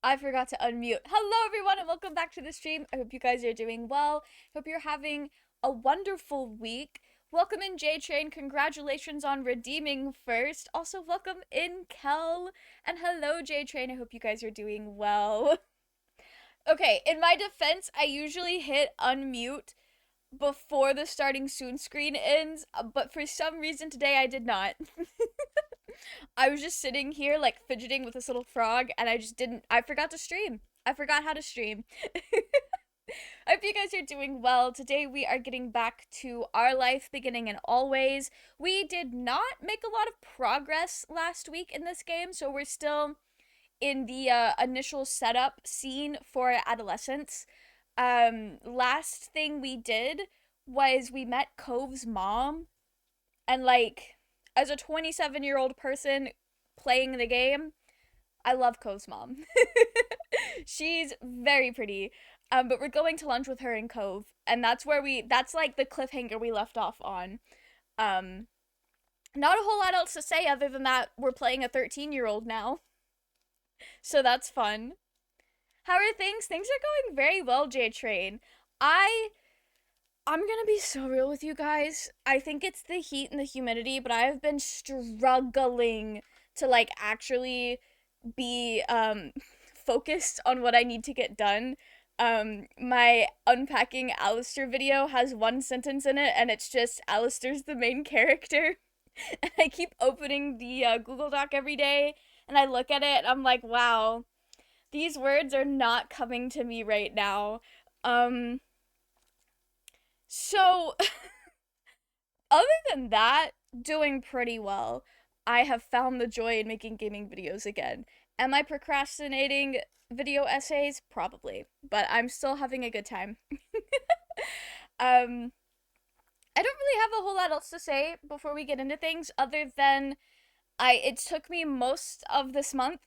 I forgot to unmute. Hello, everyone, and welcome back to the stream. I hope you guys are doing well. Hope you're having a wonderful week. Welcome in, J-Train. Congratulations on redeeming first. Also, welcome in, Kel. And hello, J-Train. I hope you guys are doing well. Okay, in my defense, I usually hit unmute before the starting soon screen ends, but for some reason today I did not. I was just sitting here like fidgeting with this little frog and I forgot to stream. I forgot how to stream. I hope you guys are doing well. Today we are getting back to Our Life Beginning and Always. We did not make a lot of progress last week in this game, so we're still in the initial setup scene for adolescence. Last thing we did was we met Cove's mom, and like, as a 27-year-old person playing the game, I love Cove's mom. She's very pretty. But we're going to lunch with her in Cove, and that's like the cliffhanger we left off on. Not a whole lot else to say other than that we're playing a 13-year-old now. So that's fun. How are things? Things are going very well, J-Train. I'm gonna be so real with you guys. I think it's the heat and the humidity, but I've been struggling to like actually be focused on what I need to get done. My unpacking Alistair video has one sentence in it, and it's just Alistair's the main character. And I keep opening the Google Doc every day, and I look at it, and I'm like, wow, these words are not coming to me right now. So, other than that, doing pretty well. I have found the joy in making gaming videos again. Am I procrastinating video essays? Probably, but I'm still having a good time. I don't really have a whole lot else to say before we get into things, other than it took me most of this month,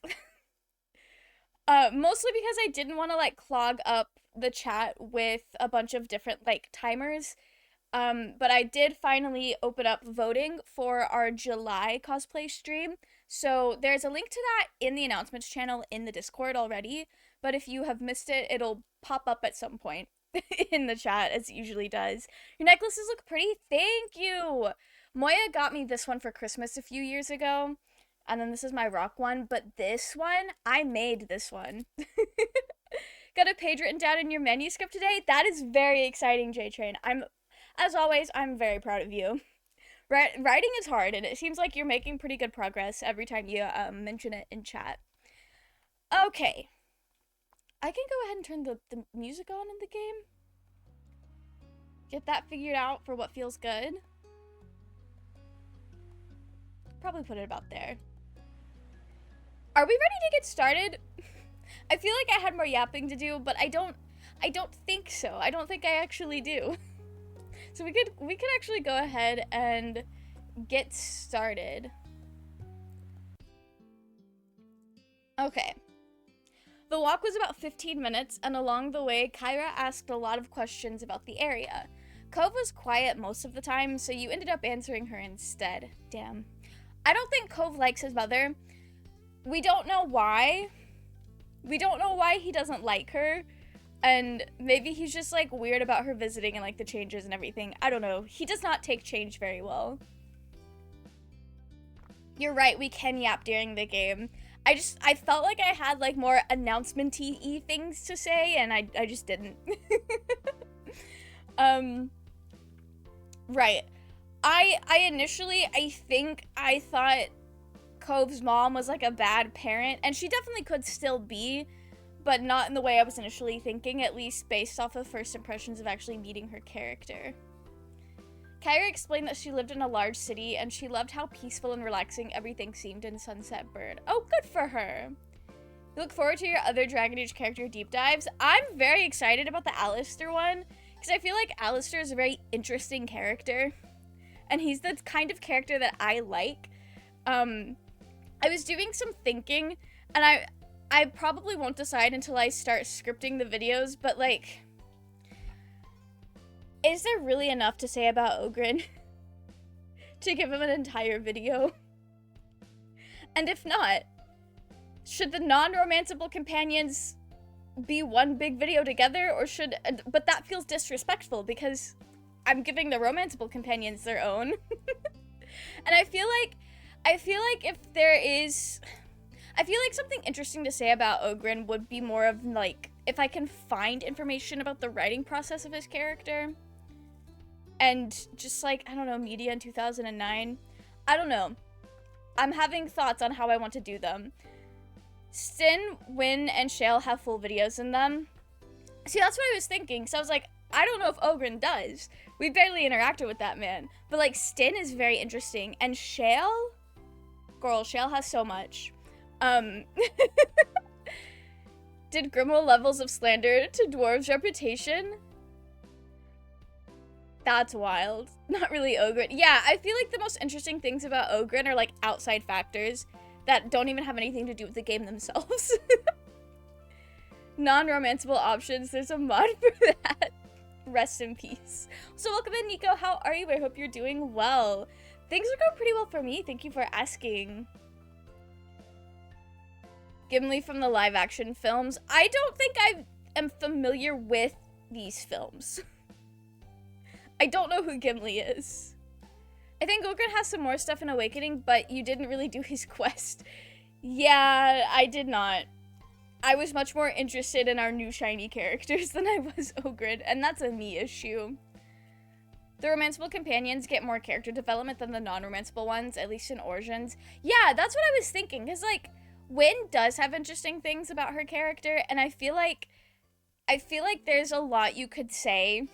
mostly because I didn't want to like clog up the chat with a bunch of different like timers. But I did finally open up voting for our July cosplay stream. So there's a link to that in the announcements channel in the Discord already. But if you have missed it, it'll pop up at some point in the chat, as it usually does. Your necklaces look pretty. Thank you. Moya got me this one for Christmas a few years ago. And then this is my rock one. But this one, I made this one. Got a page written down in your manuscript today? That is very exciting, J-Train. As always, I'm very proud of you. Writing is hard, and it seems like you're making pretty good progress every time you mention it in chat. Okay. I can go ahead and turn the music on in the game. Get that figured out for what feels good. Probably put it about there. Are we ready to get started? I feel like I had more yapping to do, but I don't think so. I don't think I actually do. So we could actually go ahead and get started. Okay. The walk was about 15 minutes, and along the way, Kyra asked a lot of questions about the area. Cove was quiet most of the time, so you ended up answering her instead. Damn. I don't think Cove likes his mother. We don't know why. We don't know why he doesn't like her. And maybe he's just, like, weird about her visiting and, like, the changes and everything. I don't know. He does not take change very well. You're right, we can yap during the game. I felt like I had, like, more announcement-y things to say, and I just didn't. Right. I initially, I thought Cove's mom was, like, a bad parent, and she definitely could still be, but not in the way I was initially thinking, at least based off of first impressions of actually meeting her character. Kyra explained that she lived in a large city, and she loved how peaceful and relaxing everything seemed in Sunset Bird. Oh, good for her! You look forward to your other Dragon Age character deep dives. I'm very excited about the Alistair one, because I feel like Alistair is a very interesting character, and he's the kind of character that I like. I was doing some thinking, and I probably won't decide until I start scripting the videos, but, like, is there really enough to say about Ogren to give him an entire video? And if not, Should the non-romanceable companions be one big video together, or should... But that feels disrespectful because I'm giving the romanceable companions their own. And I feel like if there is... I feel like something interesting to say about Ogren would be more of, like, if I can find information about the writing process of his character. And just, like, I don't know, media in 2009. I don't know. I'm having thoughts on how I want to do them. Stin, Win, and Shale have full videos in them. See, that's what I was thinking. So I was like, I don't know if Ogren does. We barely interacted with that man. But, like, Stin is very interesting. And Shale? Girl, Shale has so much. Did Grimwell levels of slander to Dwarves' reputation? That's wild. Not really Ogren. Yeah, I feel like the most interesting things about Ogren are, like, outside factors that don't even have anything to do with the game themselves. Non-romanceable options. There's a mod for that. Rest in peace. So welcome in, Nico. How are you? I hope you're doing well. Things are going pretty well for me. Thank you for asking. Gimli from the live action films. I don't think I am familiar with these films. I don't know who Gimli is. I think Ogren has some more stuff in Awakening, but you didn't really do his quest. Yeah, I did not. I was much more interested in our new shiny characters than I was Ogren, and that's a me issue. The romanceable companions get more character development than the non-romanceable ones, at least in Origins. Yeah, that's what I was thinking, because, like, Wynn does have interesting things about her character, and I feel like there's a lot you could say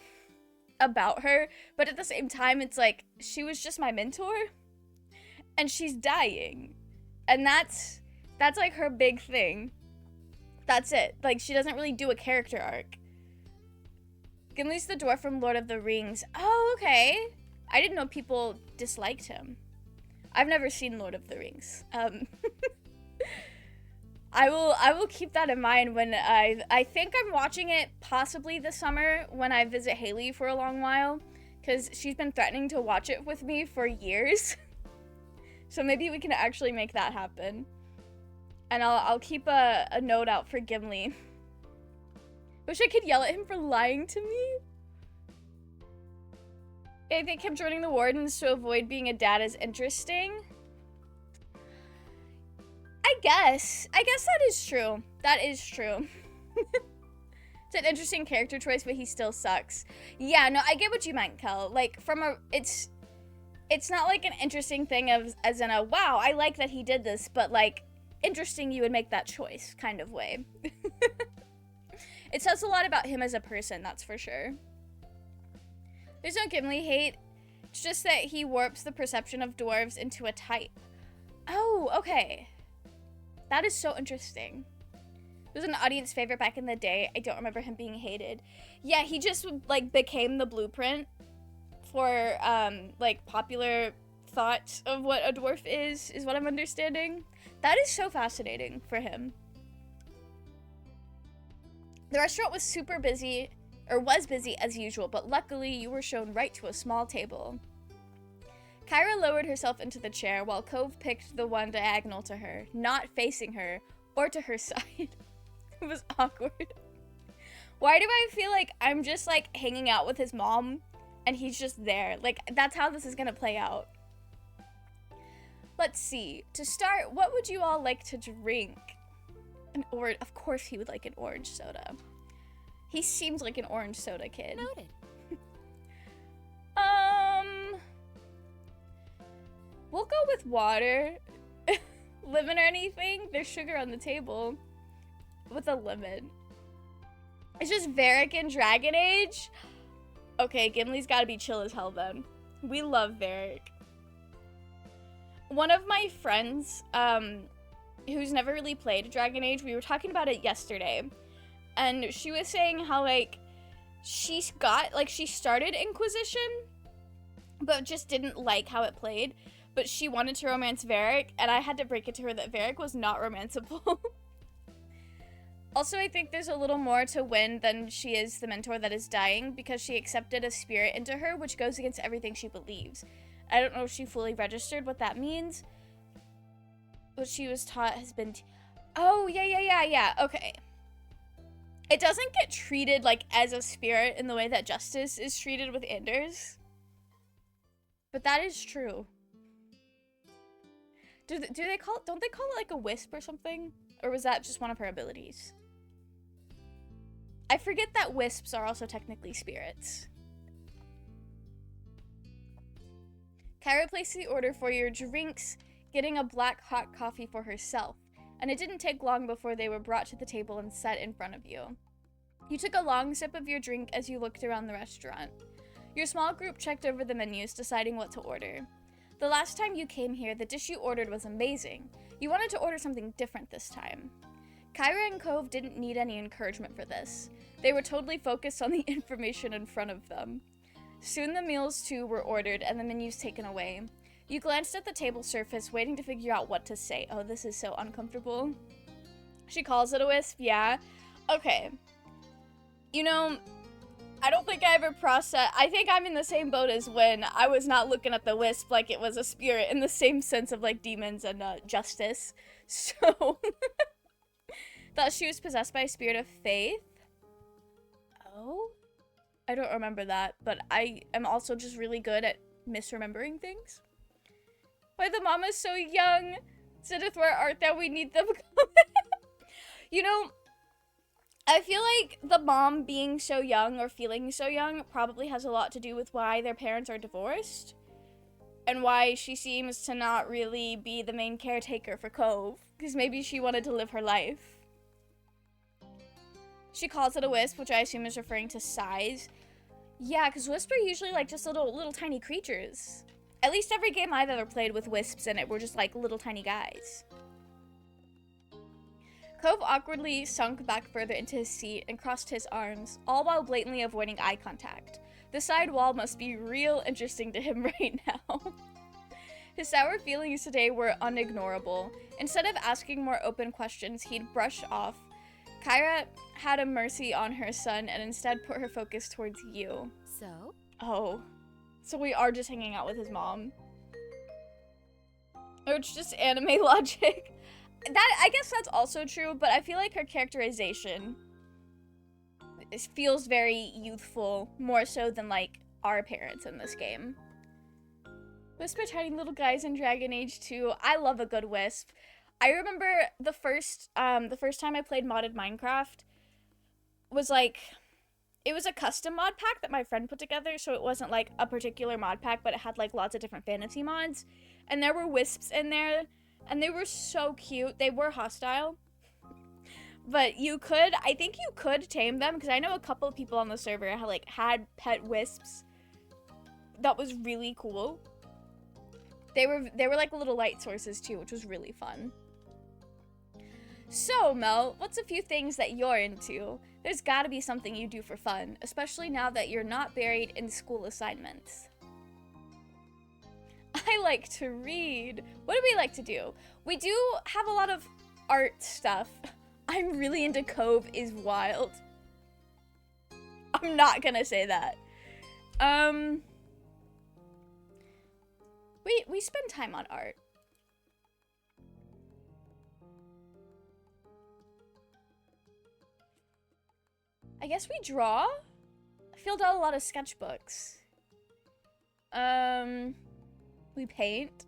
about her, but at the same time, it's like, she was just my mentor, and she's dying, and that's like her big thing. That's it. Like, she doesn't really do a character arc. Gimli's the dwarf from Lord of the Rings. Oh, okay. I didn't know people disliked him. I've never seen Lord of the Rings. I will keep that in mind when I think I'm watching it possibly this summer when I visit Haley for a long while, because she's been threatening to watch it with me for years. So maybe we can actually make that happen. And I'll keep a note out for Gimli. Wish I could yell at him for lying to me. I think him joining the Wardens to avoid being a dad is interesting. I guess that is true. That is true. It's an interesting character choice, but he still sucks. Yeah, no, I get what you meant, Kel. Like, it's not like an interesting thing as in a, wow, I like that he did this, but, like, interesting you would make that choice kind of way. It says a lot about him as a person, that's for sure. There's no Gimli hate. It's just that he warps the perception of dwarves into a type. Oh, okay. That is so interesting. He was an audience favorite back in the day. I don't remember him being hated. Yeah, he just, like, became the blueprint for, like, popular thought of what a dwarf is what I'm understanding. That is so fascinating for him. The restaurant was super busy, or was busy as usual, but luckily you were shown right to a small table. Kyra lowered herself into the chair while Cove picked the one diagonal to her, not facing her, or to her side. It was awkward. Why do I feel like I'm just, like, hanging out with his mom, and he's just there? Like, that's how this is gonna play out. Let's see. To start, what would you all like to drink? Of course he would like an orange soda. He seems like an orange soda kid. Noted. We'll go with water. Lemon or anything? There's sugar on the table. With a lemon. It's just Varric and Dragon Age? Okay, Gimli's gotta be chill as hell then. We love Varric. One of my friends, who's never really played Dragon Age, we were talking about it yesterday. And she was saying how, like, she started Inquisition, but just didn't like how it played. But she wanted to romance Varric, and I had to break it to her that Varric was not romanceable. Also, I think there's a little more to Wynn than she is the mentor that is dying, because she accepted a spirit into her, which goes against everything she believes. I don't know if she fully registered what that means. What she was taught has been... Oh, yeah. Okay. It doesn't get treated like as a spirit in the way that Justice is treated with Anders. But that is true. Do they call it, don't they call it like a wisp or something? Or was that just one of her abilities? I forget that wisps are also technically spirits. Kyra placed the order for your drinks, getting a black hot coffee for herself, and it didn't take long before they were brought to the table and set in front of you. You took a long sip of your drink as you looked around the restaurant. Your small group checked over the menus, deciding what to order. The last time you came here, the dish you ordered was amazing. You wanted to order something different this time. Kyra and Cove didn't need any encouragement for this. They were totally focused on the information in front of them. Soon the meals too were ordered and the menus taken away. You glanced at the table surface, waiting to figure out what to say. Oh, this is so uncomfortable. She calls it a wisp, yeah. Okay. You know, I don't think I ever processed. I think I'm in the same boat as when I was not looking at the wisp like it was a spirit in the same sense of like demons and justice. So, thought she was possessed by a spirit of faith. Oh? I don't remember that, but I am also just really good at misremembering things. Why the mama's so young? Sidith, where art thou? We need them. You know, I feel like the mom being so young or feeling so young probably has a lot to do with why their parents are divorced. And why she seems to not really be the main caretaker for Cove. Because maybe she wanted to live her life. She calls it a wisp, which I assume is referring to size. Yeah, because wisps are usually like just little tiny creatures. At least every game I've ever played with wisps in it were just like little tiny guys. Cove awkwardly sunk back further into his seat and crossed his arms, all while blatantly avoiding eye contact. The side wall must be real interesting to him right now. His sour feelings today were unignorable. Instead of asking more open questions, he'd brush off. Kyra had a mercy on her son and instead put her focus towards you. So? Oh. So we are just hanging out with his mom. Or it's just anime logic. That, I guess that's also true, but I feel like her characterization feels very youthful, more so than like our parents in this game. Wisp are tiny little guys in Dragon Age 2. I love a good wisp. I remember the first time I played modded Minecraft was like, it was a custom mod pack that my friend put together, so it wasn't like a particular mod pack, but it had like lots of different fantasy mods, and there were wisps in there, and they were so cute. They were hostile, but I think you could tame them, because I know a couple of people on the server had pet wisps. That was really cool. They were like little light sources too, which was really fun. So, Mel, what's a few things that you're into? There's gotta be something you do for fun, especially now that you're not buried in school assignments. I like to read. What do we like to do? We do have a lot of art stuff. I'm really into Cove is wild. I'm not gonna say that. We spend time on art. I guess we draw. I filled out a lot of sketchbooks. We paint.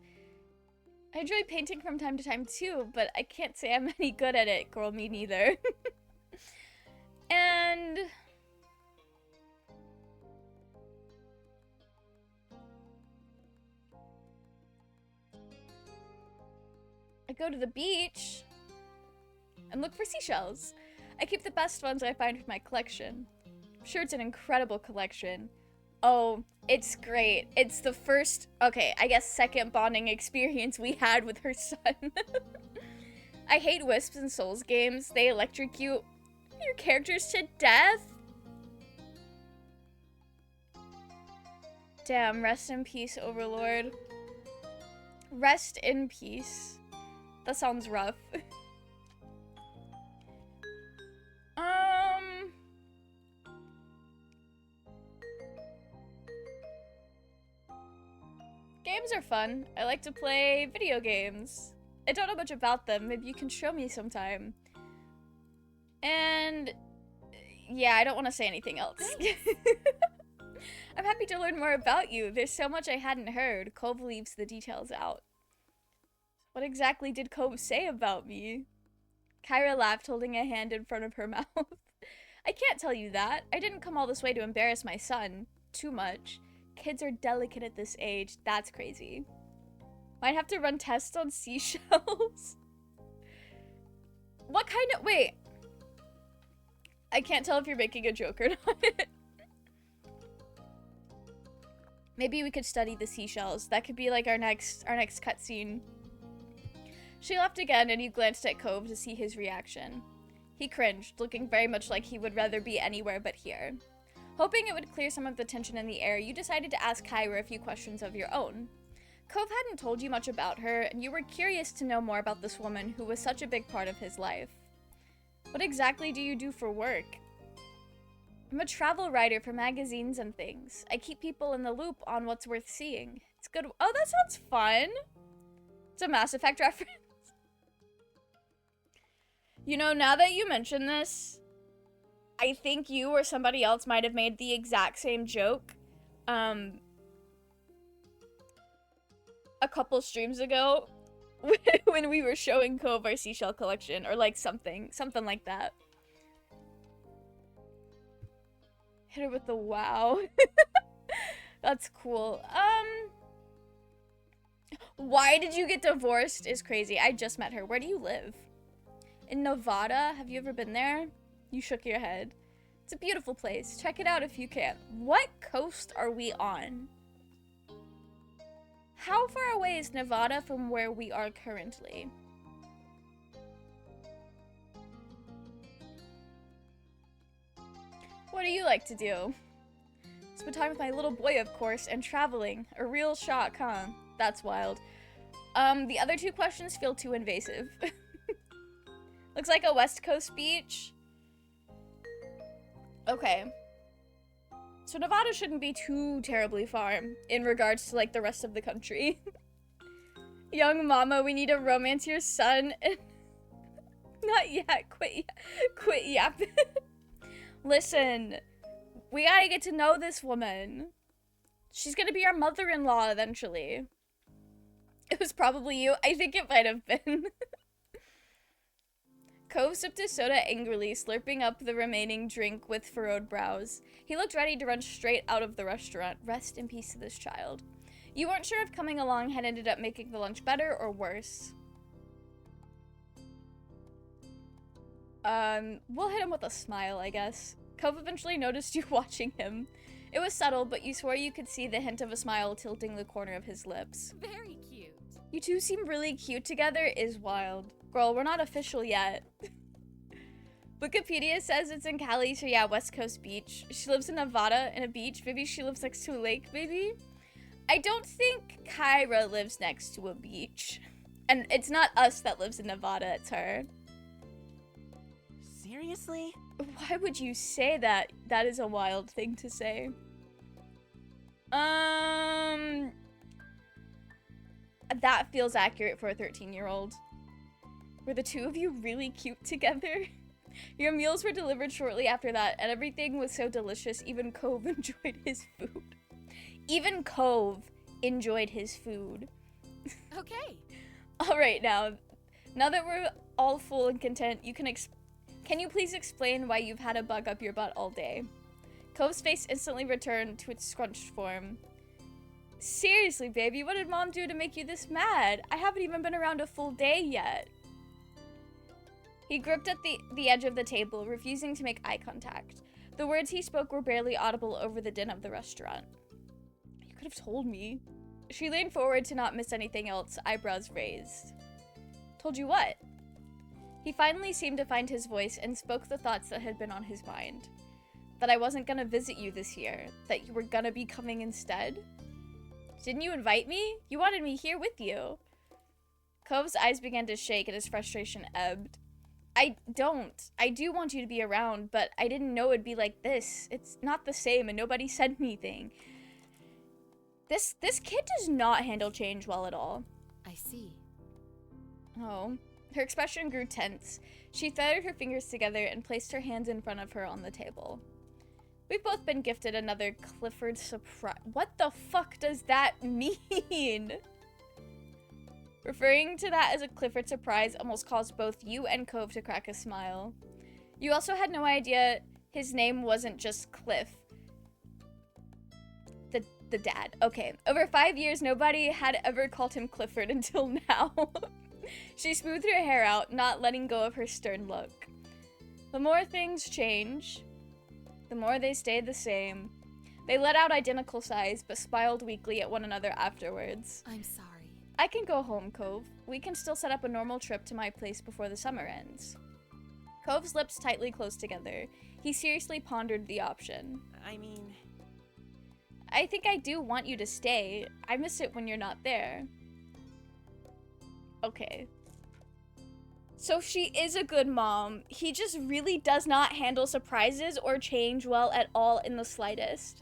I enjoy painting from time to time too, but I can't say I'm any good at it, girl, me neither. And I go to the beach and look for seashells. I keep the best ones I find from my collection. I'm sure it's an incredible collection. Oh, it's great. It's the first, okay, I guess second bonding experience we had with her son. I hate wisps in Souls games. They electrocute your characters to death. Damn, rest in peace, Overlord. Rest in peace. That sounds rough. Games are fun. I like to play video games. I don't know much about them. Maybe you can show me sometime. And yeah, I don't want to say anything else. I'm happy to learn more about you. There's so much I hadn't heard. Cove leaves the details out. What exactly did Cove say about me? Kyra laughed, holding a hand in front of her mouth. I can't tell you that. I didn't come all this way to embarrass my son. Too much. Kids are delicate at this age. That's crazy. Might have to run tests on seashells. What kind of... Wait. I can't tell if you're making a joke or not. Maybe we could study the seashells. That could be like our next cutscene. She laughed again, and you glanced at Cove to see his reaction. He cringed, looking very much like he would rather be anywhere but here. Hoping it would clear some of the tension in the air, you decided to ask Kyra a few questions of your own. Cove hadn't told you much about her, and you were curious to know more about this woman who was such a big part of his life. What exactly do you do for work? I'm a travel writer for magazines and things. I keep people in the loop on what's worth seeing. It's good. Oh, that sounds fun. It's a Mass Effect reference. You know, now that you mention this, I think you or somebody else might have made the exact same joke a couple streams ago when we were showing Cove our seashell collection, or like something like that. Hit her with the wow. That's cool. Why did you get divorced is crazy. I just met her. Where do you live? In Nevada? Have you ever been there? You shook your head. It's a beautiful place. Check it out if you can. What coast are we on? How far away is Nevada from where we are currently? What do you like to do? Spend time with my little boy, of course, and traveling. A real shock, huh? That's wild. The other two questions feel too invasive. Looks like a West Coast beach. Okay. So Nevada shouldn't be too terribly far in regards to, like, the rest of the country. Young mama, we need to romance your son. Not yet. Quit yapping. Listen, we gotta get to know this woman. She's gonna be our mother-in-law eventually. It was probably you. I think it might have been. Cove sipped his soda angrily, slurping up the remaining drink with furrowed brows. He looked ready to run straight out of the restaurant. Rest in peace to this child. You weren't sure if coming along had ended up making the lunch better or worse. We'll hit him with a smile, I guess. Cove eventually noticed you watching him. It was subtle, but you swore you could see the hint of a smile tilting the corner of his lips. Very cute. You two seem really cute together is wild. Girl, we're not official yet. Wikipedia says it's in Cali, so yeah, West Coast beach. She lives in Nevada in a beach. Maybe she lives next to a lake, maybe? I don't think Kyra lives next to a beach. And it's not us that lives in Nevada, it's her. Seriously? Why would you say that? That is a wild thing to say. That feels accurate for a 13-year-old. Were the two of you really cute together? Your meals were delivered shortly after that, and everything was so delicious, even Cove enjoyed his food. Even Cove enjoyed his food. Okay. Alright, now that we're all full and content, can you please explain why you've had a bug up your butt all day? Cove's face instantly returned to its scrunched form. Seriously, baby, what did Mom do to make you this mad? I haven't even been around a full day yet. He gripped at the edge of the table, refusing to make eye contact. The words he spoke were barely audible over the din of the restaurant. You could have told me. She leaned forward to not miss anything else, eyebrows raised. Told you what? He finally seemed to find his voice and spoke the thoughts that had been on his mind. That I wasn't gonna visit you this year. That you were gonna be coming instead. Didn't you invite me? You wanted me here with you. Cove's eyes began to shake and his frustration ebbed. I do want you to be around, but I didn't know it'd be like this. It's not the same and nobody said anything. This kid does not handle change well at all. I see. Oh. Her expression grew tense. She threaded her fingers together and placed her hands in front of her on the table. We've both been gifted another Clifford surprise. What the fuck does that mean? Referring to that as a Clifford surprise almost caused both you and Cove to crack a smile. You also had no idea his name wasn't just Cliff. The dad. Okay. Over 5 years, nobody had ever called him Clifford until now. She smoothed her hair out, not letting go of her stern look. The more things change, the more they stay the same. They let out identical sighs, but smiled weakly at one another afterwards. I'm sorry. I can go home, Cove. We can still set up a normal trip to my place before the summer ends. Cove's lips tightly closed together. He seriously pondered the option. I think I do want you to stay. I miss it when you're not there. Okay. So she is a good mom. He just really does not handle surprises or change well at all in the slightest.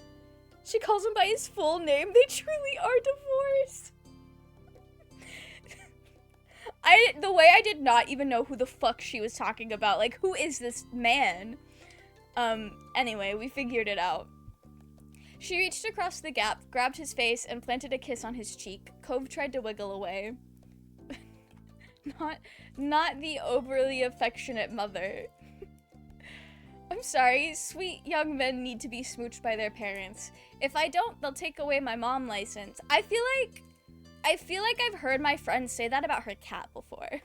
She calls him by his full name. They truly are divorced. The way I did not even know who the fuck she was talking about. Like, who is this man? Anyway, we figured it out. She reached across the gap, grabbed his face, and planted a kiss on his cheek. Cove tried to wiggle away. Not the overly affectionate mother. I'm sorry, sweet young men need to be smooched by their parents. If I don't, they'll take away my mom license. I feel like I've heard my friend say that about her cat before.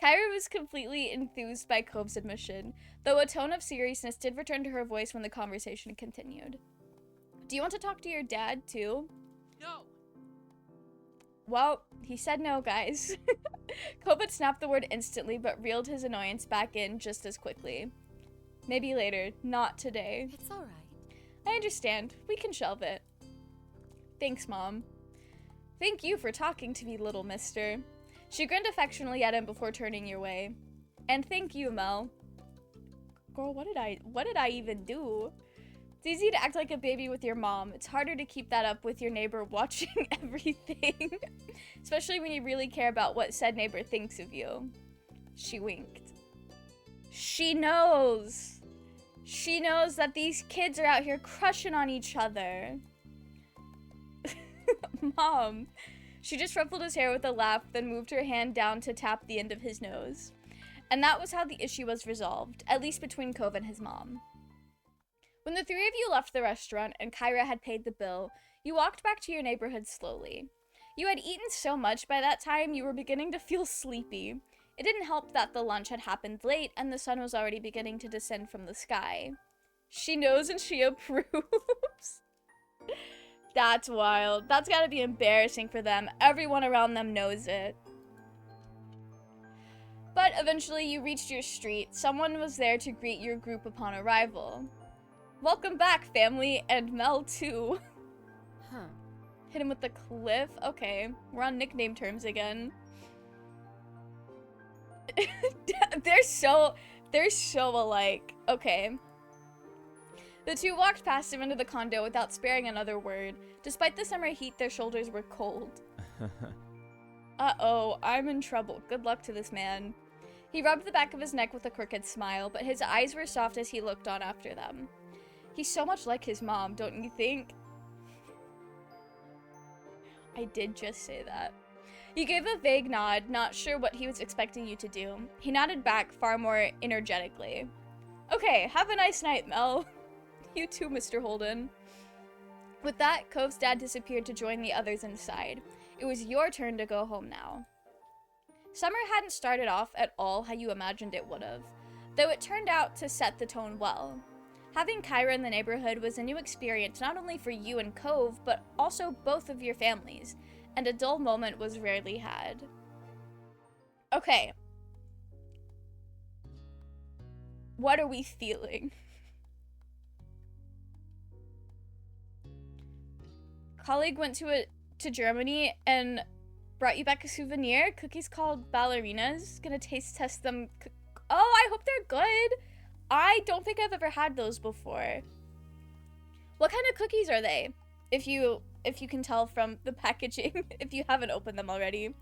Kyra was completely enthused by Cove's admission, though a tone of seriousness did return to her voice when the conversation continued. Do you want to talk to your dad, too? No. Well, he said no, guys. Cove had snapped the word instantly, but reeled his annoyance back in just as quickly. Maybe later, not today. It's all right. I understand. We can shelve it. Thanks, Mom. Thank you for talking to me, little mister. She grinned affectionately at him before turning your way. And thank you, Mel. Girl, what did I even do? It's easy to act like a baby with your mom. It's harder to keep that up with your neighbor watching everything. Especially when you really care about what said neighbor thinks of you. She winked. She knows. She knows that these kids are out here crushing on each other. Mom. She just ruffled his hair with a laugh, then moved her hand down to tap the end of his nose. And that was how the issue was resolved, at least between Cove and his mom. When the three of you left the restaurant and Kyra had paid the bill, you walked back to your neighborhood slowly. You had eaten so much by that time you were beginning to feel sleepy. It didn't help that the lunch had happened late and the sun was already beginning to descend from the sky. She knows and she approves. That's wild. That's gotta be embarrassing for them. Everyone around them knows it. But eventually you reached your street. Someone was there to greet your group upon arrival. Welcome back, family, and Mel too. Huh. Hit him with the cliff? Okay, we're on nickname terms again. They're so alike. Okay. The two walked past him into the condo without sparing another word. Despite the summer heat, their shoulders were cold. Uh-oh, I'm in trouble. Good luck to this man. He rubbed the back of his neck with a crooked smile, but his eyes were soft as he looked on after them. He's so much like his mom, don't you think? I did just say that. You gave a vague nod, not sure what he was expecting you to do. He nodded back far more energetically. Okay, have a nice night, Mel. You too, Mr. Holden. With that, Cove's dad disappeared to join the others inside. It was your turn to go home now. Summer hadn't started off at all how you imagined it would have, though it turned out to set the tone well. Having Kyra in the neighborhood was a new experience not only for you and Cove, but also both of your families, and a dull moment was rarely had. Okay. What are we feeling? Colleague went to Germany and brought you back a souvenir. Cookies called ballerinas. Gonna taste test them. Oh, I hope they're good. I don't think I've ever had those before. What kind of cookies are they? If you can tell from the packaging, if you haven't opened them already.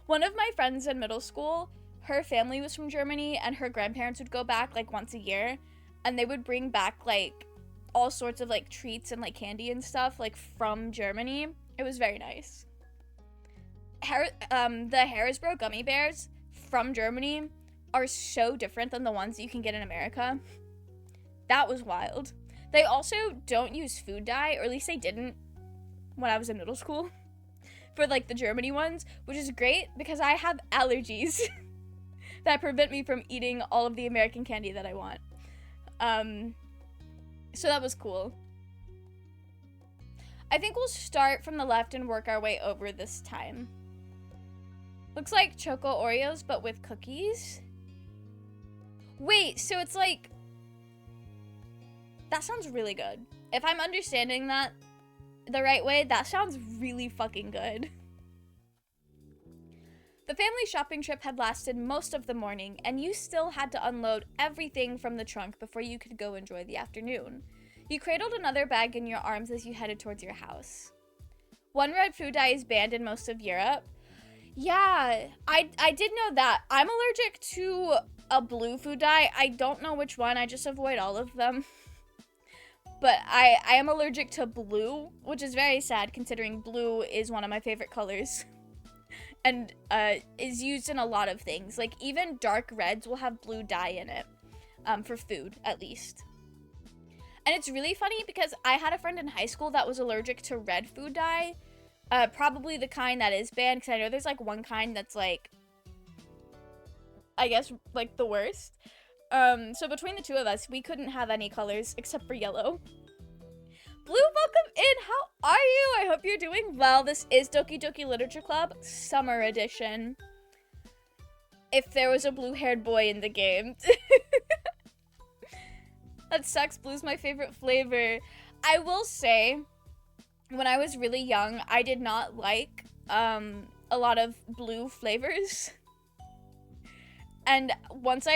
One of my friends in middle school, her family was from Germany, and her grandparents would go back like once a year, and they would bring back like all sorts of like treats and like candy and stuff like from Germany. It was very nice. The Harrisbro gummy bears from Germany are so different than the ones you can get in America. That was wild. They also don't use food dye, or at least they didn't when I was in middle school, for like the Germany ones, which is great because I have allergies that prevent me from eating all of the American candy that I want. So that was cool. I think we'll start from the left and work our way over this time. Looks like Choco Oreos, but with cookies. Wait, so it's like... That sounds really good. If I'm understanding that the right way, that sounds really fucking good. The family shopping trip had lasted most of the morning, and you still had to unload everything from the trunk before you could go enjoy the afternoon. You cradled another bag in your arms as you headed towards your house. One red food dye is banned in most of Europe. Yeah, I did know that. I'm allergic to a blue food dye. I don't know which one. I just avoid all of them. But I am allergic to blue, which is very sad considering blue is one of my favorite colors. And is used in a lot of things. Like even dark reds will have blue dye in it. For food, at least. And it's really funny because I had a friend in high school that was allergic to red food dye. Probably the kind that is banned, because I know there's like one kind that's like, I guess, like the worst. So between the two of us, we couldn't have any colors except for yellow. Blue, welcome in. How are you? I hope you're doing well. This is Doki Doki Literature Club Summer Edition. If there was a blue-haired boy in the game. That sucks. Blue's my favorite flavor. I will say, when I was really young, I did not like a lot of blue flavors. And once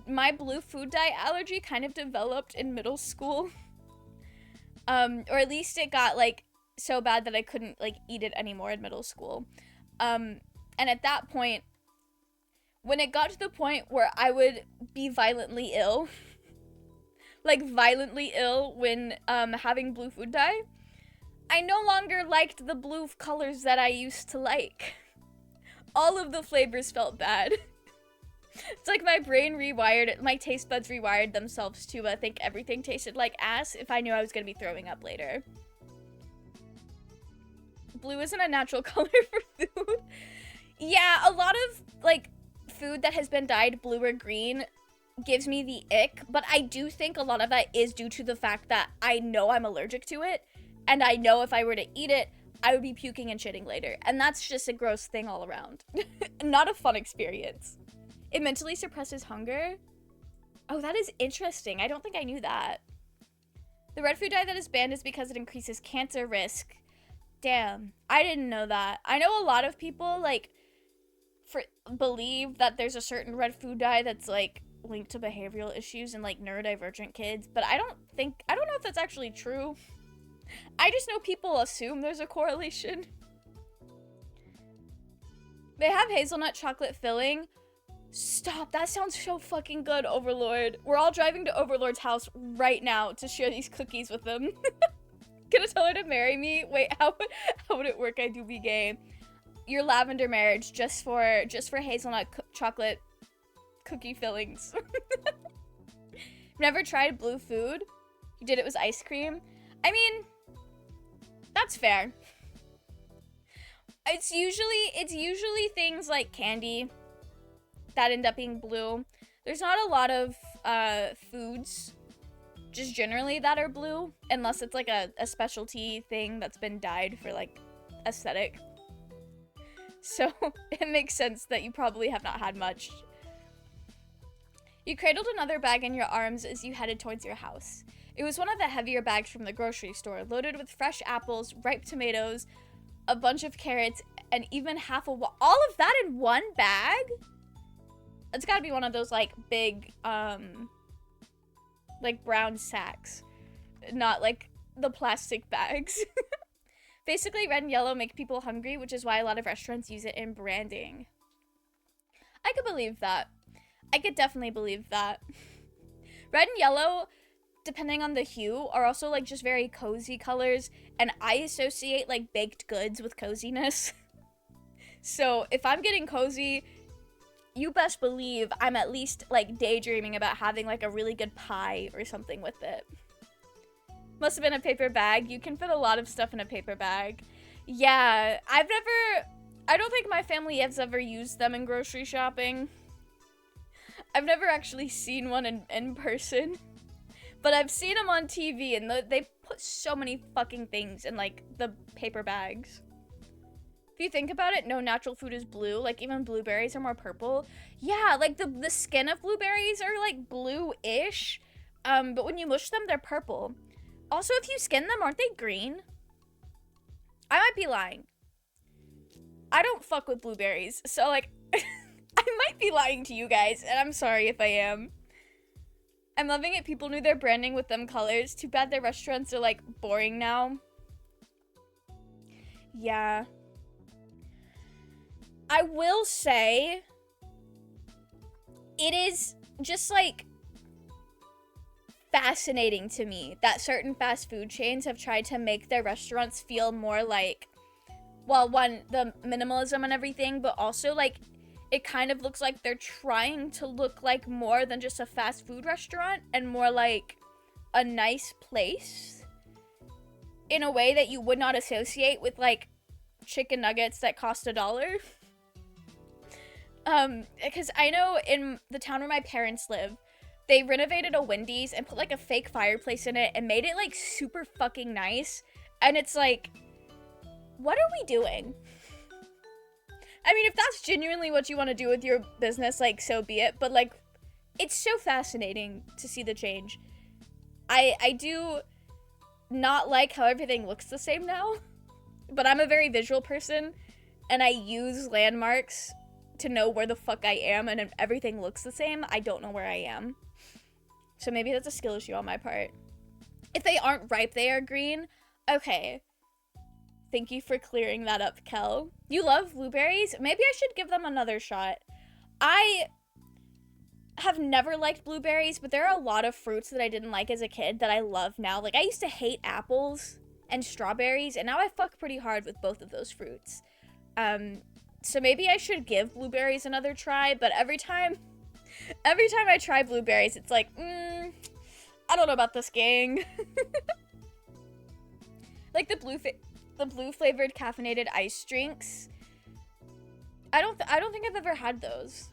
my blue food dye allergy kind of developed in middle school. Or at least it got like so bad that I couldn't like eat it anymore in middle school. And at that point, when it got to the point where I would be violently ill, like violently ill when having blue food dye, I no longer liked the blue colors that I used to like. All of the flavors felt bad. It's like my brain rewired, my taste buds rewired themselves to think everything tasted like ass if I knew I was going to be throwing up later. Blue isn't a natural color for food. Yeah, a lot of, like, food that has been dyed blue or green gives me the ick, but I do think a lot of that is due to the fact that I know I'm allergic to it, and I know if I were to eat it, I would be puking and shitting later, and that's just a gross thing all around. Not a fun experience. It mentally suppresses hunger? Oh, that is interesting. I don't think I knew that. The red food dye that is banned is because it increases cancer risk. Damn, I didn't know that. I know a lot of people, like, believe that there's a certain red food dye that's, like, linked to behavioral issues and, like, neurodivergent kids, but I don't know if that's actually true. I just know people assume there's a correlation. They have hazelnut chocolate filling. Stop, that sounds so fucking good, Overlord. We're all driving to Overlord's house right now to share these cookies with them. Gonna tell her to marry me? Wait, how would it work? I do be gay. Your lavender marriage just for hazelnut chocolate cookie fillings. Never tried blue food? You did it with ice cream? I mean, that's fair. It's usually things like candy that end up being blue. There's not a lot of foods just generally that are blue, unless it's like a specialty thing that's been dyed for like aesthetic. So it makes sense that you probably have not had much. You cradled another bag in your arms as you headed towards your house. It was one of the heavier bags from the grocery store, loaded with fresh apples, ripe tomatoes, a bunch of carrots, and even half a all of that in one bag? It's gotta be one of those, like, big, like, brown sacks. Not, like, the plastic bags. Basically, red and yellow make people hungry, which is why a lot of restaurants use it in branding. I could believe that. I could definitely believe that. Red and yellow, depending on the hue, are also like just very cozy colors, and I associate like baked goods with coziness. So if I'm getting cozy, you best believe I'm at least like daydreaming about having like a really good pie or something with it. Must have been a paper bag. You can fit a lot of stuff in a paper bag. Yeah, I don't think my family has ever used them in grocery shopping. I've never actually seen one in person. But I've seen them on TV, and they put so many fucking things in, like, the paper bags. If you think about it, no natural food is blue. Like, even blueberries are more purple. Yeah, like, the skin of blueberries are, like, blue-ish. But when you mush them, they're purple. Also, if you skin them, aren't they green? I might be lying. I don't fuck with blueberries, so, like, I might be lying to you guys, and I'm sorry if I am. I'm loving it. People knew their branding with them colors. Too bad their restaurants are, like, boring now. Yeah. I will say, it is just, like, fascinating to me that certain fast food chains have tried to make their restaurants feel more like, well, one, the minimalism and everything, but also, like, it kind of looks like they're trying to look like more than just a fast food restaurant and more like a nice place in a way that you would not associate with like chicken nuggets that cost $1. Because I know in the town where my parents live, they renovated a Wendy's and put like a fake fireplace in it and made it like super fucking nice. And it's like, what are we doing? I mean, if that's genuinely what you want to do with your business, like, so be it. But, like, it's so fascinating to see the change. I do not like how everything looks the same now. But I'm a very visual person. And I use landmarks to know where the fuck I am. And if everything looks the same, I don't know where I am. So maybe that's a skill issue on my part. If they aren't ripe, they are green. Okay. Thank you for clearing that up, Kel. You love blueberries? Maybe I should give them another shot. I have never liked blueberries, but there are a lot of fruits that I didn't like as a kid that I love now. Like, I used to hate apples and strawberries, and now I fuck pretty hard with both of those fruits. So maybe I should give blueberries another try, but every time I try blueberries, it's like, I don't know about this, gang. Like the blue flavored caffeinated ice drinks. I don't think I've ever had those.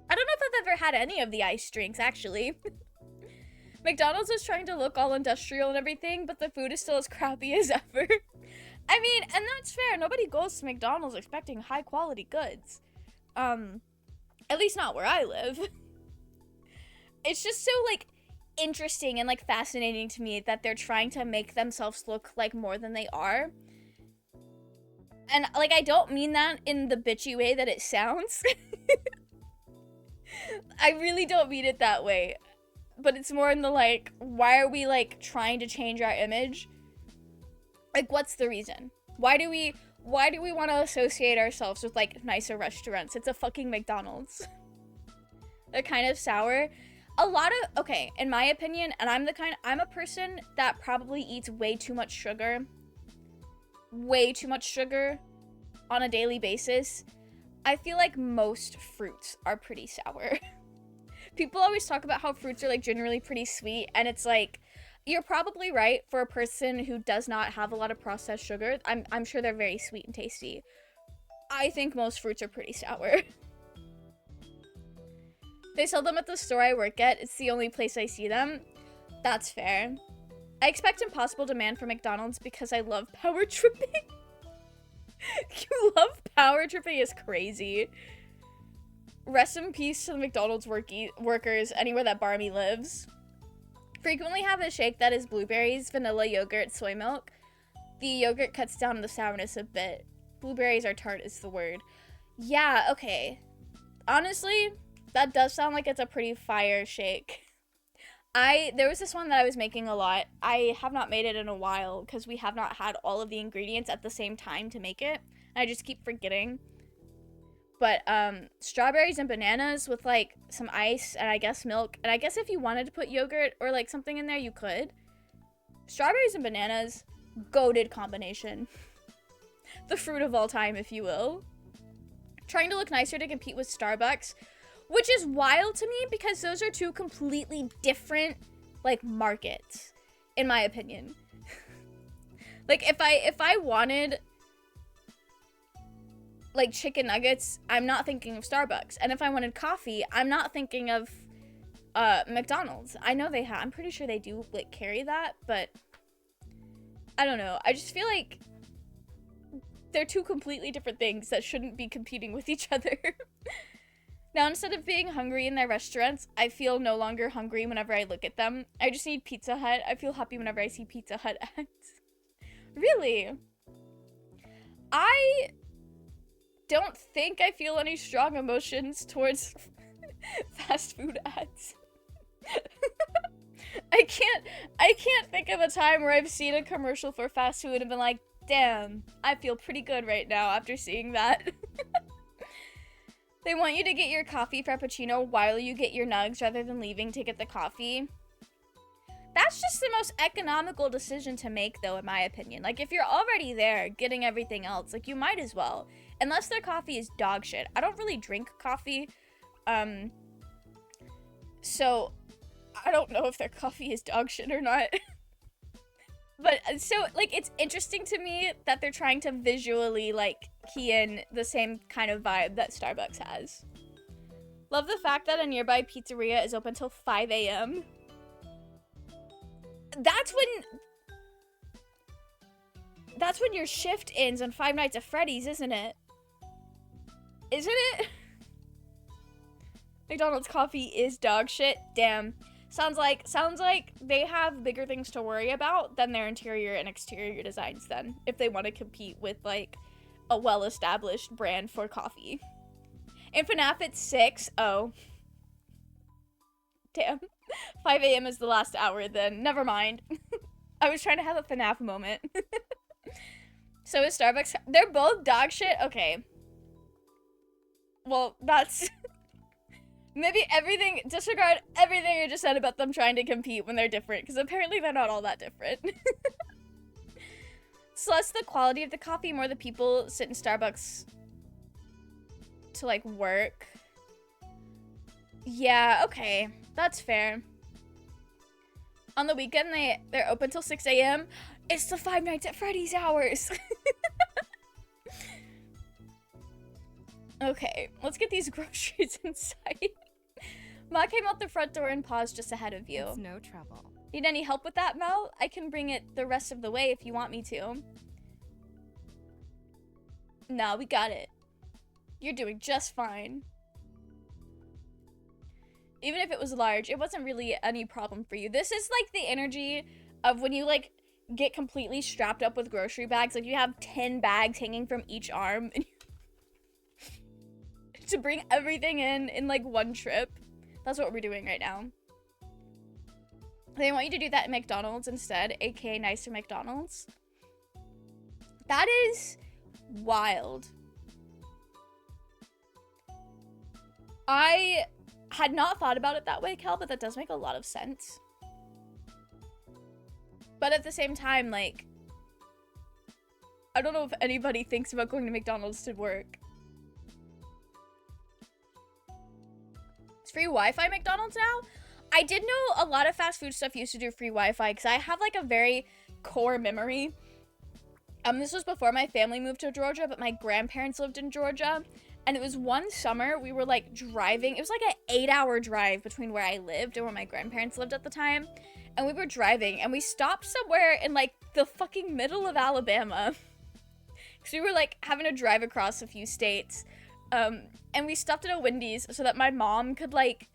I don't know if I've ever had any of the ice drinks, actually. McDonald's is trying to look all industrial and everything, but the food is still as crappy as ever. I mean, and that's fair. Nobody goes to McDonald's expecting high quality goods. At least not where I live. It's just so, like, interesting and, like, fascinating to me that they're trying to make themselves look like more than they are. And, like, I don't mean that in the bitchy way that it sounds. I really don't mean it that way. But it's more in the, like, why are we, like, trying to change our image? Like, what's the reason? Why do we want to associate ourselves with, like, nicer restaurants? It's a fucking McDonald's. They're kind of sour. Okay, in my opinion, and I'm a person that probably eats way too much sugar on a daily basis. I feel like most fruits are pretty sour. People always talk about how fruits are, like, generally pretty sweet, and it's like, you're probably right for a person who does not have a lot of processed sugar. I'm sure they're very sweet and tasty. I think most fruits are pretty sour. They sell them at the store I work at. It's the only place I see them. That's fair. I expect impossible demand for McDonald's because I love power tripping. You love power tripping is crazy. Rest in peace to the McDonald's workers anywhere that Barmy lives. Frequently have a shake that is blueberries, vanilla, yogurt, soy milk. The yogurt cuts down the sourness a bit. Blueberries are tart is the word. Yeah, okay. Honestly, that does sound like it's a pretty fire shake. There was this one that I was making a lot. I have not made it in a while because we have not had all of the ingredients at the same time to make it. And I just keep forgetting. But strawberries and bananas with like some ice and I guess milk. And I guess if you wanted to put yogurt or like something in there, you could. Strawberries and bananas, goated combination. The fruit of all time, if you will. Trying to look nicer to compete with Starbucks, which is wild to me because those are two completely different like markets, in my opinion. Like if I wanted like chicken nuggets, I'm not thinking of Starbucks. And if I wanted coffee, I'm not thinking of McDonald's. I know they have, I'm pretty sure they do like carry that, but I don't know. I just feel like they're two completely different things that shouldn't be competing with each other. Now, instead of being hungry in their restaurants, I feel no longer hungry whenever I look at them. I just need Pizza Hut. I feel happy whenever I see Pizza Hut ads. Really? I don't think I feel any strong emotions towards fast food ads. I can't think of a time where I've seen a commercial for fast food and been like, damn, I feel pretty good right now after seeing that. They want you to get your coffee frappuccino while you get your nugs rather than leaving to get the coffee. That's just the most economical decision to make, though, in my opinion. Like, if you're already there getting everything else, like, you might as well. Unless their coffee is dog shit. I don't really drink coffee. So, I don't know if their coffee is dog shit or not. But, so, like, it's interesting to me that they're trying to visually, like, key in the same kind of vibe that Starbucks has. Love the fact that a nearby pizzeria is open till 5 a.m. That's when your shift ends on Five Nights at Freddy's, isn't it? Isn't it? McDonald's coffee is dog shit. Damn. Sounds like they have bigger things to worry about than their interior and exterior designs then, if they want to compete with, like, a well-established brand for coffee. In FNAF, it's 6. Oh. Damn. 5 a.m. is the last hour then. Never mind. I was trying to have a FNAF moment. So is Starbucks. They're both dog shit? Okay. Well, that's... Maybe disregard everything I just said about them trying to compete when they're different, because apparently they're not all that different. It's less the quality of the coffee, more the people sit in Starbucks to, like, work. Yeah, okay. That's fair. On the weekend, they're open till 6 a.m. It's the Five Nights at Freddy's hours. Okay, let's get these groceries inside. Ma came out the front door and paused just ahead of you. It's no trouble. Need any help with that, Mel? I can bring it the rest of the way if you want me to. No, we got it. You're doing just fine. Even if it was large, it wasn't really any problem for you. This is like the energy of when you like get completely strapped up with grocery bags. Like you have 10 bags hanging from each arm and to bring everything in like one trip. That's what we're doing right now. They want you to do that at McDonald's instead, aka nicer McDonald's. That is wild. I had not thought about it that way, Kel, but that does make a lot of sense. But at the same time, like, I don't know if anybody thinks about going to McDonald's to work. It's free Wi-Fi McDonald's now? I did know a lot of fast food stuff used to do free Wi-Fi because I have like a very core memory. This was before my family moved to Georgia, but my grandparents lived in Georgia. And it was one summer, we were like driving. It was like an 8-hour drive between where I lived and where my grandparents lived at the time. And we were driving and we stopped somewhere in like the fucking middle of Alabama. Because we were like having to drive across a few states. And we stopped at a Wendy's so that my mom could like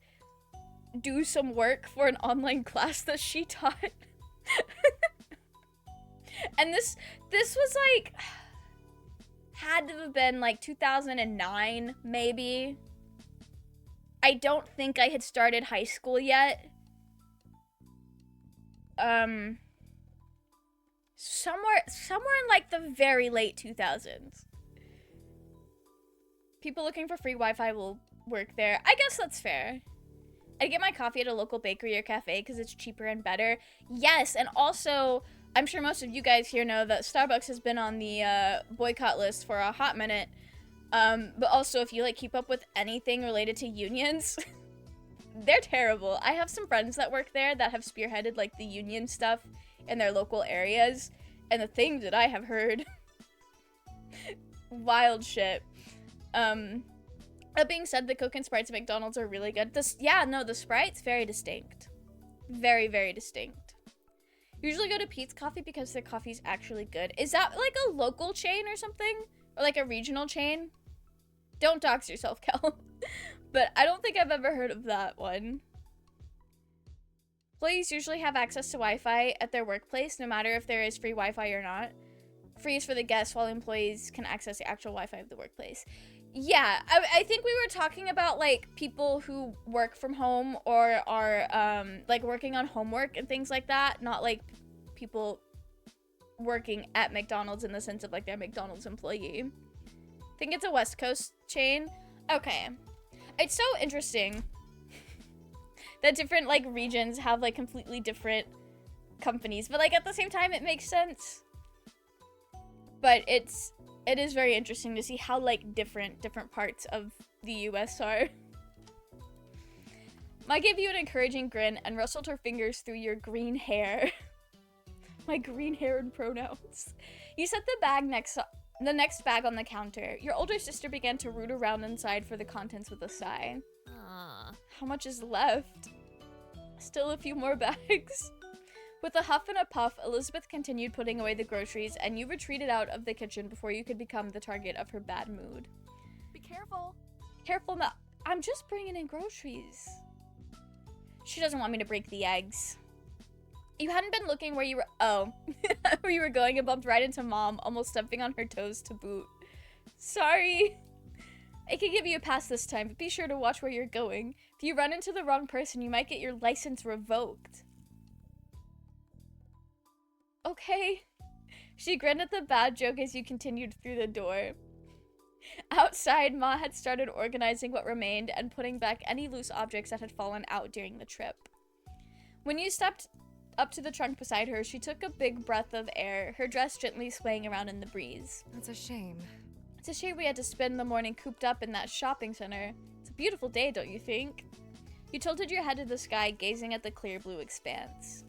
do some work for an online class that she taught. And this was like, had to have been like 2009, maybe. I don't think I had started high school yet. somewhere in like the very late 2000s. People looking for free Wi-Fi will work there. I guess that's fair. I get my coffee at a local bakery or cafe because it's cheaper and better. Yes, and also, I'm sure most of you guys here know that Starbucks has been on the boycott list for a hot minute. But also, if you like keep up with anything related to unions, they're terrible. I have some friends that work there that have spearheaded like the union stuff in their local areas, and the things that I have heard, wild shit. That being said, the Coke and Sprites at McDonald's are really good. The Sprite's very distinct. Very, very distinct. Usually go to Pete's Coffee because their coffee's actually good. Is that like a local chain or something? Or like a regional chain? Don't dox yourself, Kel. But I don't think I've ever heard of that one. Employees usually have access to Wi-Fi at their workplace, no matter if there is free Wi-Fi or not. Free is for the guests, while employees can access the actual Wi-Fi of the workplace. Yeah, I think we were talking about, like, people who work from home or are, like, working on homework and things like that. Not, like, people working at McDonald's in the sense of, like, they're a McDonald's employee. I think it's a West Coast chain. Okay. It's so interesting that different, like, regions have, like, completely different companies. But, like, at the same time, it makes sense. But it is very interesting to see how, like, different parts of the US are. Ma gave you an encouraging grin and rustled her fingers through your green hair. My green hair and pronouns. You set the next bag on the counter. Your older sister began to root around inside for the contents with a sigh. How much is left? Still a few more bags. With a huff and a puff, Elizabeth continued putting away the groceries, and you retreated out of the kitchen before you could become the target of her bad mood. Be careful. Careful now. I'm just bringing in groceries. She doesn't want me to break the eggs. You hadn't been looking where you were- oh. Where you were going and bumped right into Mom, almost stepping on her toes to boot. Sorry. I can give you a pass this time, but be sure to watch where you're going. If you run into the wrong person, you might get your license revoked. Okay. She grinned at the bad joke as you continued through the door. Outside, Ma had started organizing what remained and putting back any loose objects that had fallen out during the trip. When you stepped up to the trunk beside her, she took a big breath of air, her dress gently swaying around in the breeze. That's a shame. It's a shame we had to spend the morning cooped up in that shopping center. It's a beautiful day, don't you think? You tilted your head to the sky, gazing at the clear blue expanse.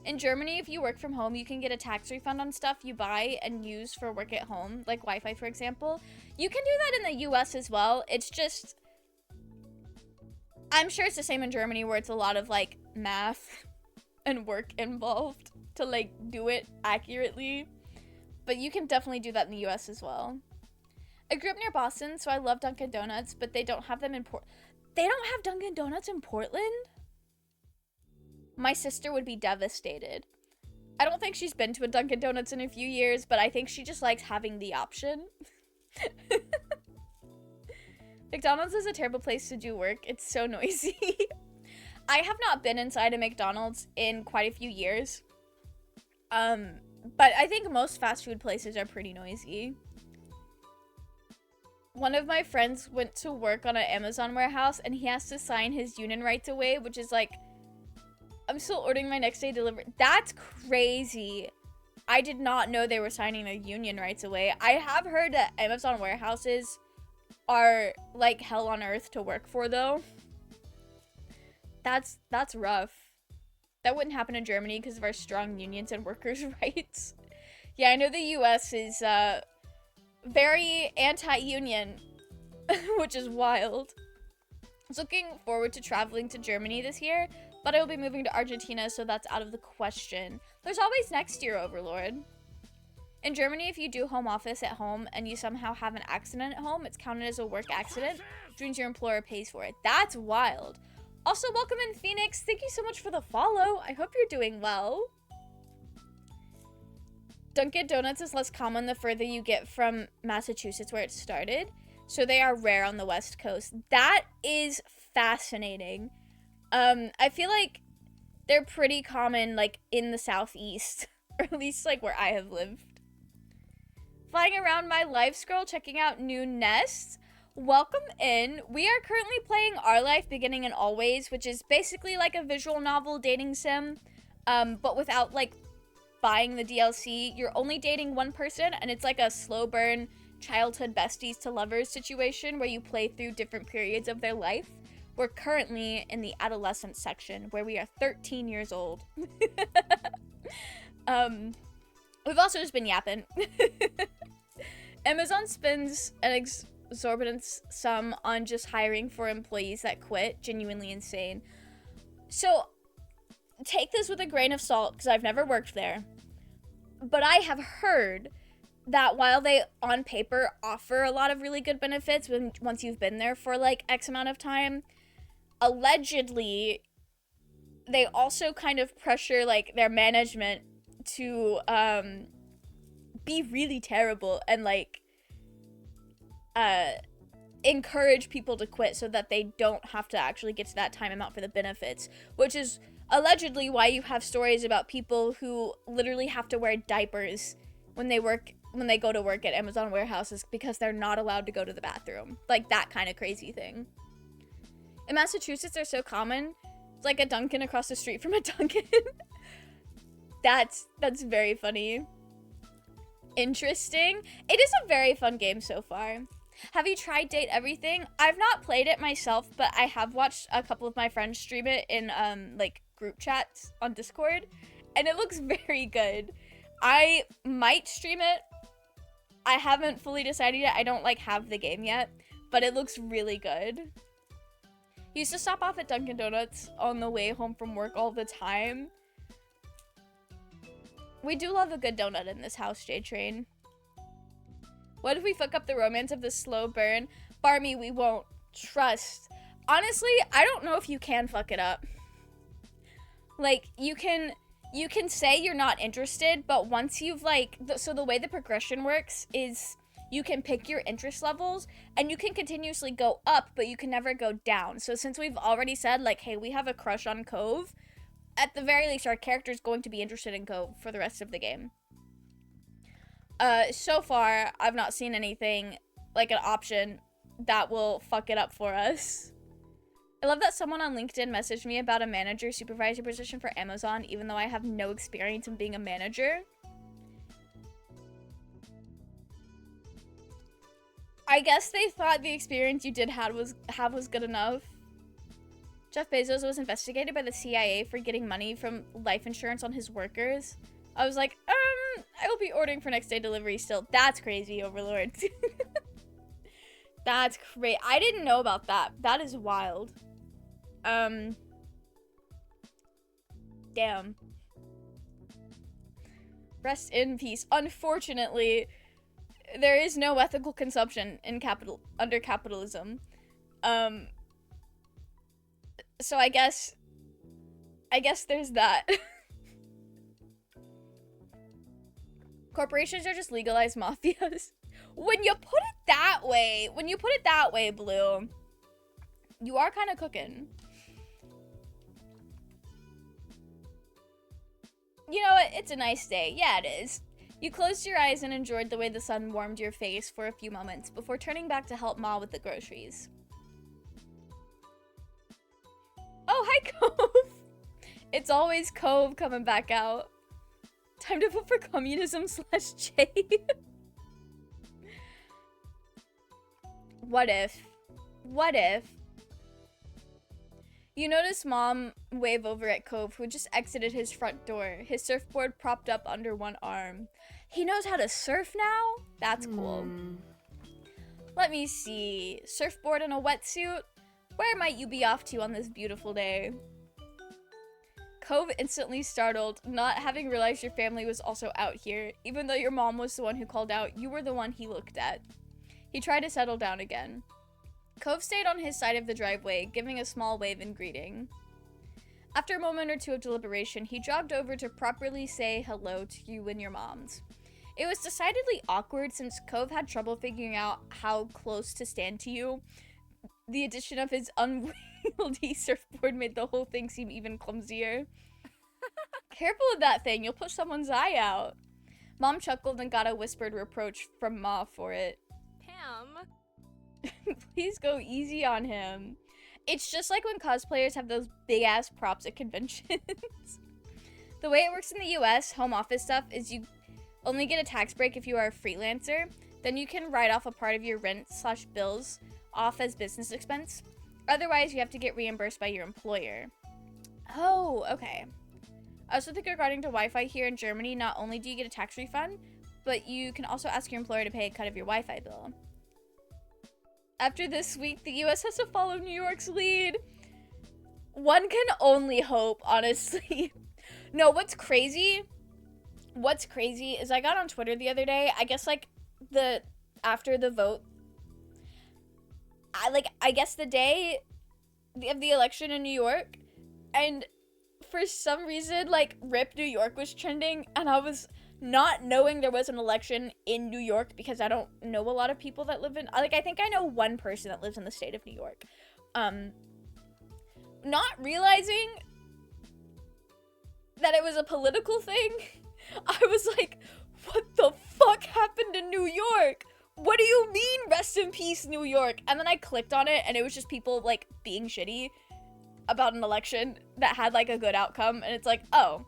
In Germany, if you work from home, you can get a tax refund on stuff you buy and use for work at home, like Wi-Fi, for example. You can do that in the US as well. It's just, I'm sure it's the same in Germany where it's a lot of, like, math and work involved to, like, do it accurately. But you can definitely do that in the US as well. I grew up near Boston, so I love Dunkin' Donuts, but they don't have them in They don't have Dunkin' Donuts in Portland? My sister would be devastated. I don't think she's been to a Dunkin' Donuts in a few years, but I think she just likes having the option. McDonald's is a terrible place to do work. It's so noisy. I have not been inside a McDonald's in quite a few years. But I think most fast food places are pretty noisy. One of my friends went to work on an Amazon warehouse and he has to sign his union rights away, which is like, I'm still ordering my next day delivery. That's crazy. I did not know they were signing their union rights away. I have heard that Amazon warehouses are like hell on earth to work for, though. That's rough. That wouldn't happen in Germany because of our strong unions and workers' rights. Yeah, I know the US is very anti-union, which is wild. I was looking forward to traveling to Germany this year, but I will be moving to Argentina, so that's out of the question. There's always next year, Overlord. In Germany, if you do home office at home and you somehow have an accident at home, it's counted as a work accident, which means your employer pays for it. That's wild. Also, welcome in, Phoenix. Thank you so much for the follow. I hope you're doing well. Dunkin' Donuts is less common the further you get from Massachusetts, where it started. So they are rare on the West Coast. That is fascinating. I feel like They're pretty common, like, in the southeast, or at least, like, where I have lived. Flying around my life scroll, checking out new nests. Welcome in. We are currently playing Our Life Beginning and Always, which is basically like a visual novel dating sim, but without, like, buying the DLC. You're only dating one person, and it's like a slow burn childhood besties to lovers situation where you play through different periods of their life. We're currently in the adolescent section where we are 13 years old. We've also just been yapping. Amazon spends an exorbitant sum on just hiring for employees that quit. Genuinely insane. So take this with a grain of salt because I've never worked there. But I have heard that while they on paper offer a lot of really good benefits once you've been there for like X amount of time, allegedly they also kind of pressure like their management to be really terrible and like encourage people to quit so that they don't have to actually get to that time amount for the benefits, which is allegedly why you have stories about people who literally have to wear diapers when they go to work at Amazon warehouses because they're not allowed to go to the bathroom. Like that kind of crazy thing. In Massachusetts, they're so common. It's like a Dunkin' across the street from a Dunkin'. That's very funny. Interesting. It is a very fun game so far. Have you tried Date Everything? I've not played it myself, but I have watched a couple of my friends stream it in like group chats on Discord, and it looks very good. I might stream it. I haven't fully decided yet. I don't like have the game yet, but it looks really good. He used to stop off at Dunkin' Donuts on the way home from work all the time. We do love a good donut in this house, J-Train. What if we fuck up the romance of the slow burn? Barmy, we won't. Trust. Honestly, I don't know if you can fuck it up. Like, you can say you're not interested, but once you've like, so the way the progression works is you can pick your interest levels and you can continuously go up, but you can never go down. So since we've already said like, hey, we have a crush on Cove, at the very least, our character's going to be interested in Cove for the rest of the game. So far, I've not seen anything, like an option, that will fuck it up for us. I love that someone on LinkedIn messaged me about a manager supervisor position for Amazon, even though I have no experience in being a manager. I guess they thought the experience you did have was good enough. Jeff Bezos was investigated by the CIA for getting money from life insurance on his workers. I was like, I will be ordering for next day delivery still. That's crazy, Overlord. That's crazy. I didn't know about that. That is wild. Damn. Rest in peace. Unfortunately, there is no ethical consumption in under capitalism. So I guess there's that. Corporations are just legalized mafias. When you put it that way, Blue, you are kind of cooking. You know what? It's a nice day. Yeah, it is. You closed your eyes and enjoyed the way the sun warmed your face for a few moments before turning back to help Ma with the groceries. Oh, hi, Cove. It's always Cove coming back out. Time to vote for communism/J. What if? You notice Mom wave over at Cove, who just exited his front door, his surfboard propped up under one arm. He knows how to surf now? That's cool. Let me see. Surfboard and a wetsuit? Where might you be off to on this beautiful day? Cove instantly startled, not having realized your family was also out here. Even though your mom was the one who called out, you were the one he looked at. He tried to settle down again. Cove stayed on his side of the driveway, giving a small wave in greeting. After a moment or two of deliberation, he jogged over to properly say hello to you and your moms. It was decidedly awkward since Cove had trouble figuring out how close to stand to you. The addition of his unwieldy surfboard made the whole thing seem even clumsier. Careful with that thing, you'll put someone's eye out. Mom chuckled and got a whispered reproach from Ma for it. Pam. Please go easy on him. It's just like when cosplayers have those big-ass props at conventions. The way it works in the US, home office stuff, is you only get a tax break if you are a freelancer. Then you can write off a part of your rent/bills off as business expense. Otherwise, you have to get reimbursed by your employer. Oh, okay. I also think regarding to Wi-Fi here in Germany, not only do you get a tax refund, but you can also ask your employer to pay a cut of your Wi-Fi bill. After this week, the US has to follow New York's lead. One can only hope, honestly. No, what's crazy is I got on Twitter the other day, I guess like after the vote, I guess the day of the election in New York, and for some reason, like, RIP New York was trending, and I was not knowing there was an election in New York because I don't know a lot of people that live in, like, I think I know one person that lives in the state of New York. Not realizing that it was a political thing, I was like, what the fuck happened in New York? What do you mean, rest in peace, New York? And then I clicked on it, and it was just people, like, being shitty about an election that had, like, a good outcome, and it's like, oh,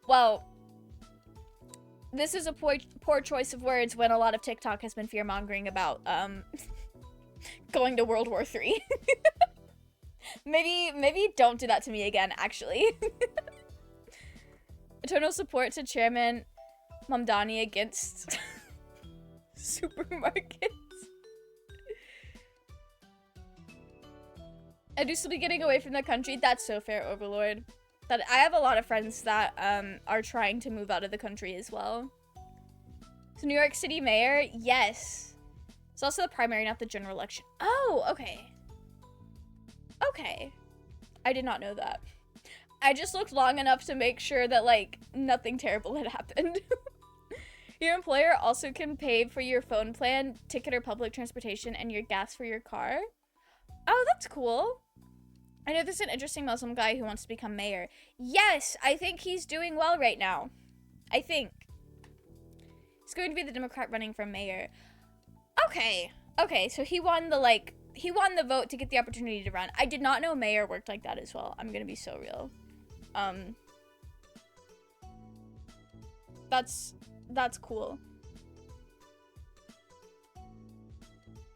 well, this is a poor choice of words when a lot of TikTok has been fear-mongering about, going to World War III. Maybe don't do that to me again, actually. Eternal support to Chairman Mamdani against supermarkets. I do still be getting away from the country. That's so fair, Overlord. That I have a lot of friends that are trying to move out of the country as well. So New York City mayor, yes. It's also the primary, not the general election. Oh, okay. Okay. I did not know that. I just looked long enough to make sure that, like, nothing terrible had happened. Your employer also can pay for your phone plan, ticket or public transportation, and your gas for your car. Oh, that's cool. I know there's an interesting Muslim guy who wants to become mayor. Yes, I think he's doing well right now. I think. He's going to be the Democrat running for mayor. Okay. Okay, so he won the vote to get the opportunity to run. I did not know mayor worked like that as well. I'm gonna be so real. That's cool.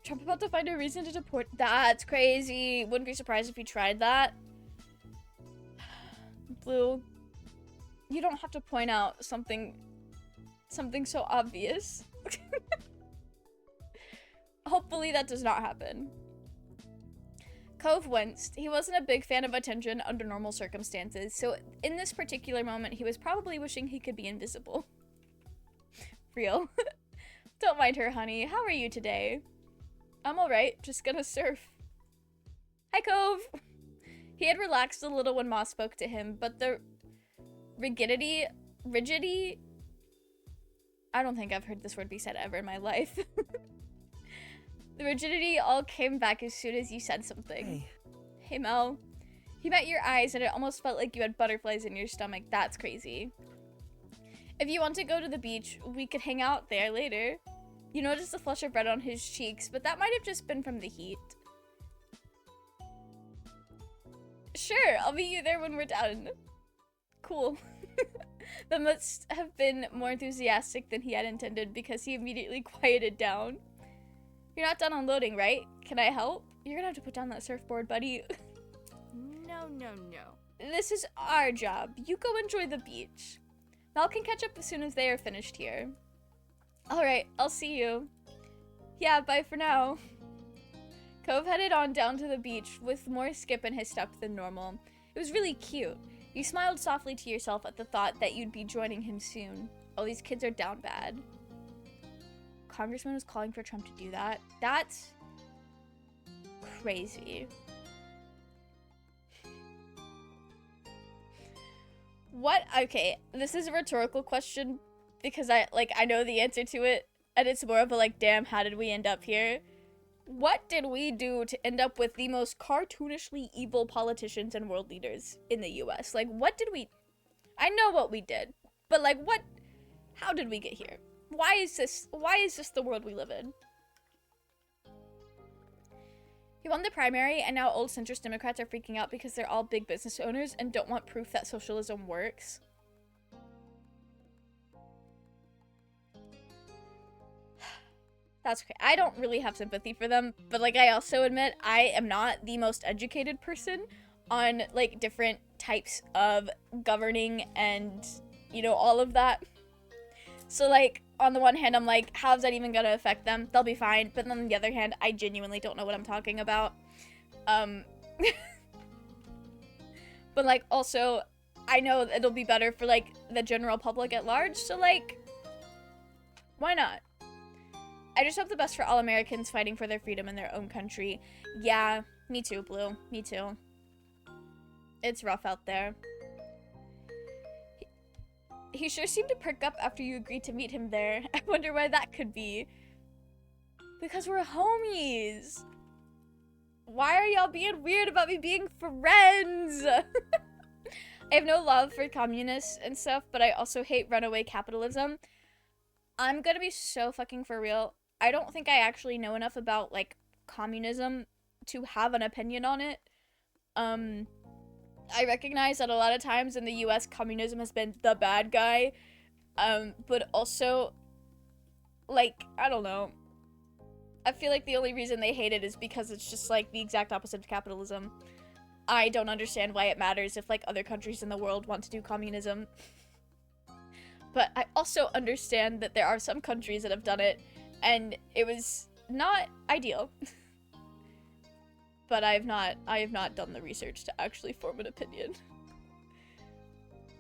Trump about to find a reason to deport. That's crazy. Wouldn't be surprised if he tried that. Blue, you don't have to point out something so obvious. Hopefully that does not happen. Cove winced. He wasn't a big fan of attention under normal circumstances, so in this particular moment, he was probably wishing he could be invisible. Real. Don't mind her, honey. How are you today? I'm alright. Just gonna surf. Hi, Cove! He had relaxed a little when Ma spoke to him, but the rigidity? I don't think I've heard this word be said ever in my life. The rigidity all came back as soon as you said something. Hey. Hey, Mel. He met your eyes and it almost felt like you had butterflies in your stomach. That's crazy. If you want to go to the beach, we could hang out there later. You noticed the flush of red on his cheeks, but that might have just been from the heat. Sure, I'll meet you there when we're done. Cool. That must have been more enthusiastic than he had intended because he immediately quieted down. You're not done unloading, right? Can I help? You're gonna have to put down that surfboard, buddy. No. This is our job. You go enjoy the beach. Mel can catch up as soon as they are finished here. Alright, I'll see you. Yeah, bye for now. Cove headed on down to the beach with more skip in his step than normal. It was really cute. You smiled softly to yourself at the thought that you'd be joining him soon. Oh, these kids are down bad. Congressman was calling for Trump to do that. That's crazy. What? Okay, this is a rhetorical question because I know the answer to it, and it's more of a like, damn, how did we end up here? What did we do to end up with the most cartoonishly evil politicians and world leaders in the US? Like, what did we I know what we did, but like, how did we get here? Why is this the world we live in? He won the primary, and now old centrist Democrats are freaking out because they're all big business owners and don't want proof that socialism works. That's okay. I don't really have sympathy for them, but like I also admit I am not the most educated person on like different types of governing and, you know, all of that. So like on the one hand I'm like, how's that even gonna affect them? They'll be fine. But on the other hand, I genuinely don't know what I'm talking about. But like also I know it'll be better for like the general public at large, so like why not? I just hope the best for all Americans fighting for their freedom in their own country. Yeah, me too, Blue. Me too. It's rough out there. He sure seemed to perk up after you agreed to meet him there. I wonder why that could be. Because we're homies. Why are y'all being weird about me being friends? I have no love for communists and stuff, but I also hate runaway capitalism. I'm gonna be so fucking for real. I don't think I actually know enough about, like, communism to have an opinion on it. I recognize that a lot of times in the US, communism has been the bad guy. But also, like, I don't know. I feel like the only reason they hate it is because it's just, like, the exact opposite of capitalism. I don't understand why it matters if, like, other countries in the world want to do communism. But I also understand that there are some countries that have done it, and it was not ideal. But I have not done the research to actually form an opinion.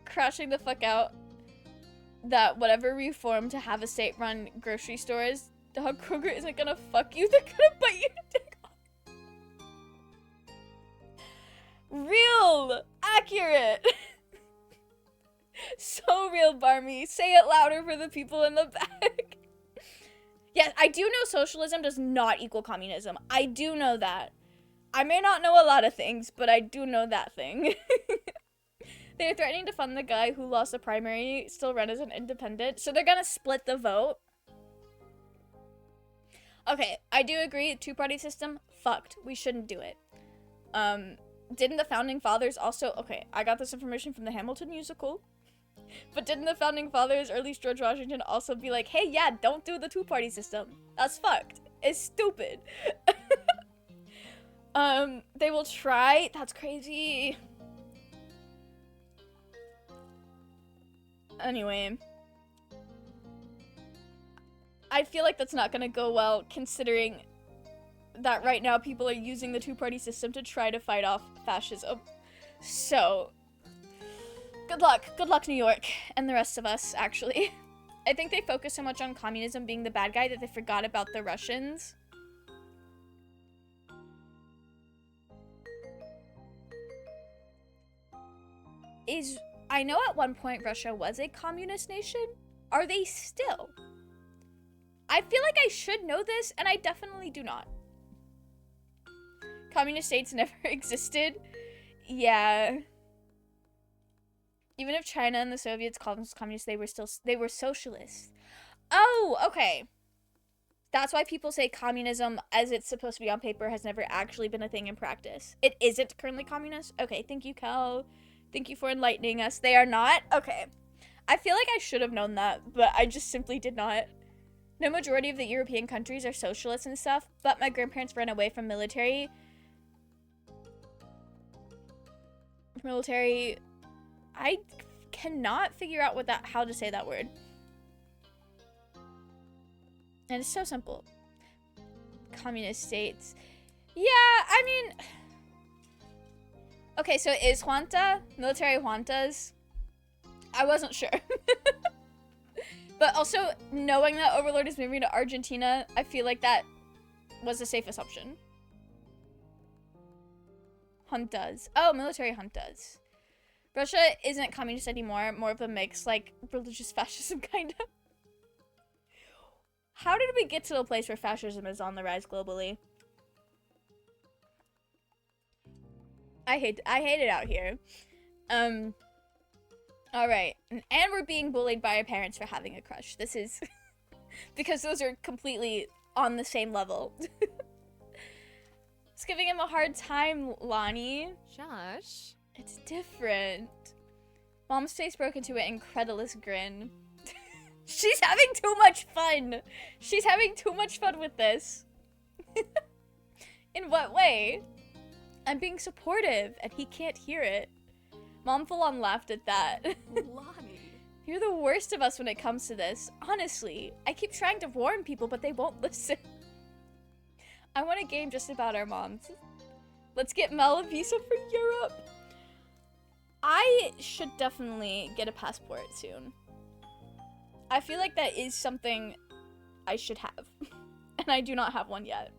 Crashing the fuck out that whatever reform to have a state-run grocery stores, dog Kroger isn't gonna fuck you, they're gonna bite your dick off. Real! Accurate! So real, Barmy. Say it louder for the people in the back. Yes, I do know socialism does not equal communism. I do know that. I may not know a lot of things, but I do know that thing. They're threatening to fund the guy who lost the primary, still run as an independent, so they're gonna split the vote. Okay, I do agree, two-party system, fucked. We shouldn't do it. Didn't the Founding Fathers also... Okay, I got this information from the Hamilton musical. But didn't the Founding Fathers, or at least George Washington, also be like, hey, yeah, don't do the two-party system. That's fucked. It's stupid. They will try. That's crazy. Anyway. I feel like that's not gonna go well, considering that right now people are using the two-party system to try to fight off fascism. So... Good luck, New York, and the rest of us, actually. I think they focus so much on communism being the bad guy that they forgot about the Russians. I know at one point Russia was a communist nation. Are they still? I feel like I should know this, and I definitely do not. Communist states never existed. Yeah. Even if China and the Soviets called themselves communists, they were socialists. Oh, okay. That's why people say communism, as it's supposed to be on paper, has never actually been a thing in practice. It isn't currently communist? Okay, thank you, Cal. Thank you for enlightening us. They are not? Okay. I feel like I should have known that, but I just simply did not. No majority of the European countries are socialists and stuff, but my grandparents ran away from military. I cannot figure out how to say that word. And it's so simple. Communist states. Yeah, I mean... Okay, so is Junta? Military juntas? I wasn't sure. But also, knowing that Overlord is moving to Argentina, I feel like that was a safe assumption. Juntas. Oh, military juntas. Russia isn't communist anymore, more of a mix, like religious fascism, kind of. How did we get to a place where fascism is on the rise globally? I hate it out here. All right. And we're being bullied by our parents for having a crush. This is because those are completely on the same level. It's giving him a hard time, Lonnie. Josh. It's different. Mom's face broke into an incredulous grin. She's having too much fun. She's having too much fun with this. In what way? I'm being supportive, and he can't hear it. Mom full on laughed at that. Lonnie. You're the worst of us when it comes to this. Honestly, I keep trying to warn people, but they won't listen. I want a game just about our moms. Let's get Mel a visa for Europe. I should definitely get a passport soon. I feel like that is something I should have. And I do not have one yet.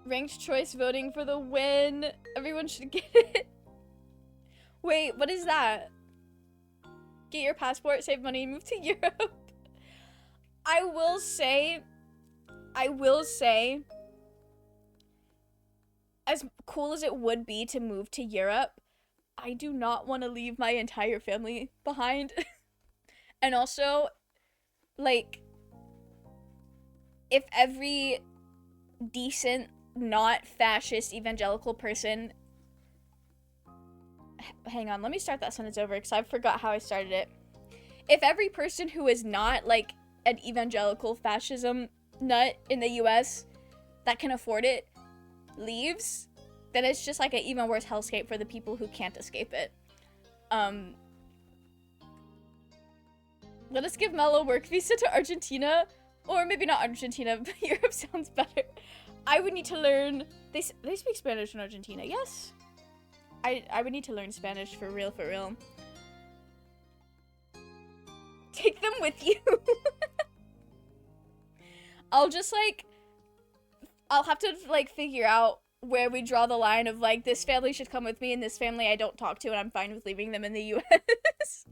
Ranked choice voting for the win. Everyone should get it. Wait, what is that? Get your passport, save money, and move to Europe. I will say, as cool as it would be to move to Europe, I do not want to leave my entire family behind. And also, like, if every decent, not fascist evangelical person... Hang on, let me start that sentence over because I forgot how I started it. If every person who is not, like, an evangelical fascism nut in the US that can afford it leaves, then it's just like an even worse hellscape for the people who can't escape it. Let us give Mel a work visa to Argentina, or maybe not Argentina, but Europe sounds better. I would need to learn, they speak Spanish in Argentina, yes? I would need to learn Spanish for real, for real. Take them with you. I'll just, like, I'll have to, like, figure out where we draw the line of, like, this family should come with me and this family I don't talk to and I'm fine with leaving them in the US.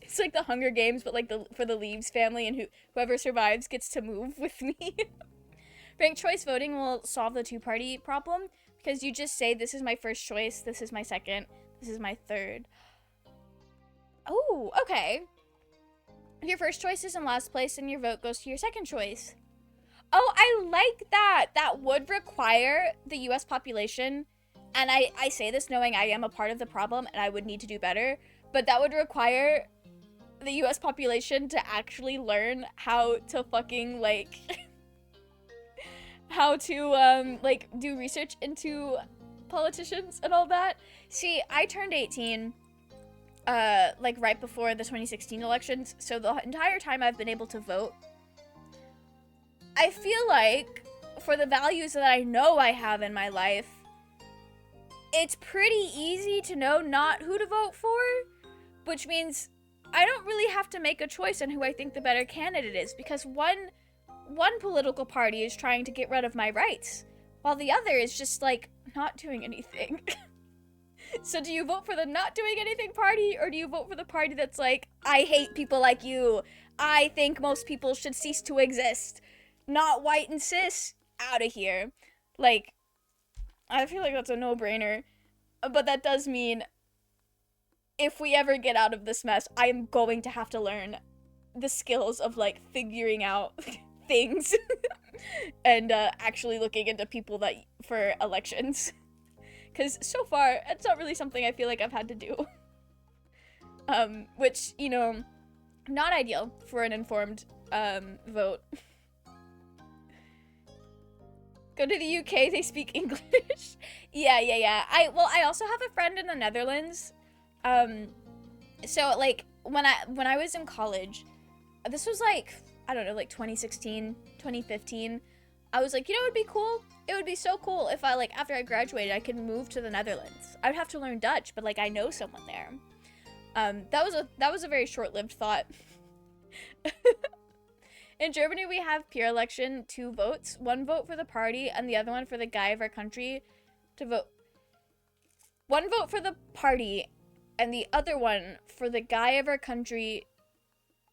It's like the Hunger Games, but, like, for the Leaves family, and whoever survives gets to move with me. Ranked choice voting will solve the two-party problem, because you just say, this is my first choice, this is my second, this is my third. Oh, okay. Your first choice is in last place, and your vote goes to your second choice. Oh, I like that. That would require the US population, and I say this knowing I am a part of the problem, and I would need to do better, but that would require the US population to actually learn how to fucking, like... how to, like, do research into politicians and all that. See, I turned 18, like, right before the 2016 elections, so the entire time I've been able to vote. I feel like, for the values that I know I have in my life, it's pretty easy to know not who to vote for, which means I don't really have to make a choice on who I think the better candidate is, because one political party is trying to get rid of my rights, while the other is just, like, not doing anything. So do you vote for the not doing anything party, or do you vote for the party that's like, I hate people like you, I think most people should cease to exist, not white and cis, out of here? Like, I feel like that's a no-brainer, but that does mean if we ever get out of this mess, I am going to have to learn the skills of, like, figuring out things and actually looking into people that for elections, because so far it's not really something I feel like I've had to do, which, you know, not ideal for an informed vote. Go to the UK, they speak English. Yeah. I also have a friend in the Netherlands. So, like, when I was in college, this was, like, I don't know, like, 2016, 2015, I was like, you know what would be cool? It would be so cool if I, like, after I graduated, I could move to the Netherlands. I'd have to learn Dutch, but, like, I know someone there. That was a very short-lived thought. In Germany, we have peer election, 2 votes. 1 vote for the party, and the other one for the guy of our country to vote. 1 vote for the party, and the other one for the guy of our country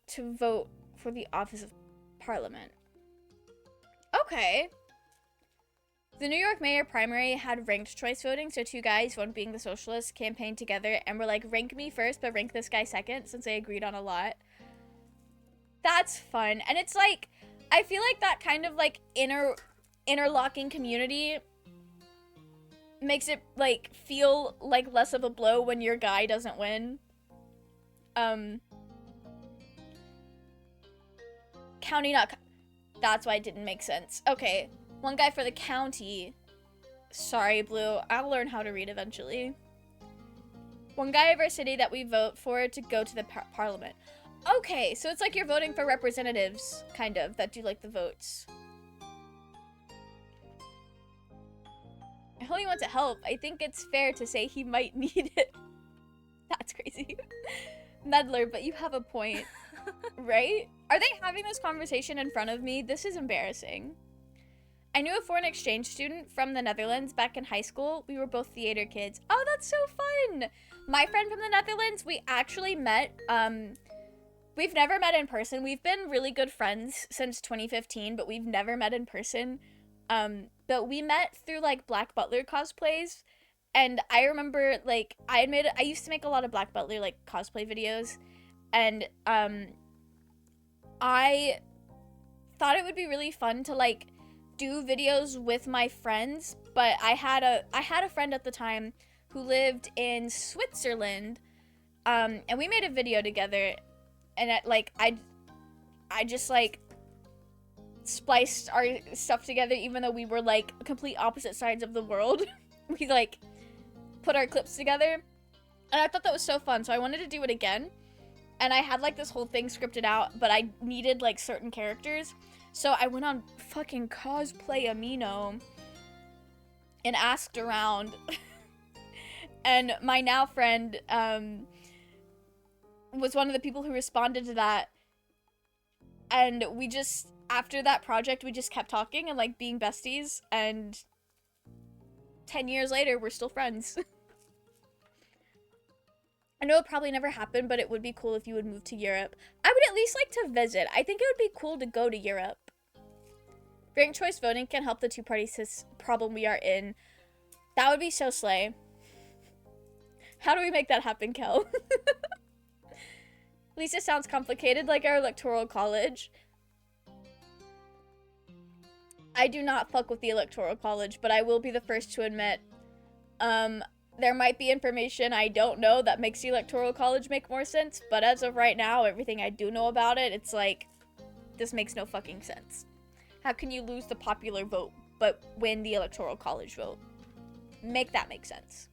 to vote for the office of parliament. Okay. The New York mayor primary had ranked choice voting, so two guys, one being the socialist, campaigned together and were like, rank me first, but rank this guy second, since they agreed on a lot. That's fun. And it's like, I feel like that kind of like interlocking community makes it like feel like less of a blow when your guy doesn't win. County not that's why it didn't make sense. Okay, one guy for the county. Sorry, Blue. I'll learn how to read eventually. One guy of our city that we vote for to go to the parliament. Okay, so it's like you're voting for representatives, kind of, that do like the votes. I only want to help. I think it's fair to say he might need it. That's crazy. Meddler, but you have a point. Right? Are they having this conversation in front of me? This is embarrassing. I knew a foreign exchange student from the Netherlands back in high school. We were both theater kids. Oh, that's so fun! My friend from the Netherlands, we actually met, we've never met in person. We've been really good friends since 2015, but we've never met in person. But we met through, like, Black Butler cosplays. And I remember, like, I used to make a lot of Black Butler, like, cosplay videos. And, I thought it would be really fun to, like, do videos with my friends. But I had a friend at the time who lived in Switzerland. And we made a video together. And, I just, like, spliced our stuff together even though we were, like, complete opposite sides of the world. We, like, put our clips together. And I thought that was so fun, so I wanted to do it again. And I had, like, this whole thing scripted out, but I needed, like, certain characters. So I went on fucking Cosplay Amino and asked around. And my now friend, was one of the people who responded to that. And we just, after that project, we just kept talking and, like, being besties. And 10 years later, we're still friends. I know it probably never happened, but it would be cool if you would move to Europe. I would at least like to visit. I think it would be cool to go to Europe. Ranked choice voting can help the two-party problem we are in. That would be so slay. How do we make that happen, Kel? At least it sounds complicated, like our electoral college. I do not fuck with the electoral college, but I will be the first to admit, there might be information I don't know that makes the electoral college make more sense, but as of right now, everything I do know about it, it's like, this makes no fucking sense. How can you lose the popular vote, but win the electoral college vote? Make that make sense.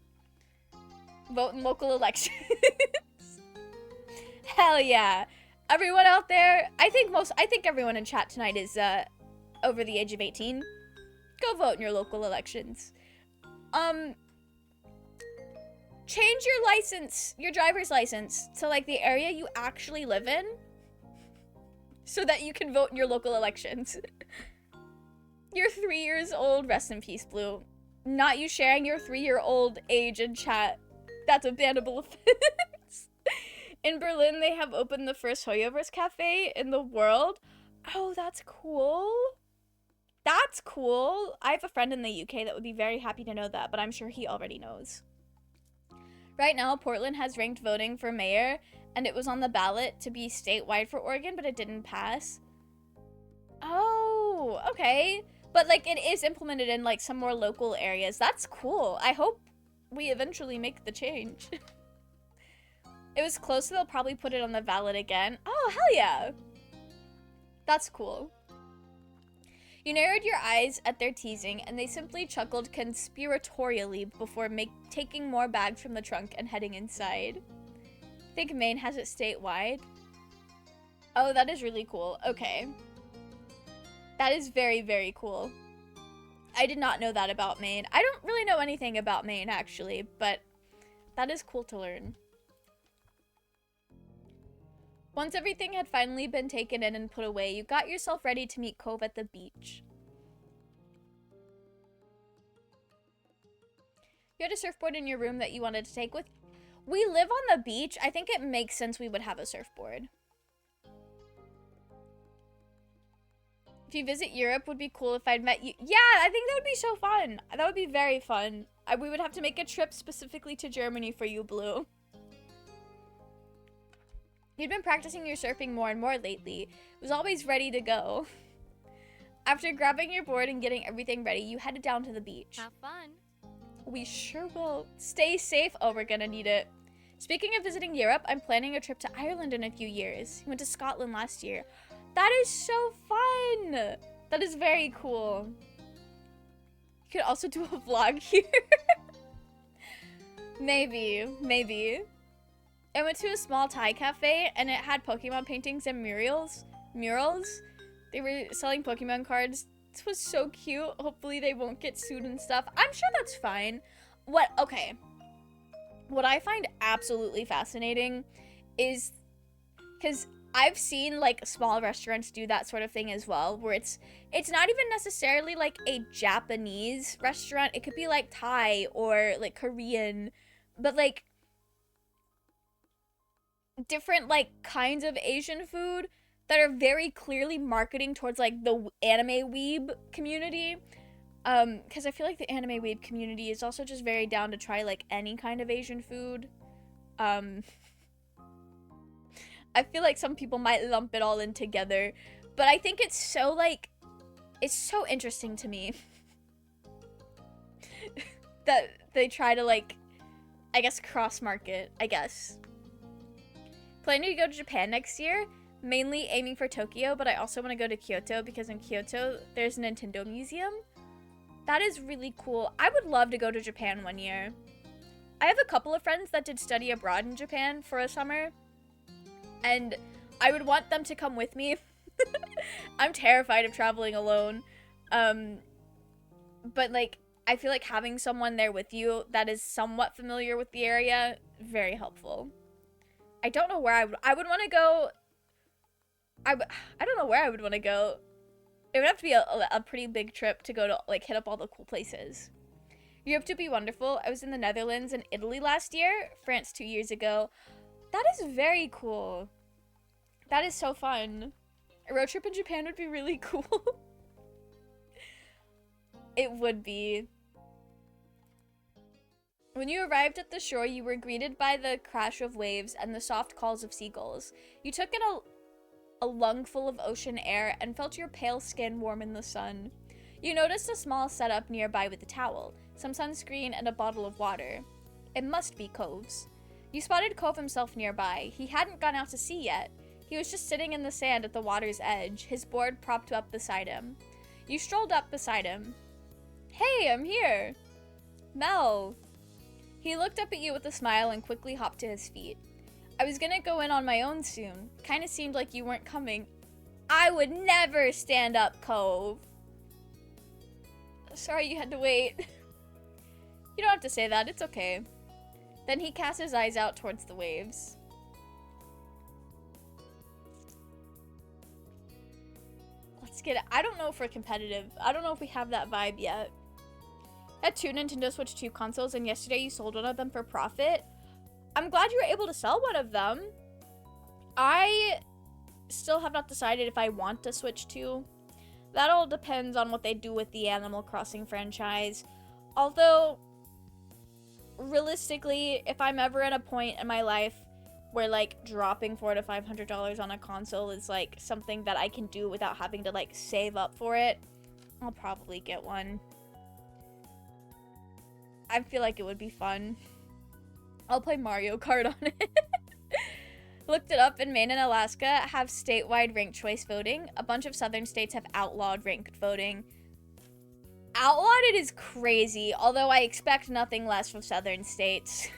Vote in local elections. Hell yeah. Everyone out there, I think everyone in chat tonight is, over the age of 18. Go vote in your local elections. Change your license, your driver's license, to, like, the area you actually live in, so that you can vote in your local elections. You're 3 years old, rest in peace, Blue. Not you sharing your 3-year-old age in chat. That's a bannable offense. In Berlin, they have opened the first Hoyoverse cafe in the world. Oh, that's cool. That's cool. I have a friend in the UK that would be very happy to know that, but I'm sure he already knows. Right now, Portland has ranked voting for mayor, and it was on the ballot to be statewide for Oregon, but it didn't pass. Oh, okay. But, like, it is implemented in, like, some more local areas. That's cool. I hope we eventually make the change. It was close, so they'll probably put it on the ballot again. Oh, hell yeah. That's cool. You narrowed your eyes at their teasing, and they simply chuckled conspiratorially before taking more bags from the trunk and heading inside. Think Maine has it statewide? Oh, that is really cool. Okay. That is very, very cool. I did not know that about Maine. I don't really know anything about Maine, actually, but that is cool to learn. Once everything had finally been taken in and put away, you got yourself ready to meet Cove at the beach. You had a surfboard in your room that you wanted to take with. We live on the beach. I think it makes sense we would have a surfboard. If you visit Europe, would be cool if I'd met you. Yeah, I think that would be so fun. That would be very fun. We would have to make a trip specifically to Germany for you, Blue. You'd been practicing your surfing more and more lately. It was always ready to go. After grabbing your board and getting everything ready, you headed down to the beach. Have fun. We sure will. Stay safe. Oh, we're gonna need it. Speaking of visiting Europe, I'm planning a trip to Ireland in a few years. We went to Scotland last year. That is so fun. That is very cool. You could also do a vlog here. Maybe. I went to a small Thai cafe and it had Pokemon paintings and murals. They were selling Pokemon cards. This was so cute. Hopefully they won't get sued and stuff. I'm sure that's fine. What I find absolutely fascinating is, because I've seen like small restaurants do that sort of thing as well, where it's not even necessarily like a Japanese restaurant. It could be like Thai or like Korean, but like different like kinds of Asian food that are very clearly marketing towards like the anime weeb community. Because I feel like the anime weeb community is also just very down to try like any kind of Asian food. I feel like some people might lump it all in together, but I think it's so like, it's so interesting to me that they try to like, I guess, cross market, I guess. Planning to go to Japan next year, mainly aiming for Tokyo, but I also want to go to Kyoto because in Kyoto there's a Nintendo museum. That is really cool. I would love to go to Japan one year. I have a couple of friends that did study abroad in Japan for a summer, and I would want them to come with me. I'm terrified of traveling alone. But like, I feel like having someone there with you that is somewhat familiar with the area, very helpful. I don't know where I would want to go. I don't know where I would want to go. It would have to be a pretty big trip to go to like hit up all the cool places. Europe to be wonderful. I was in the Netherlands and Italy last year, France 2 years ago. That is very cool. That is so fun. A road trip in Japan would be really cool. It would be. When you arrived at the shore, you were greeted by the crash of waves and the soft calls of seagulls. You took in a lungful of ocean air and felt your pale skin warm in the sun. You noticed a small setup nearby with a towel, some sunscreen, and a bottle of water. It must be Cove's. You spotted Cove himself nearby. He hadn't gone out to sea yet. He was just sitting in the sand at the water's edge, his board propped up beside him. You strolled up beside him. Hey, I'm here. Mel. He looked up at you with a smile and quickly hopped to his feet. I was gonna go in on my own soon. Kinda seemed like you weren't coming. I would never stand up, Cove. Sorry you had to wait. You don't have to say that, it's okay. Then he cast his eyes out towards the waves. Let's get it. I don't know if we're competitive. I don't know if we have that vibe yet. I had 2 Nintendo Switch 2 consoles, and yesterday you sold one of them for profit. I'm glad you were able to sell one of them. I still have not decided if I want to Switch 2. That all depends on what they do with the Animal Crossing franchise. Although, realistically, if I'm ever at a point in my life where like dropping $400 to $500 on a console is like something that I can do without having to like save up for it, I'll probably get one. I feel like it would be fun. I'll play Mario Kart on it. Looked it up, in Maine and Alaska have statewide ranked choice voting. A bunch of southern states have outlawed ranked voting. Outlawed it is crazy, although I expect nothing less from southern states.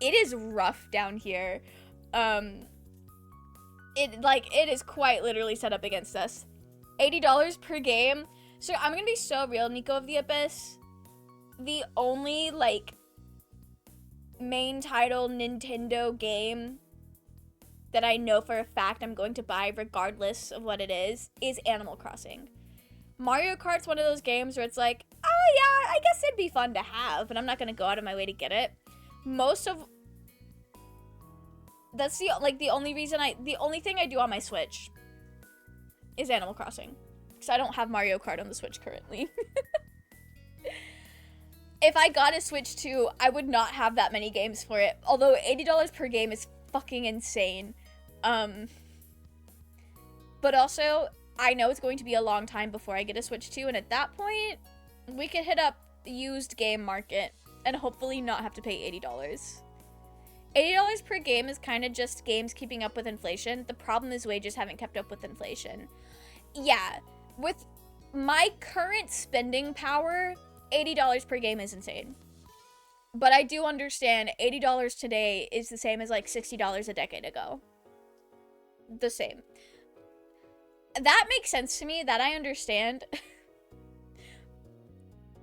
It is rough down here. It is quite literally set up against us. $80 per game. So I'm gonna be so real, Nico of the Abyss. The only like main title Nintendo game that I know for a fact I'm going to buy regardless of what it is Animal Crossing. Mario Kart's one of those games where it's like, oh yeah, I guess it'd be fun to have, but I'm not gonna go out of my way to get it. That's the only thing I do on my Switch. is Animal Crossing. Because I don't have Mario Kart on the Switch currently. If I got a Switch 2, I would not have that many games for it. Although $80 per game is fucking insane. But also, I know it's going to be a long time before I get a Switch 2, and at that point, we could hit up the used game market and hopefully not have to pay $80. $80 per game is kind of just games keeping up with inflation. The problem is wages haven't kept up with inflation. Yeah, with my current spending power, $80 per game is insane. But I do understand $80 today is the same as like $60 a decade ago. The same. That makes sense to me, that I understand.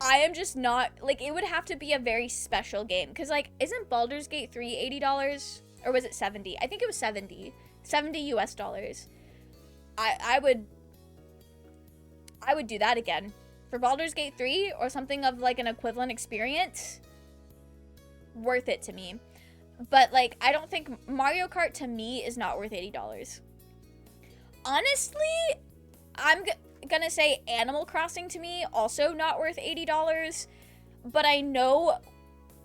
I am just not, like, it would have to be a very special game. Because, like, isn't Baldur's Gate 3 $80? Or was it 70? I think it was 70. 70 US dollars. I would do that again. For Baldur's Gate 3 or something of, like, an equivalent experience, worth it to me. But, like, I don't think Mario Kart to me is not worth $80. Honestly, I'm gonna say Animal Crossing to me, also not worth $80. But I know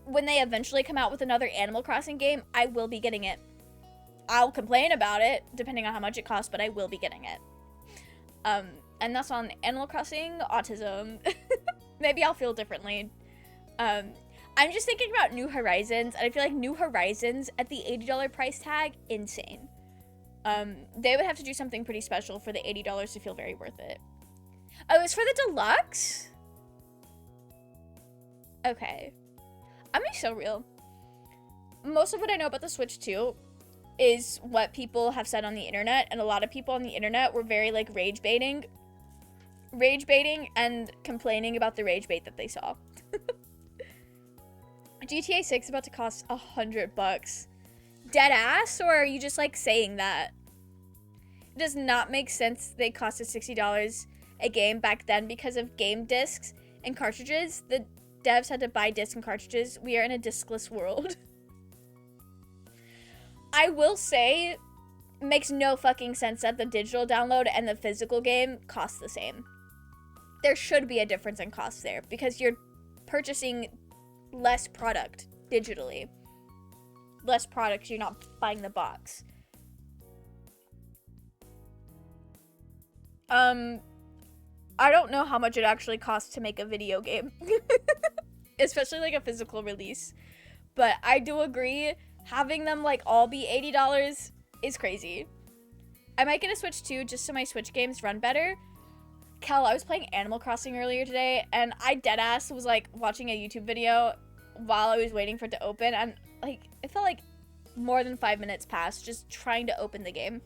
when they eventually come out with another Animal Crossing game, I will be getting it. I'll complain about it, depending on how much it costs, but I will be getting it. And that's on Animal Crossing Autism. Maybe I'll feel differently. I'm just thinking about New Horizons, and I feel like New Horizons at the $80 price tag, insane. They would have to do something pretty special for the $80 to feel very worth it. Oh, it's for the deluxe? Okay. I'm gonna be so real. Most of what I know about the Switch 2 is what people have said on the internet, and a lot of people on the internet were very, like, rage baiting and complaining about the rage bait that they saw. GTA 6 about to cost $100. Dead ass, or are you just, like, saying that? It does not make sense they costed $60 a game back then because of game discs and cartridges. The devs had to buy discs and cartridges. We are in a discless world. I will say, it makes no fucking sense that the digital download and the physical game cost the same. There should be a difference in cost there because you're purchasing less product digitally. Less product, you're not buying the box. I don't know how much it actually costs to make a video game. Especially like a physical release. But I do agree, having them like all be $80 is crazy. I might get a Switch 2 just so my Switch games run better. Kel, I was playing Animal Crossing earlier today, and I deadass was like watching a YouTube video while I was waiting for it to open, and like it felt like more than 5 minutes passed just trying to open the game.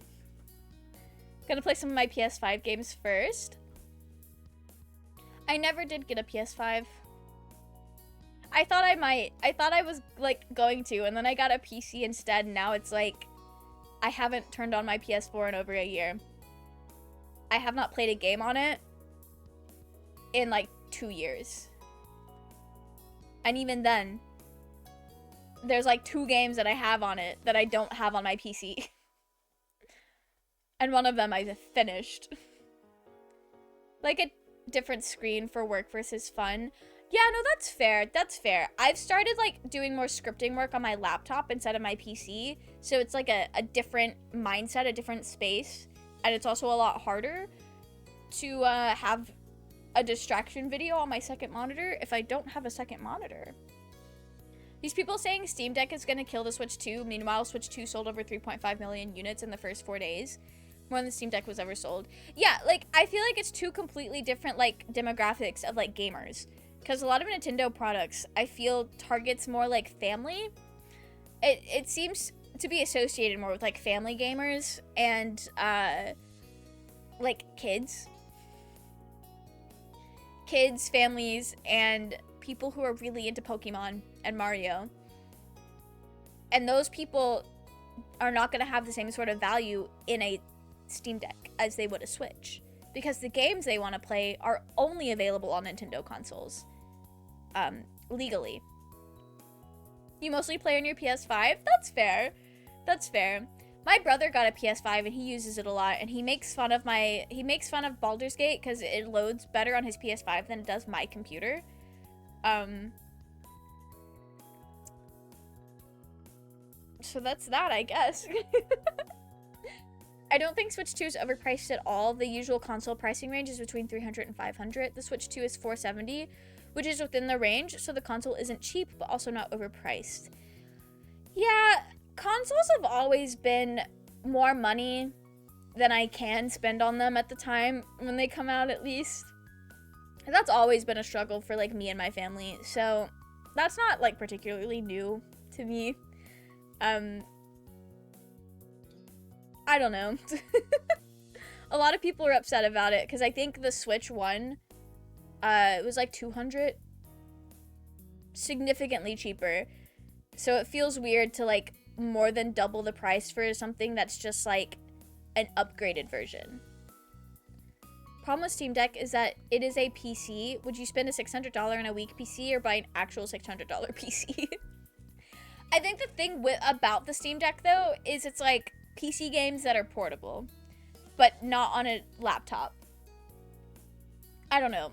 Gonna play some of my PS5 games first. I never did get a PS5. I thought I might. I thought I was like going to, and then I got a PC instead, and now it's like I haven't turned on my PS4 in over a year. I have not played a game on it in like 2 years. And even then, there's like 2 games that I have on it that I don't have on my PC. And one of them I've finished. Like a different screen for work versus fun. Yeah, no, that's fair. That's fair. I've started like doing more scripting work on my laptop instead of my PC. So it's like a different mindset, a different space. And it's also a lot harder to have a distraction video on my second monitor if I don't have a second monitor. These people saying Steam Deck is going to kill the Switch 2. Meanwhile, Switch 2 sold over 3.5 million units in the first 4 days. More than Steam Deck was ever sold. Yeah, like, I feel like it's 2 completely different, like, demographics of, like, gamers. Because a lot of Nintendo products, I feel, targets more, like, family. It seems to be associated more with, like, family gamers and, like, kids. Kids, families, and people who are really into Pokemon and Mario. And those people are not going to have the same sort of value in a Steam Deck as they would a Switch. Because the games they want to play are only available on Nintendo consoles. Legally. You mostly play on your PS5? That's fair. That's fair. My brother got a PS5 and he uses it a lot, and he makes fun of Baldur's Gate because it loads better on his PS5 than it does my computer. So that's that, I guess. I don't think Switch 2 is overpriced at all. The usual console pricing range is between $300 and $500. The Switch 2 is $470, which is within the range, so the console isn't cheap, but also not overpriced. Yeah, consoles have always been more money than I can spend on them at the time when they come out, at least. That's always been a struggle for, like, me and my family, so that's not, like, particularly new to me. I don't know. A lot of people are upset about it because I think the Switch 1, it was like $200, significantly cheaper. So it feels weird to like more than double the price for something that's just like an upgraded version. Problem with Steam Deck is that it is a PC. Would you spend a $600 in a weak PC or buy an actual $600 PC? I think the thing about the Steam Deck though is it's like PC games that are portable, but not on a laptop. I don't know.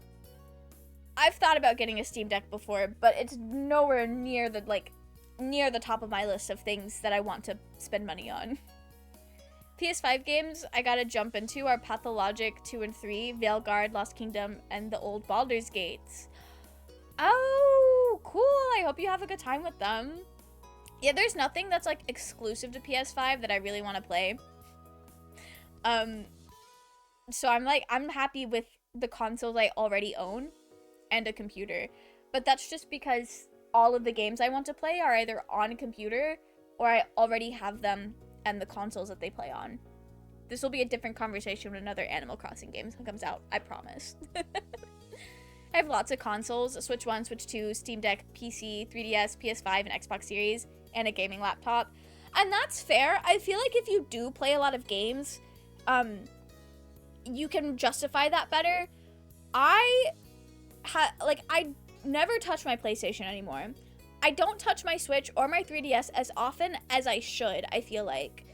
I've thought about getting a Steam Deck before, but it's nowhere near the top of my list of things that I want to spend money on. PS5 games I gotta jump into are Pathologic 2 and 3, Veilguard, Lost Kingdom, and the old Baldur's Gates. Oh, cool. I hope you have a good time with them. Yeah, there's nothing that's like exclusive to PS5 that I really want to play. So I'm happy with the consoles I already own and a computer. But that's just because all of the games I want to play are either on a computer or I already have them and the consoles that they play on. This will be a different conversation when another Animal Crossing game comes out, I promise. I have lots of consoles, Switch 1, Switch 2, Steam Deck, PC, 3DS, PS5, and Xbox Series, and a gaming laptop. And that's fair. I feel like if you do play a lot of games, you can justify that better. I never touch my PlayStation anymore. I don't touch my Switch or my 3DS as often as I should, I feel like.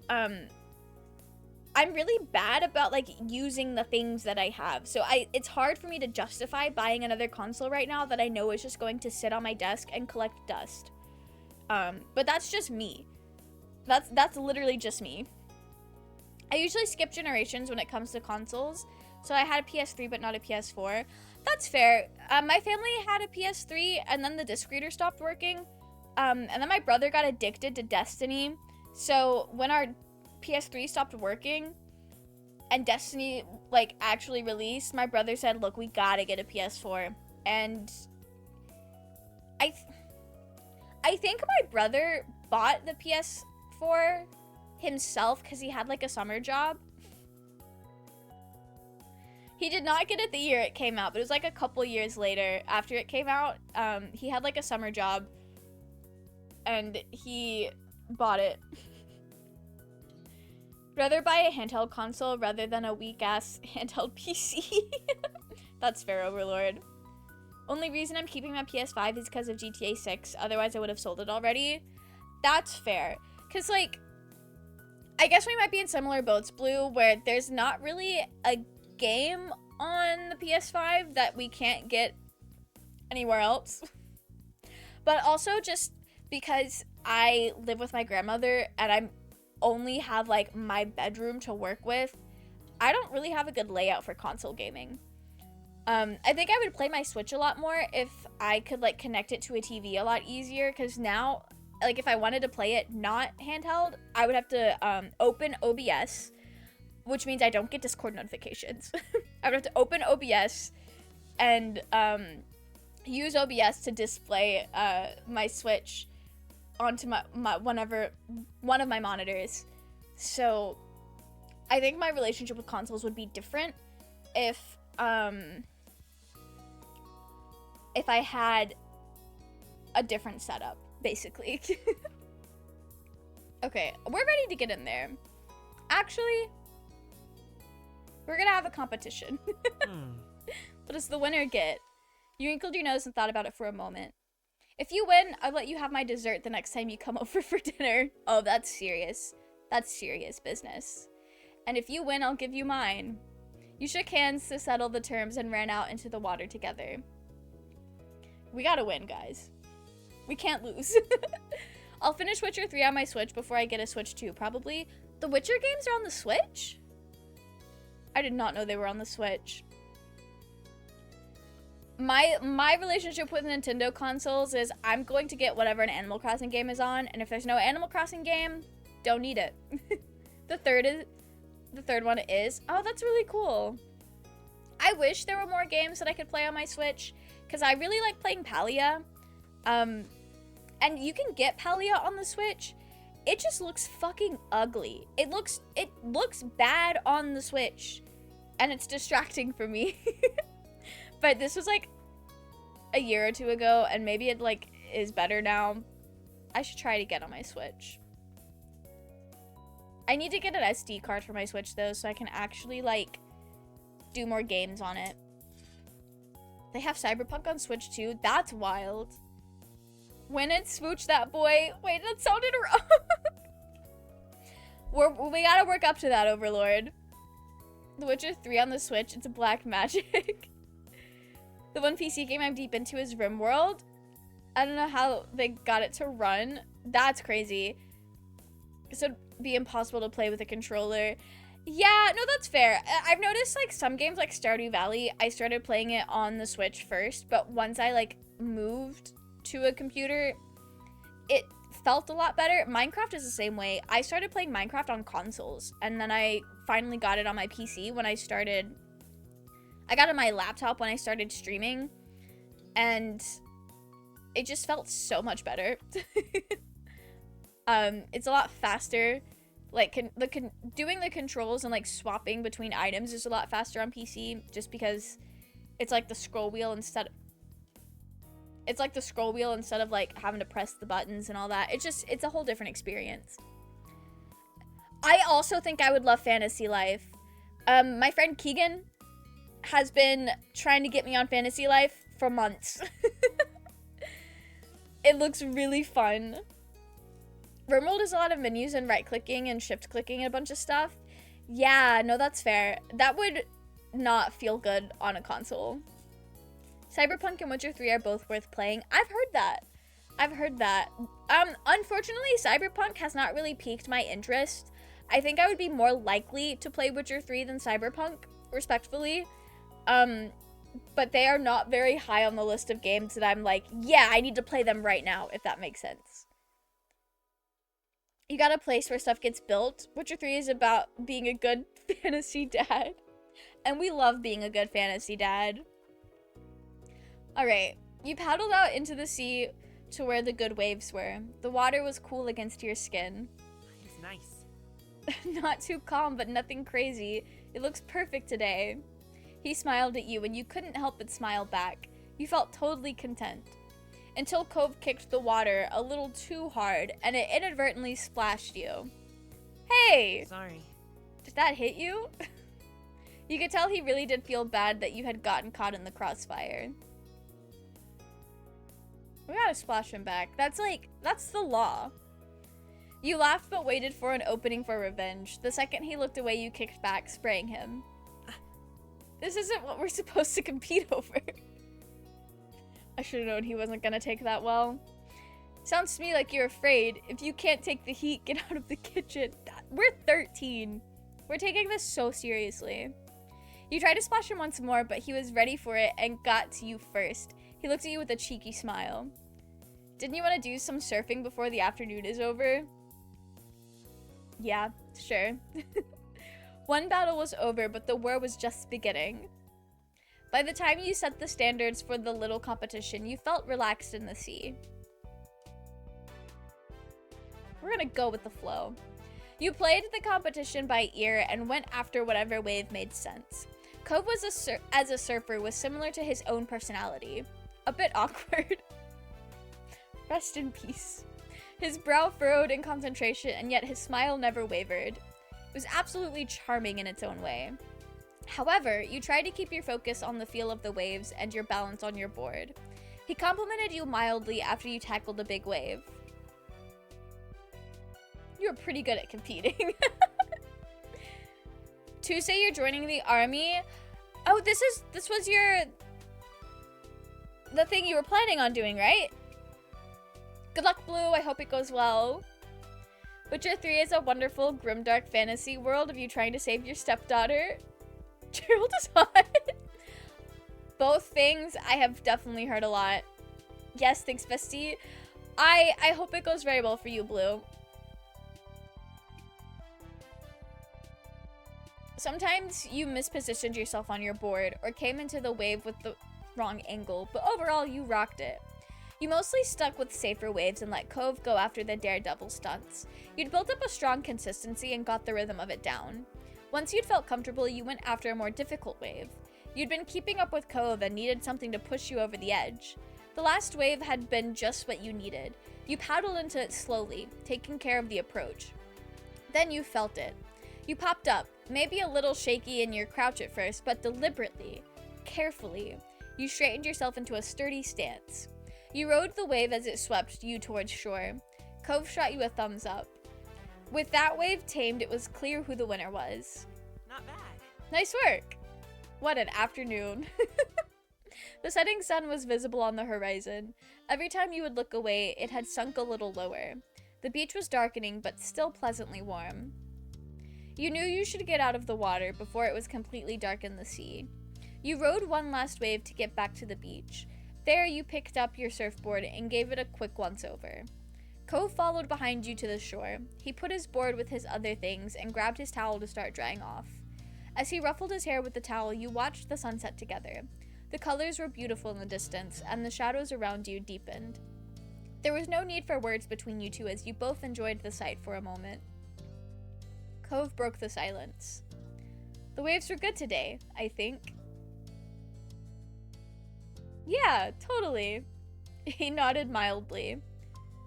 I'm really bad about like using the things that I have. So it's hard for me to justify buying another console right now that I know is just going to sit on my desk and collect dust. But that's just me. That's literally just me. I usually skip generations when it comes to consoles. So I had a PS3 but not a PS4. That's fair. My family had a PS3 and then the disc reader stopped working. And then my brother got addicted to Destiny. So when our PS3 stopped working and Destiny like actually released, my brother said, look, we gotta get a PS4. And I think my brother bought the PS4 himself because he had like a summer job. He did not get it the year it came out, but it was like a couple years later after it came out. He had like a summer job and he bought it. Rather buy a handheld console rather than a weak-ass handheld PC. That's fair, Overlord. Only reason I'm keeping my PS5 is because of GTA 6. Otherwise, I would have sold it already. That's fair. Because, like, I guess we might be in similar boats, Blue, where there's not really a game on the PS5 that we can't get anywhere else. But also just because I live with my grandmother and I'm only have like my bedroom to work with, I don't really have a good layout for console gaming. I think I would play my Switch a lot more if I could like connect it to a TV a lot easier, because now like if I wanted to play it not handheld, I would have to open OBS, which means I don't get Discord notifications. I would have to open OBS and use OBS to display my Switch onto my one of my monitors. So I think my relationship with consoles would be different if I had a different setup, basically. Okay, we're ready to get in there. Actually, we're gonna have a competition. What does the winner get? You wrinkled your nose and thought about it for a moment. If you win, I'll let you have my dessert the next time you come over for dinner. Oh, that's serious. That's serious business. And if you win, I'll give you mine. You shook hands to settle the terms and ran out into the water together. We gotta win, guys. We can't lose. I'll finish Witcher 3 on my Switch before I get a Switch 2, probably. The Witcher games are on the Switch? I did not know they were on the Switch. My relationship with Nintendo consoles is I'm going to get whatever an Animal Crossing game is on, and if there's no Animal Crossing game, don't need it. The third one is. Oh, that's really cool. I wish there were more games that I could play on my Switch, because I really like playing Palia. And you can get Palia on the Switch. It just looks fucking ugly. It looks bad on the Switch, and it's distracting for me. But this was like a year or two ago, and maybe it like is better now. I should try to get on my Switch. I need to get an SD card for my Switch though, so I can actually like do more games on it. They have Cyberpunk on Switch too. That's wild. When it swooched that boy. Wait, that sounded wrong. We gotta work up to that, Overlord. The Witcher 3 on the Switch. It's a black magic. The one PC game I'm deep into is RimWorld. I don't know how they got it to run. That's crazy. This would be impossible to play with a controller. Yeah, no, that's fair. I've noticed like some games like Stardew Valley, I started playing it on the Switch first, but once I like moved to a computer, it felt a lot better. Minecraft is the same way. I started playing Minecraft on consoles, and then I finally got it on my PC when I got it on my laptop when I started streaming, and it just felt so much better. It's a lot faster. Like, doing the controls and, like, swapping between items is a lot faster on PC, just because it's, like, the scroll wheel instead of, like, having to press the buttons and all that. It's a whole different experience. I also think I would love Fantasy Life. My friend Keegan has been trying to get me on Fantasy Life for months. It looks really fun. RimWorld is a lot of menus and right-clicking and shift-clicking and a bunch of stuff. Yeah, no, that's fair. That would not feel good on a console. Cyberpunk and Witcher 3 are both worth playing. I've heard that. Unfortunately, Cyberpunk has not really piqued my interest. I think I would be more likely to play Witcher 3 than Cyberpunk, respectfully. But they are not very high on the list of games that I'm like, yeah, I need to play them right now, if that makes sense. You got a place where stuff gets built. Witcher 3 is about being a good fantasy dad. And we love being a good fantasy dad. Alright, you paddled out into the sea to where the good waves were. The water was cool against your skin. It's nice. Not too calm, but nothing crazy. It looks perfect today. He smiled at you, and you couldn't help but smile back. You felt totally content. Until Cove kicked the water a little too hard, and it inadvertently splashed you. Hey! Sorry. Did that hit you? You could tell he really did feel bad that you had gotten caught in the crossfire. We gotta splash him back. That's the law. You laughed but waited for an opening for revenge. The second he looked away, you kicked back, spraying him. This isn't what we're supposed to compete over. I should have known he wasn't gonna take that well. Sounds to me like you're afraid. If you can't take the heat, get out of the kitchen. We're 13. We're taking this so seriously. You tried to splash him once more, but he was ready for it and got to you first. He looked at you with a cheeky smile. Didn't you want to do some surfing before the afternoon is over? Yeah, sure. One battle was over, but the war was just beginning. By the time you set the standards for the little competition, you felt relaxed in the sea. We're gonna go with the flow. You played the competition by ear and went after whatever wave made sense. Cove as a surfer was similar to his own personality. A bit awkward. Rest in peace. His brow furrowed in concentration, and yet his smile never wavered. It was absolutely charming in its own way. However, you tried to keep your focus on the feel of the waves and your balance on your board. He complimented you mildly after you tackled a big wave. You're pretty good at competing. Tuesday, you're joining the army. Oh, this was the thing you were planning on doing, right? Good luck, Blue. I hope it goes well. Witcher 3 is a wonderful, grimdark fantasy world of you trying to save your stepdaughter. Gerald is hot. Both things I have definitely heard a lot. Yes, thanks, bestie. I hope it goes very well for you, Blue. Sometimes you mispositioned yourself on your board or came into the wave with the wrong angle, but overall you rocked it. You mostly stuck with safer waves and let Cove go after the daredevil stunts. You'd built up a strong consistency and got the rhythm of it down. Once you'd felt comfortable, you went after a more difficult wave. You'd been keeping up with Cove and needed something to push you over the edge. The last wave had been just what you needed. You paddled into it slowly, taking care of the approach. Then you felt it. You popped up, maybe a little shaky in your crouch at first, but deliberately, carefully, you straightened yourself into a sturdy stance. You rode the wave as it swept you towards shore. Cove shot you a thumbs up. With that wave tamed, it was clear who the winner was. Not bad. Nice work! What an afternoon. The setting sun was visible on the horizon. Every time you would look away, it had sunk a little lower. The beach was darkening, but still pleasantly warm. You knew you should get out of the water before it was completely dark in the sea. You rode one last wave to get back to the beach. There, you picked up your surfboard and gave it a quick once-over. Cove followed behind you to the shore. He put his board with his other things and grabbed his towel to start drying off. As he ruffled his hair with the towel, you watched the sunset together. The colors were beautiful in the distance, and the shadows around you deepened. There was no need for words between you two as you both enjoyed the sight for a moment. Cove broke the silence. The waves were good today, I think. Yeah, totally. He nodded mildly.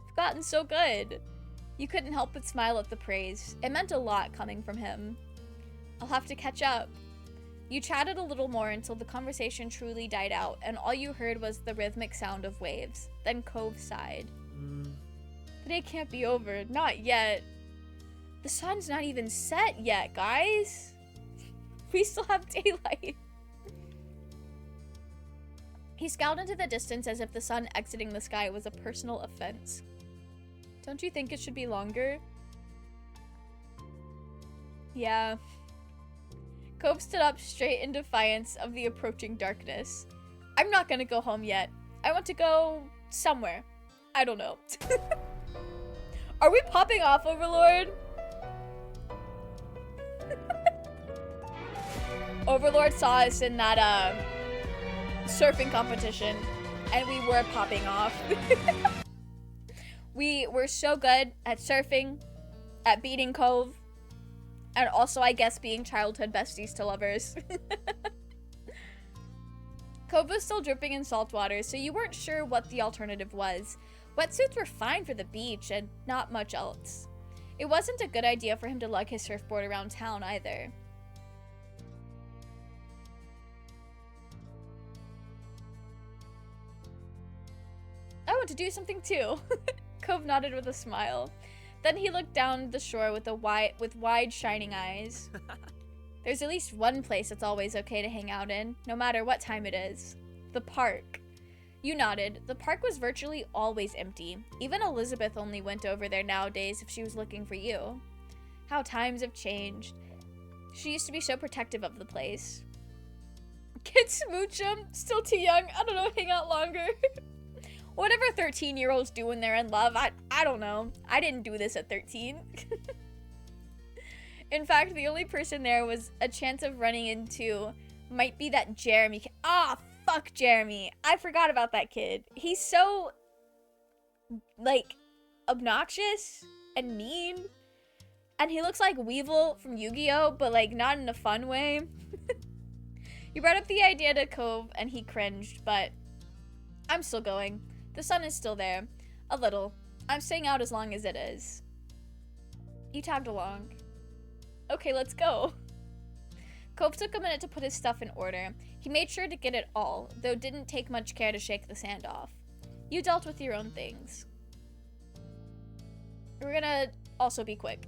You've gotten so good. You couldn't help but smile at the praise. It meant a lot coming from him. I'll have to catch up. You chatted a little more until the conversation truly died out, and all you heard was the rhythmic sound of waves. Then Cove sighed. The day can't be over. Not yet. The sun's not even set yet, guys. We still have daylight. He scowled into the distance as if the sun exiting the sky was a personal offense. Don't you think it should be longer? Yeah. Cove stood up straight in defiance of the approaching darkness. I'm not gonna go home yet. I want to go somewhere. I don't know. Are we popping off, Overlord? Overlord saw us in that surfing competition, and we were popping off. We were so good at surfing, at beating Cove, and also, I guess, being childhood besties to lovers. Cove was still dripping in salt water, so you weren't sure what the alternative was. Wetsuits were fine for the beach, and not much else. It wasn't a good idea for him to lug his surfboard around town, either. I want to do something too. Cove nodded with a smile. Then he looked down the shore with wide, shining eyes. There's at least one place that's always okay to hang out in, no matter what time it is. The park. You nodded. The park was virtually always empty. Even Elizabeth only went over there nowadays if she was looking for you. How times have changed. She used to be so protective of the place. Kid smooch him. Still too young. I don't know, hang out longer. Whatever 13-year-olds do when they're in love, I don't know. I didn't do this at 13. In fact, the only person there was a chance of running into might be that Jeremy kid. Ah, fuck Jeremy. I forgot about that kid. He's so, like, obnoxious and mean. And he looks like Weevil from Yu-Gi-Oh, but, like, not in a fun way. You brought up the idea to Cove, and he cringed, but I'm still going. The sun is still there. A little. I'm staying out as long as it is. You tagged along. Okay, let's go. Cove took a minute to put his stuff in order. He made sure to get it all, though didn't take much care to shake the sand off. You dealt with your own things. We're gonna Also be quick.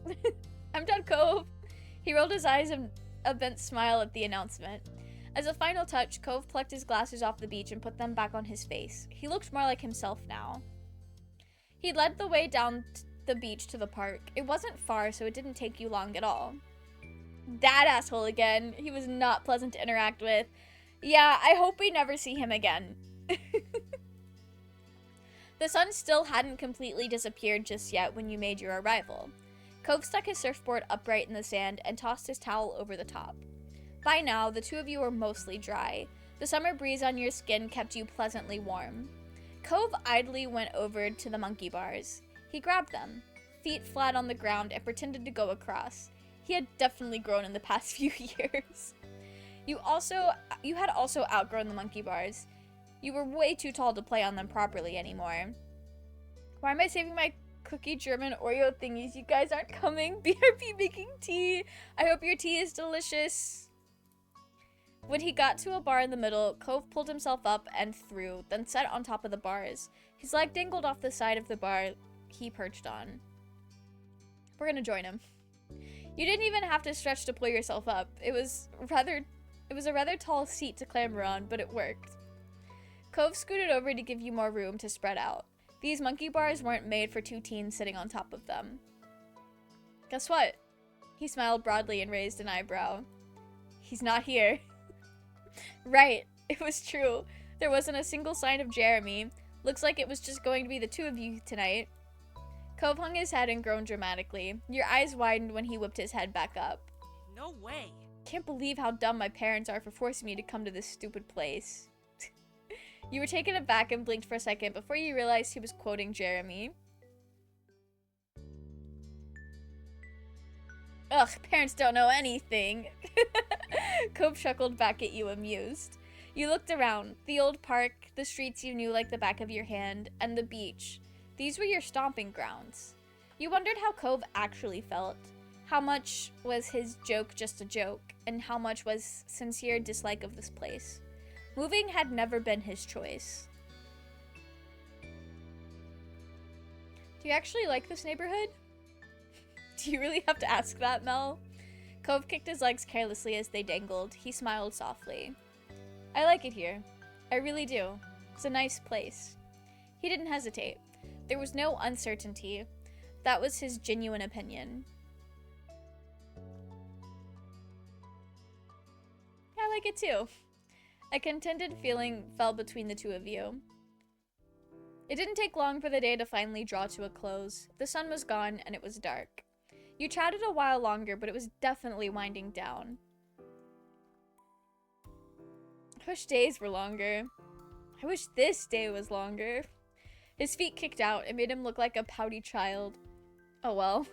I'm done, Cove. He rolled his eyes in a bent smile at the announcement. As a final touch, Cove plucked his glasses off the beach and put them back on his face. He looked more like himself now. He led the way down the beach to the park. It wasn't far, so it didn't take you long at all. That asshole again. He was not pleasant to interact with. Yeah, I hope we never see him again. The sun still hadn't completely disappeared just yet when you made your arrival. Cove stuck his surfboard upright in the sand and tossed his towel over the top. By now, the two of you were mostly dry. The summer breeze on your skin kept you pleasantly warm. Cove idly went over to the monkey bars. He grabbed them, feet flat on the ground, and pretended to go across. He had definitely grown in the past few years. You had also outgrown the monkey bars. You were way too tall to play on them properly anymore. Why am I saving my cookie German Oreo thingies? You guys aren't coming. BRB making tea. I hope your tea is delicious. When he got to a bar in the middle, Cove pulled himself up and through, then sat on top of the bars. His leg dangled off the side of the bar he perched on. We're gonna join him. You didn't even have to stretch to pull yourself up. It was a rather tall seat to clamber on, but it worked. Cove scooted over to give you more room to spread out. These monkey bars weren't made for two teens sitting on top of them. Guess what? He smiled broadly and raised an eyebrow. He's not here. Right, it was true. There wasn't a single sign of Jeremy. Looks like it was just going to be the two of you tonight. Cove hung his head and groaned dramatically. Your eyes widened when he whipped his head back up. No way. Can't believe how dumb my parents are for forcing me to come to this stupid place. You were taken aback and blinked for a second before you realized he was quoting Jeremy. Ugh, parents don't know anything. Cove chuckled back at you, amused. You looked around. The old park, the streets you knew like the back of your hand, and the beach. These were your stomping grounds. You wondered how Cove actually felt. How much was his joke just a joke, and how much was sincere dislike of this place. Moving had never been his choice. Do you actually like this neighborhood? Do you really have to ask that, Mel? Cove kicked his legs carelessly as they dangled. He smiled softly. I like it here. I really do. It's a nice place. He didn't hesitate. There was no uncertainty. That was his genuine opinion. I like it too. A contented feeling fell between the two of you. It didn't take long for the day to finally draw to a close. The sun was gone and it was dark. You chatted a while longer, but it was definitely winding down. I wish days were longer. I wish this day was longer. His feet kicked out. It made him look like a pouty child. Oh well.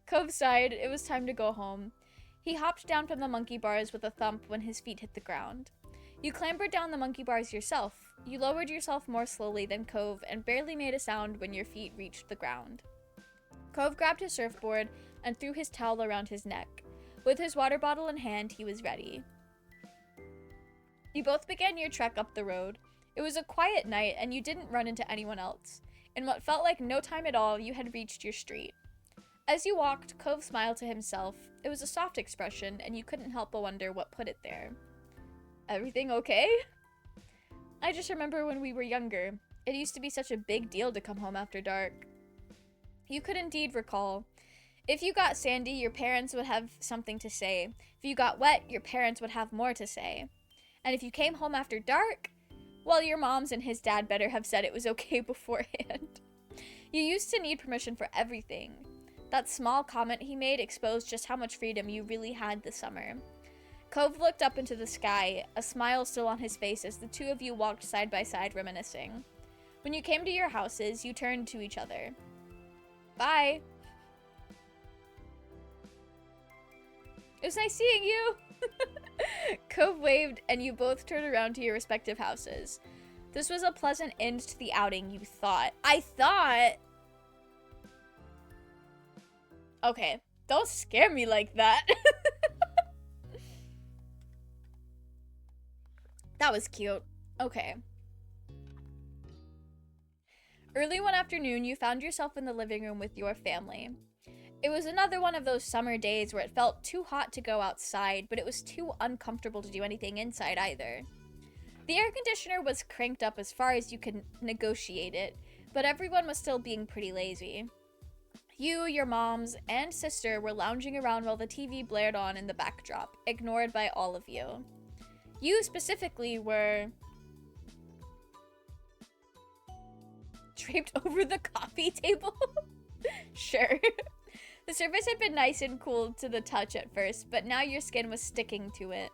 Cove sighed. It was time to go home. He hopped down from the monkey bars with a thump when his feet hit the ground. You clambered down the monkey bars yourself. You lowered yourself more slowly than Cove and barely made a sound when your feet reached the ground. Cove grabbed his surfboard and threw his towel around his neck. With his water bottle in hand, he was ready. You both began your trek up the road. It was a quiet night and you didn't run into anyone else. In what felt like no time at all, you had reached your street. As you walked, Cove smiled to himself. It was a soft expression, and you couldn't help but wonder what put it there. Everything okay? I just remember when we were younger. It used to be such a big deal to come home after dark. You could indeed recall. If you got sandy, your parents would have something to say. If you got wet, your parents would have more to say. And if you came home after dark, well, your moms and his dad better have said it was okay beforehand. You used to need permission for everything. That small comment he made exposed just how much freedom you really had this summer. Cove looked up into the sky, a smile still on his face as the two of you walked side by side reminiscing. When you came to your houses, you turned to each other. Bye. It was nice seeing you. Cove waved and you both turned around to your respective houses. This was a pleasant end to the outing, you thought. I thought... Okay, don't scare me like that. That was cute. Okay. Early one afternoon, you found yourself in the living room with your family. It was another one of those summer days where it felt too hot to go outside, but it was too uncomfortable to do anything inside either. The air conditioner was cranked up as far as you could negotiate it, but everyone was still being pretty lazy. You, your moms, and sister were lounging around while the TV blared on in the backdrop, ignored by all of you. You specifically were draped over the coffee table? Sure. The surface had been nice and cool to the touch at first, but now your skin was sticking to it.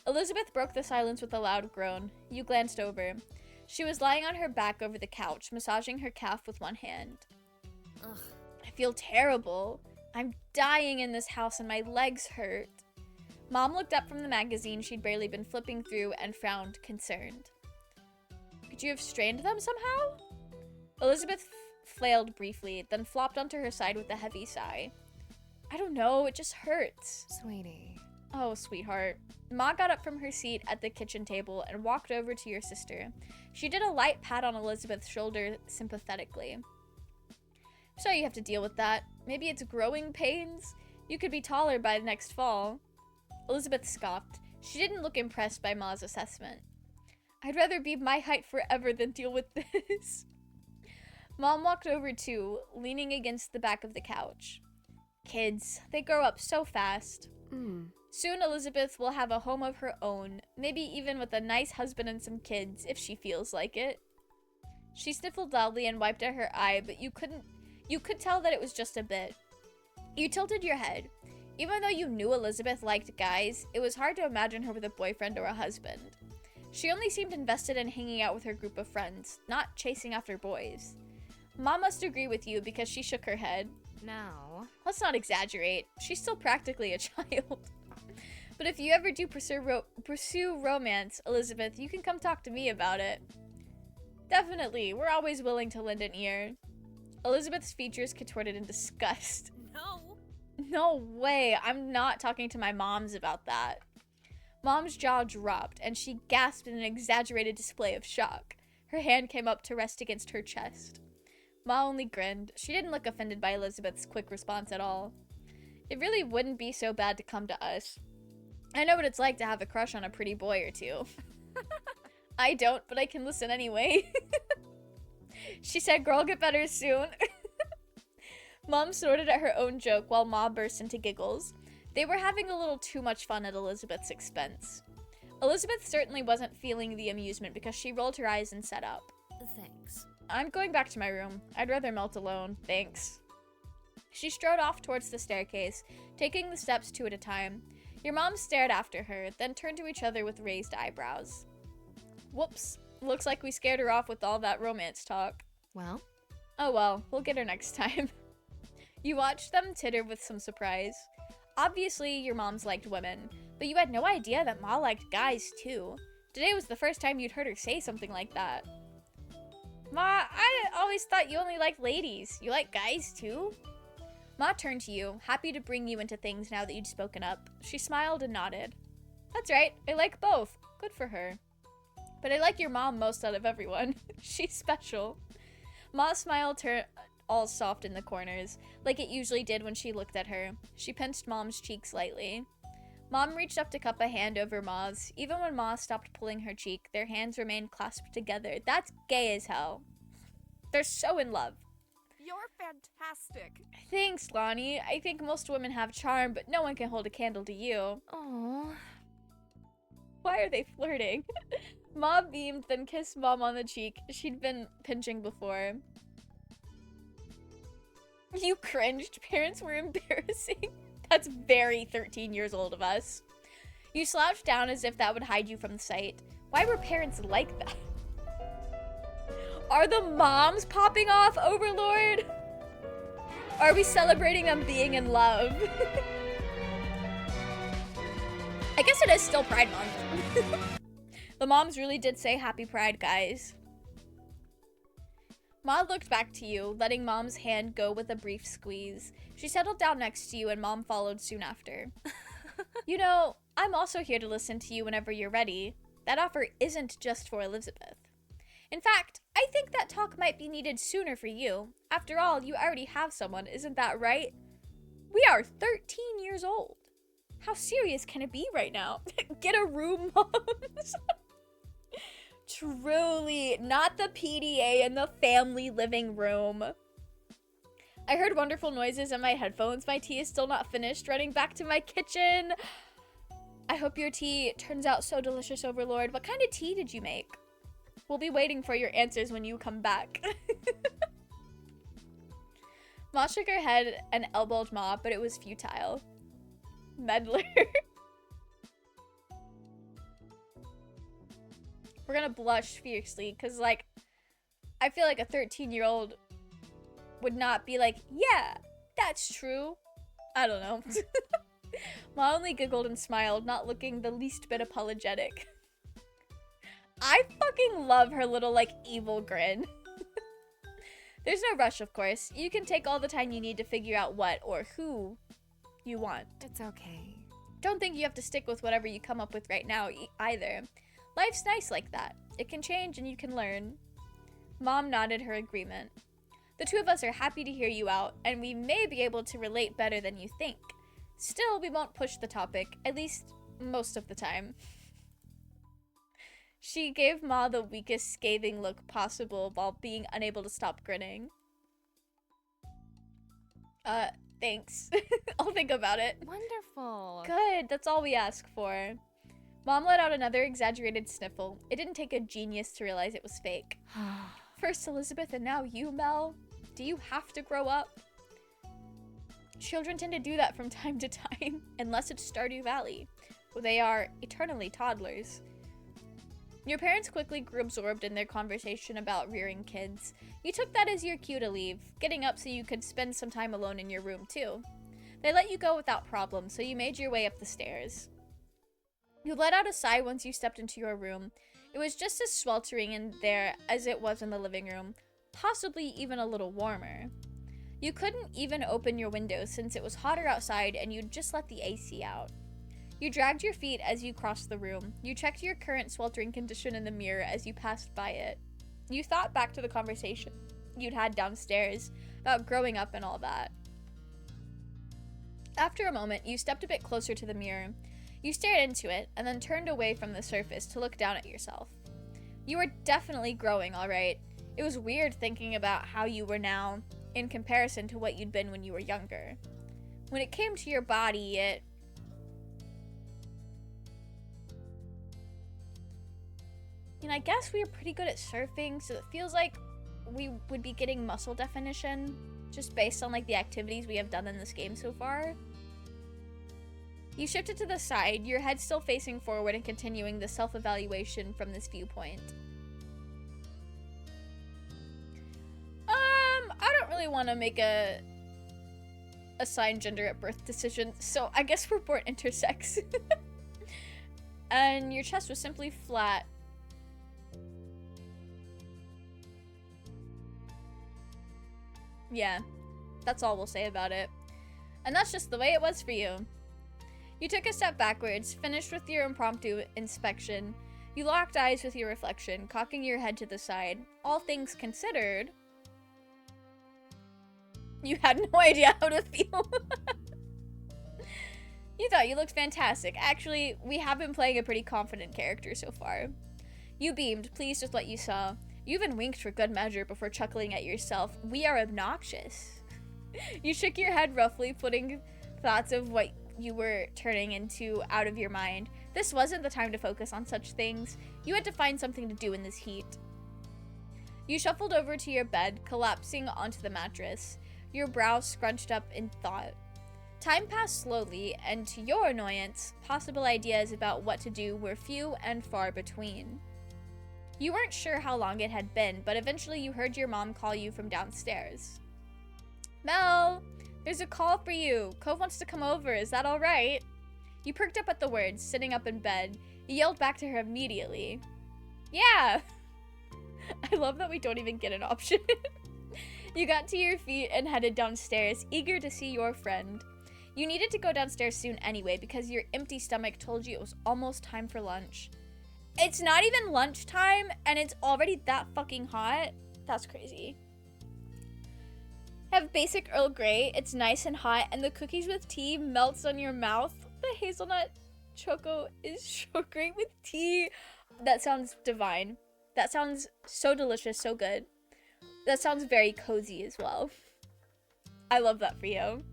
Elizabeth broke the silence with a loud groan. You glanced over. She was lying on her back over the couch, massaging her calf with one hand. Ugh. I feel terrible. I'm dying in this house and my legs hurt. Mom looked up from the magazine she'd barely been flipping through and frowned, concerned. Could you have strained them somehow? Elizabeth flailed briefly, then flopped onto her side with a heavy sigh. I don't know, it just hurts. Sweetie. Oh, sweetheart. Ma got up from her seat at the kitchen table and walked over to your sister. She did a light pat on Elizabeth's shoulder sympathetically. So you have to deal with that. Maybe it's growing pains? You could be taller by next fall. Elizabeth scoffed. She didn't look impressed by Ma's assessment. I'd rather be my height forever than deal with this. Mom walked over too, leaning against the back of the couch. Kids, they grow up so fast. Soon Elizabeth will have a home of her own, maybe even with a nice husband and some kids, if she feels like it. She sniffled loudly and wiped at her eye, but you could tell that it was just a bit. You tilted your head. Even though you knew Elizabeth liked guys, it was hard to imagine her with a boyfriend or a husband. She only seemed invested in hanging out with her group of friends, not chasing after boys. Mom must agree with you because she shook her head. No. Let's not exaggerate. She's still practically a child. But if you ever do pursue romance, Elizabeth, you can come talk to me about it. Definitely. We're always willing to lend an ear. Elizabeth's features contorted in disgust. No. No way. I'm not talking to my moms about that. Mom's jaw dropped, and she gasped in an exaggerated display of shock. Her hand came up to rest against her chest. Ma only grinned. She didn't look offended by Elizabeth's quick response at all. It really wouldn't be so bad to come to us. I know what it's like to have a crush on a pretty boy or two. I don't, but I can listen anyway. She said, girl, get better soon. Mom snorted at her own joke while Ma burst into giggles. They were having a little too much fun at Elizabeth's expense. Elizabeth certainly wasn't feeling the amusement because she rolled her eyes and sat up. Thanks. I'm going back to my room. I'd rather melt alone, thanks. She strode off towards the staircase, taking the steps two at a time. Your mom stared after her, then turned to each other with raised eyebrows. Whoops. Looks like we scared her off with all that romance talk. Well? Oh well, we'll get her next time. You watched them titter with some surprise. Obviously, your moms liked women, but you had no idea that Ma liked guys too. Today was the first time you'd heard her say something like that. Ma, I always thought you only liked ladies. You like guys too? Ma turned to you, happy to bring you into things now that you'd spoken up. She smiled and nodded. That's right, I like both. Good for her. But I like your mom most out of everyone. She's special. Ma's smile turned all soft in the corners, like it usually did when she looked at her. She pinched Mom's cheeks lightly. Mom reached up to cup a hand over Ma's. Even when Ma stopped pulling her cheek, their hands remained clasped together. That's gay as hell. They're so in love. You're fantastic. Thanks, Lonnie. I think most women have charm, but no one can hold a candle to you. Aww. Why are they flirting? Ma beamed, then kissed Mom on the cheek she'd been pinching before. You cringed. Parents were embarrassing. That's very 13 years old of us. You slouched down as if that would hide you from the sight. Why were parents like that? Are the moms popping off, Overlord? Are we celebrating them being in love? I guess it is still Pride Month. The moms really did say Happy Pride, guys. Ma looked back to you, letting Mom's hand go with a brief squeeze. She settled down next to you and Mom followed soon after. You know, I'm also here to listen to you whenever you're ready. That offer isn't just for Elizabeth. In fact, I think that talk might be needed sooner for you. After all, you already have someone, isn't that right? We are 13 years old. How serious can it be right now? Get a room, moms. Truly, not the PDA in the family living room. I heard wonderful noises in my headphones. My tea is still not finished. Running back to my kitchen. I hope your tea turns out so delicious, Overlord. What kind of tea did you make? We'll be waiting for your answers when you come back. Ma shook her head and elbowed Ma, but it was futile. Meddler. We're gonna blush fiercely, because, like, I feel like a 13-year-old would not be like, yeah, that's true. I don't know. Ma only giggled and smiled, not looking the least bit apologetic. I fucking love her little, like, evil grin. There's no rush, of course. You can take all the time you need to figure out what or who you want. It's okay. Don't think you have to stick with whatever you come up with right now either. Life's nice like that. It can change and you can learn. Mom nodded her agreement. The two of us are happy to hear you out, and we may be able to relate better than you think. Still, we won't push the topic, at least most of the time. She gave Ma the weakest scathing look possible while being unable to stop grinning. Thanks. I'll think about it. Wonderful. Good, that's all we ask for. Mom let out another exaggerated sniffle. It didn't take a genius to realize it was fake. First Elizabeth and now you, Mel. Do you have to grow up? Children tend to do that from time to time, unless it's Stardew Valley, where they are eternally toddlers. Your parents quickly grew absorbed in their conversation about rearing kids. You took that as your cue to leave, getting up so you could spend some time alone in your room too. They let you go without problem, so you made your way up the stairs. You let out a sigh once you stepped into your room. It was just as sweltering in there as it was in the living room, possibly even a little warmer. You couldn't even open your windows since it was hotter outside and you'd just let the AC out. You dragged your feet as you crossed the room. You checked your current sweltering condition in the mirror as you passed by it. You thought back to the conversation you'd had downstairs about growing up and all that. After a moment, you stepped a bit closer to the mirror. You stared into it and then turned away from the surface to look down at yourself. You were definitely growing, all right. It was weird thinking about how you were now in comparison to what you'd been when you were younger. When it came to your body, I guess we were pretty good at surfing, so it feels like we would be getting muscle definition just based on, like, the activities we have done in this game so far. You shifted to the side, your head still facing forward and continuing the self-evaluation from this viewpoint. I don't really want to make a assign gender at birth decision, so I guess we're born intersex. And your chest was simply flat. Yeah, that's all we'll say about it. And that's just the way it was for you. You took a step backwards, finished with your impromptu inspection. You locked eyes with your reflection, cocking your head to the side. All things considered, you had no idea how to feel. You thought you looked fantastic. Actually, we have been playing a pretty confident character so far. You beamed, pleased with what you saw. You even winked for good measure before chuckling at yourself. We are obnoxious. You shook your head roughly, putting thoughts of what you were turning into out of your mind. This wasn't the time to focus on such things. You had to find something to do in this heat. You shuffled over to your bed, collapsing onto the mattress, your brows scrunched up in thought. Time passed slowly, and to your annoyance, possible ideas about what to do were few and far between. You weren't sure how long it had been, but eventually you heard your mom call you from downstairs. Mel, there's a call for you. Cove wants to come over. Is that all right? You perked up at the words, sitting up in bed. You yelled back to her immediately. Yeah. I love that we don't even get an option. You got to your feet and headed downstairs, eager to see your friend. You needed to go downstairs soon anyway because your empty stomach told you it was almost time for lunch. It's not even lunchtime and it's already that fucking hot. That's crazy. Have basic Earl Grey. It's nice and hot, and the cookies with tea melts on your mouth. The hazelnut choco is so great with tea. That sounds divine. That sounds so delicious, so good. That sounds very cozy as well. I love that for you.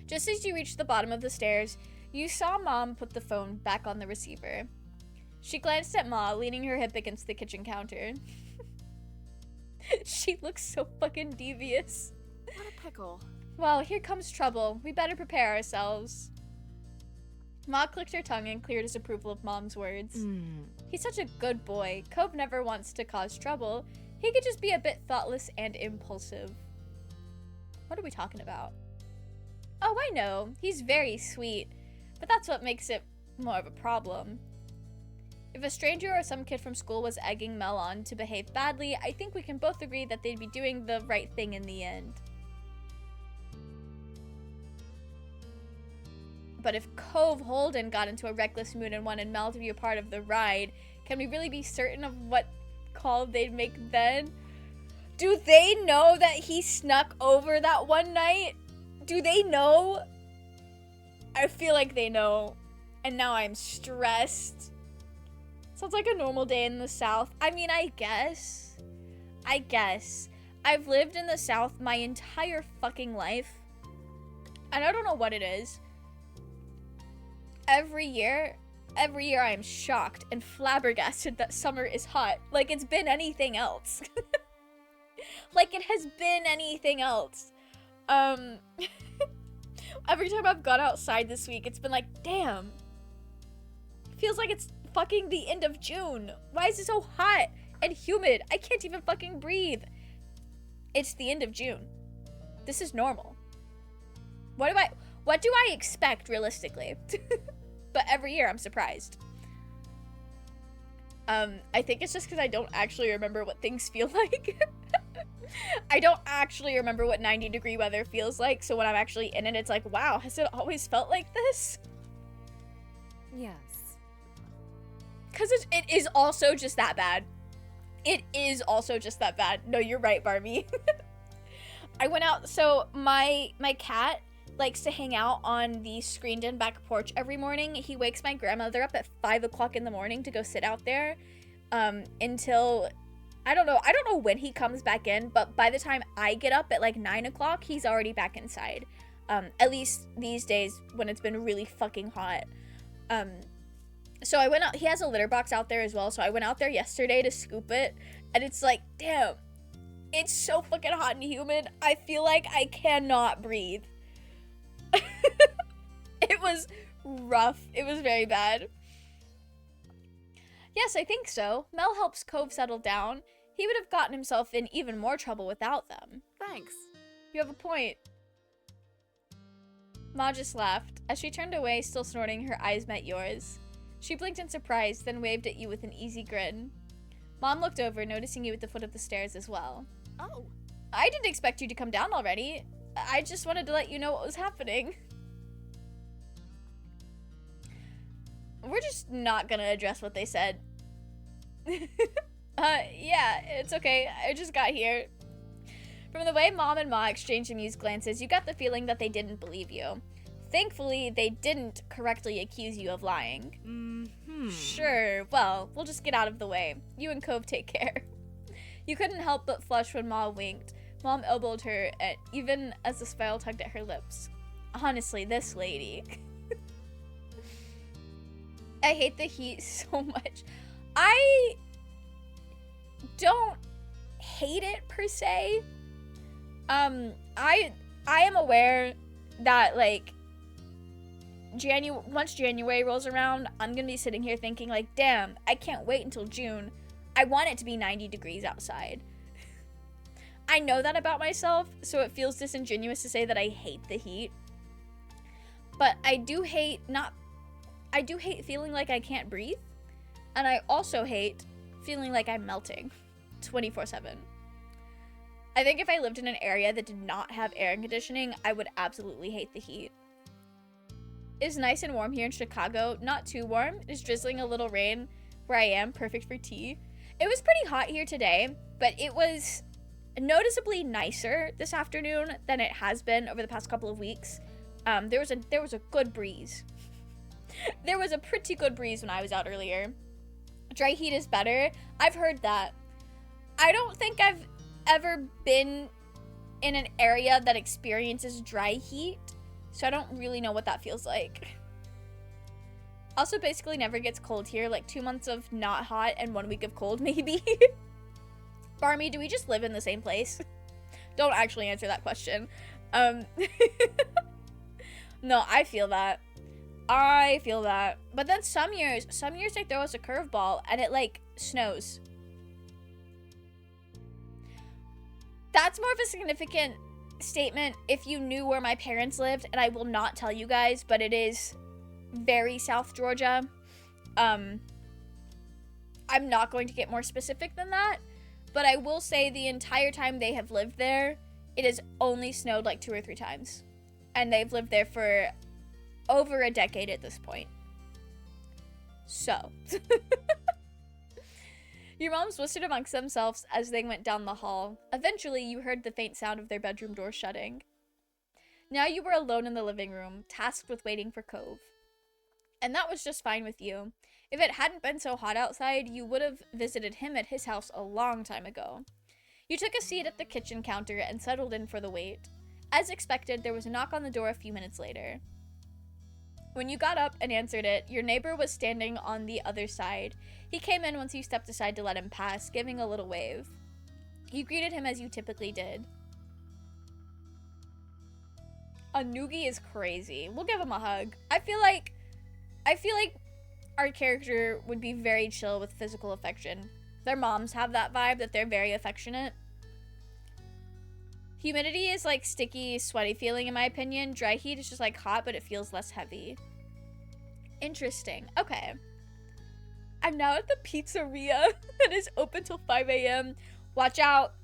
Just as you reached the bottom of the stairs, you saw Mom put the phone back on the receiver. She glanced at Ma, leaning her hip against the kitchen counter. She looks so fucking devious. What a pickle. Well, here comes trouble. We better prepare ourselves. Ma clicked her tongue in clear disapproval of Mom's words. He's such a good boy. Cove never wants to cause trouble. He could just be a bit thoughtless and impulsive. What are we talking about? Oh, I know. He's very sweet. But that's what makes it more of a problem. If a stranger or some kid from school was egging Mel on to behave badly, I think we can both agree that they'd be doing the right thing in the end. But if Cove Holden got into a reckless mood and wanted Mel to be a part of the ride, can we really be certain of what call they'd make then? Do they know that he snuck over that one night? Do they know? I feel like they know. And now I'm stressed. Sounds like a normal day in the South. I mean, I guess. I've lived in the South my entire fucking life. And I don't know what it is. Every year I am shocked and flabbergasted that summer is hot. Like it's been anything else. Like it has been anything else. Every time I've gone outside this week, it's been like, damn. Feels like it's fucking the end of June. Why is it so hot and humid? I can't even fucking breathe. It's the end of June. This is normal. What do I expect realistically? But every year I'm surprised. I think it's just because I don't actually remember what things feel like. I don't actually remember what 90-degree weather feels like, so when I'm actually in it, it's like, wow, has it always felt like this? Yes. Because it is also just that bad. It is also just that bad. No, you're right, Barbie. I went out, so my cat likes to hang out on the screened-in back porch every morning. He wakes my grandmother up at 5 o'clock in the morning to go sit out there until... I don't know when he comes back in, but by the time I get up at like 9 o'clock, he's already back inside. At least these days when it's been really fucking hot. So I went out, he has a litter box out there as well, so I went out there yesterday to scoop it, and it's like, damn, it's so fucking hot and humid. I feel like I cannot breathe. It was rough. It was very bad. Yes, I think so. Mel helps Cove settle down. He would have gotten himself in even more trouble without them. Thanks. You have a point. Ma just laughed. As she turned away, still snorting, her eyes met yours. She blinked in surprise, then waved at you with an easy grin. Mom looked over, noticing you at the foot of the stairs as well. Oh. I didn't expect you to come down already. I just wanted to let you know what was happening. We're just not gonna address what they said. Yeah, it's okay. I just got here. From the way Mom and Ma exchanged amused glances, you got the feeling that they didn't believe you. Thankfully, they didn't correctly accuse you of lying. Mm-hmm. Sure, well, we'll just get out of the way. You and Cove take care. You couldn't help but flush when Ma winked. Mom elbowed her, even as the smile tugged at her lips. Honestly, this lady. I hate the heat so much. I don't hate it per se. I am aware that like once January rolls around, I'm gonna be sitting here thinking like, damn, I can't wait until June. I want it to be 90 degrees outside. I know that about myself, so it feels disingenuous to say that I hate the heat. But I do hate feeling like I can't breathe. And I also hate feeling like I'm melting 24/7. I think if I lived in an area that did not have air conditioning, I would absolutely hate the heat. It's nice and warm here in Chicago. Not too warm. It's drizzling a little rain. where I am, perfect for tea. It was pretty hot here today, but it was noticeably nicer this afternoon than it has been over the past couple of weeks. There was a good breeze. There was a pretty good breeze when I was out earlier. Dry heat is better. I've heard that. I don't think I've ever been in an area that experiences dry heat, so I don't really know what that feels like. Also, basically never gets cold here, like 2 months of not hot and 1 week of cold, maybe. Barmy, do we just live in the same place? Don't actually answer that question. No, I feel that. I feel that. But then some years they throw us a curveball and it, like, snows. That's more of a significant statement if you knew where my parents lived, and I will not tell you guys, but it is very South Georgia. I'm not going to get more specific than that, but I will say the entire time they have lived there, it has only snowed like 2 or 3 times. And they've lived there for over a decade at this point. So. Your moms whispered amongst themselves as they went down the hall. Eventually, you heard the faint sound of their bedroom door shutting. Now you were alone in the living room, tasked with waiting for Cove. And that was just fine with you. If it hadn't been so hot outside, you would have visited him at his house a long time ago. You took a seat at the kitchen counter and settled in for the wait. As expected, there was a knock on the door a few minutes later. When you got up and answered it, your neighbor was standing on the other side. He came in once you stepped aside to let him pass, giving a little wave. You greeted him as you typically did. A noogie is crazy. We'll give him a hug. I feel like our character would be very chill with physical affection. Their moms have that vibe that they're very affectionate. Humidity is like sticky, sweaty feeling in my opinion. Dry heat is just like hot, but it feels less heavy. Interesting. Okay. I'm now at the pizzeria that is open till 5 a.m. Watch out.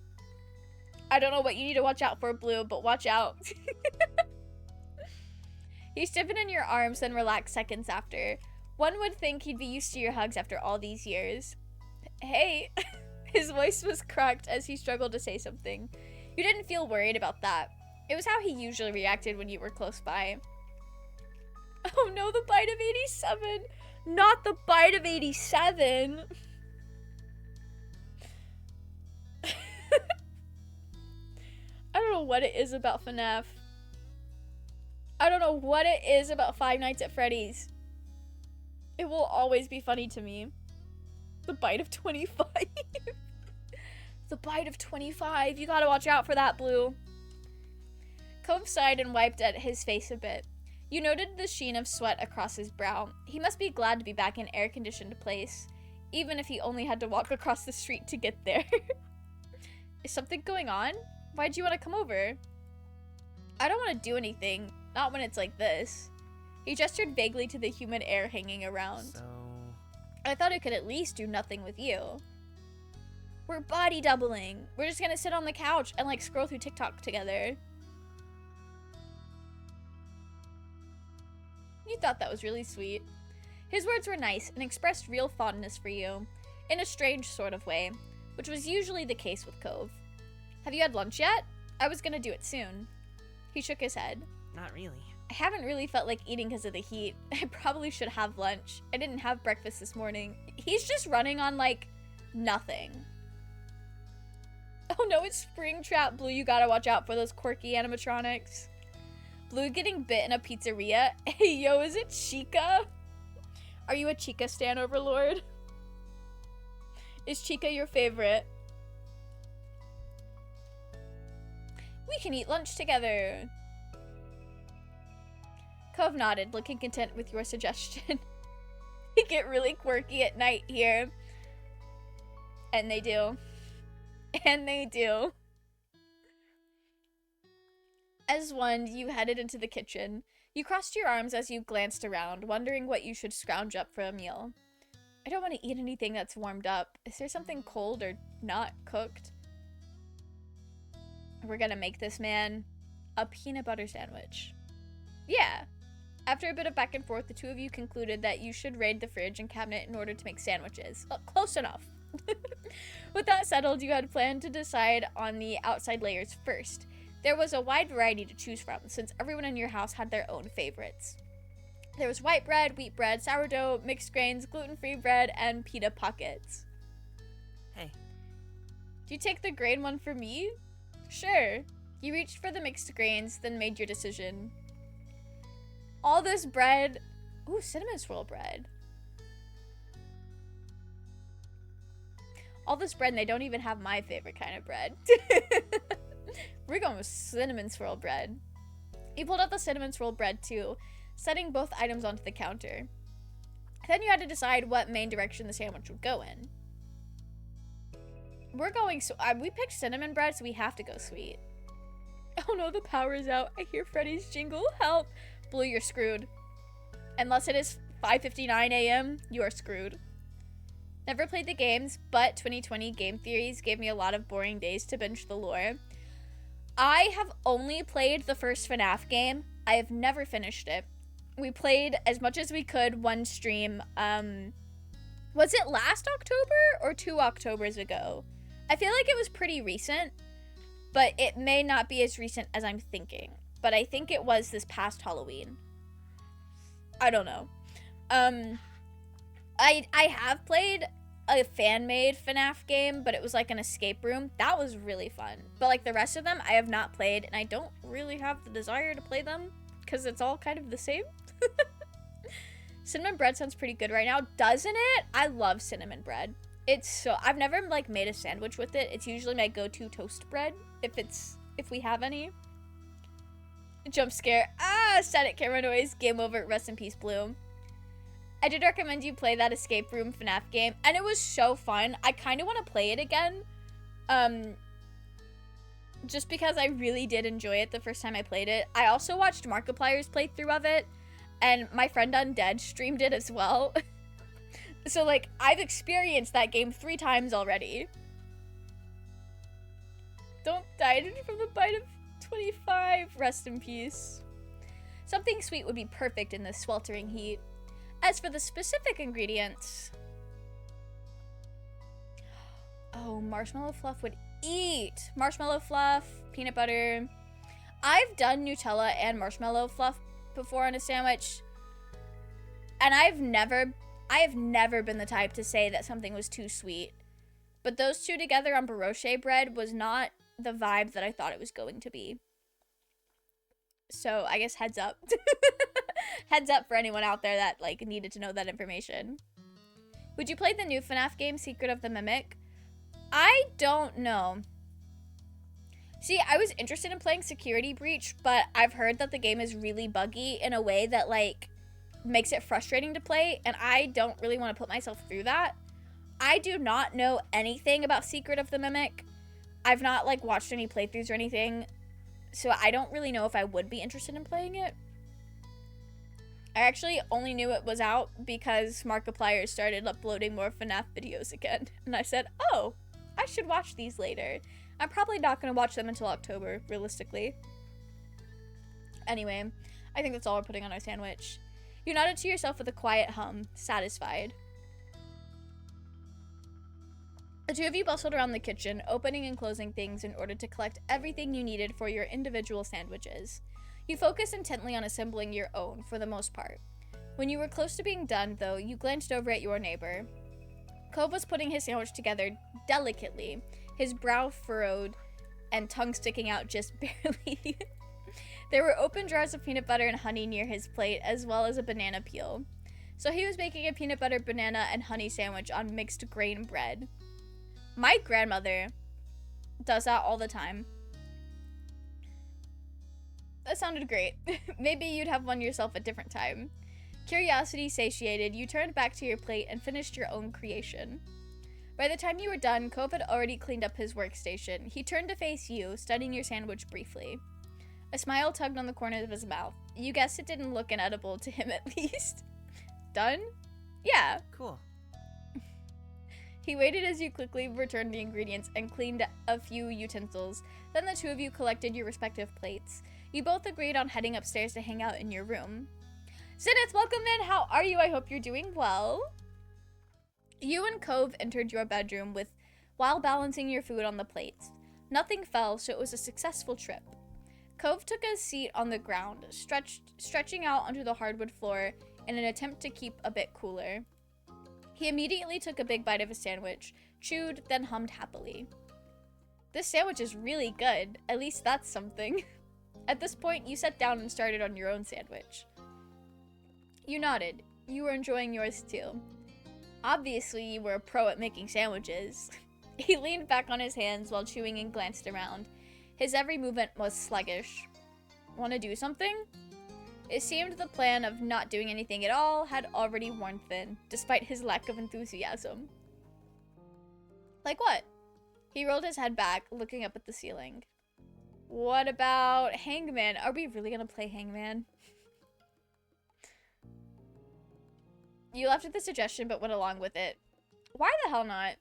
I don't know what you need to watch out for, Blue, but watch out. He stiffened in your arms, then relaxed seconds after. One would think he'd be used to your hugs after all these years. Hey. His voice was cracked as he struggled to say something. You didn't feel worried about that. It was how he usually reacted when you were close by. Oh no, the bite of 87. Not the bite of 87. I don't know what it is about FNAF. I don't know what it is about Five Nights at Freddy's. It will always be funny to me. The bite of 25. The bite of 25. You gotta watch out for that, Blue. Cove sighed and wiped at his face a bit. You noted the sheen of sweat across his brow. He must be glad to be back in air-conditioned place, even if he only had to walk across the street to get there. Is something going on? Why'd you want to come over? I don't want to do anything. Not when it's like this. He gestured vaguely to the humid air hanging around. So... I thought I could at least do nothing with you. We're body doubling. We're just gonna sit on the couch and like scroll through TikTok together. You thought that was really sweet. His words were nice and expressed real fondness for you, in a strange sort of way, which was usually the case with Cove. Have you had lunch yet? I was gonna do it soon. He shook his head. Not really. I haven't really felt like eating because of the heat. I probably should have lunch. I didn't have breakfast this morning. He's just running on, like, nothing. Oh no, it's Springtrap, Blue. You gotta watch out for those quirky animatronics. Blue getting bit in a pizzeria. Hey, yo, is it Chica? Are you a Chica stan overlord? Is Chica your favorite? We can eat lunch together. Cove nodded, looking content with your suggestion. We get really quirky at night here. And they do. And they do. As one, you headed into the kitchen. You crossed your arms as you glanced around, wondering what you should scrounge up for a meal. I don't want to eat anything that's warmed up. Is there something cold or not cooked? We're gonna make this man a peanut butter sandwich. Yeah. After a bit of back and forth, the two of you concluded that you should raid the fridge and cabinet in order to make sandwiches. Close enough. With that settled, you had planned to decide on the outside layers first. There was a wide variety to choose from, since everyone in your house had their own favorites. There was white bread, wheat bread, sourdough, mixed grains, gluten-free bread, and pita pockets. Hey. Do you take the grain one for me? Sure. You reached for the mixed grains, then made your decision. All this bread... Ooh, cinnamon swirl bread. All this bread, and they don't even have my favorite kind of bread. We're going with cinnamon swirl bread. You pulled out the cinnamon swirl bread, too, setting both items onto the counter. Then you had to decide what main direction the sandwich would go in. We're going... we picked cinnamon bread, so we have to go sweet. Oh no, the power is out. I hear Freddy's jingle. Help! Blue, you're screwed. Unless it is 5:59 a.m., you are screwed. Never played the games, but 2020 Game Theories gave me a lot of boring days to binge the lore. I have only played the first FNAF game. I have never finished it. We played as much as we could one stream. Was it last October or 2 Octobers ago? I feel like it was pretty recent, but it may not be as recent as I'm thinking. But I think it was this past Halloween. I don't know. I have played a fan-made FNAF game, but it was like an escape room. That was really fun. But like the rest of them, I have not played, and I don't really have the desire to play them because it's all kind of the same. Cinnamon bread sounds pretty good right now, doesn't it? I love cinnamon bread. It's so... I've never like made a sandwich with it. It's usually my go-to toast bread if we have any. Jump scare. Ah, static camera noise. Game over. Rest in peace, Blue. I did recommend you play that escape room FNAF game, and it was so fun. I kind of want to play it again. Just because I really did enjoy it the first time I played it. I also watched Markiplier's playthrough of it, and my friend Undead streamed it as well. So, like, I've experienced that game 3 times already. Don't die from the bite of 25. Rest in peace. Something sweet would be perfect in this sweltering heat. As for the specific ingredients... Oh, marshmallow fluff would eat. Marshmallow fluff, peanut butter. I've done Nutella and marshmallow fluff before on a sandwich. And I have never been the type to say that something was too sweet. But those two together on brioche bread was not the vibe that I thought it was going to be. So I guess heads up. Heads up for anyone out there that like needed to know that information. Would you play the new FNAF game, Secret of the Mimic? I don't know. See, I was interested in playing Security Breach, but I've heard that the game is really buggy in a way that like makes it frustrating to play, and I don't really want to put myself through that. I do not know anything about Secret of the Mimic. I've not like watched any playthroughs or anything, so I don't really know if I would be interested in playing it. I actually only knew it was out because Markiplier started uploading more FNAF videos again, and I said, oh, I should watch these later. I'm probably not going to watch them until October, realistically. Anyway, I think that's all we're putting on our sandwich. You nodded to yourself with a quiet hum, satisfied. The two of you bustled around the kitchen, opening and closing things in order to collect everything you needed for your individual sandwiches. You focused intently on assembling your own, for the most part. When you were close to being done, though, you glanced over at your neighbor. Cove was putting his sandwich together delicately, his brow furrowed and tongue sticking out just barely. There were open jars of peanut butter and honey near his plate, as well as a banana peel. So he was making a peanut butter, banana, and honey sandwich on mixed grain bread. My grandmother does that all the time. That sounded great. Maybe you'd have one yourself a different time. Curiosity satiated, you turned back to your plate and finished your own creation. By the time you were done, Cove had already cleaned up his workstation. He turned to face you, studying your sandwich briefly. A smile tugged on the corner of his mouth. You guessed it didn't look inedible to him at least. Done? Yeah. Cool. He waited as you quickly returned the ingredients and cleaned a few utensils. Then the two of you collected your respective plates. You both agreed on heading upstairs to hang out in your room. Zenith, welcome in. How are you? I hope you're doing well. You and Cove entered your bedroom while balancing your food on the plates. Nothing fell, so it was a successful trip. Cove took a seat on the ground, stretching out onto the hardwood floor in an attempt to keep a bit cooler. He immediately took a big bite of his sandwich, chewed, then hummed happily. This sandwich is really good. At least that's something. At this point, you sat down and started on your own sandwich. You nodded. You were enjoying yours too. Obviously, you were a pro at making sandwiches. He leaned back on his hands while chewing and glanced around. His every movement was sluggish. Want to do something? It seemed the plan of not doing anything at all had already worn thin, despite his lack of enthusiasm. Like what? He rolled his head back, looking up at the ceiling. What about Hangman? Are we really gonna play Hangman? You laughed at the suggestion but went along with it. Why the hell not?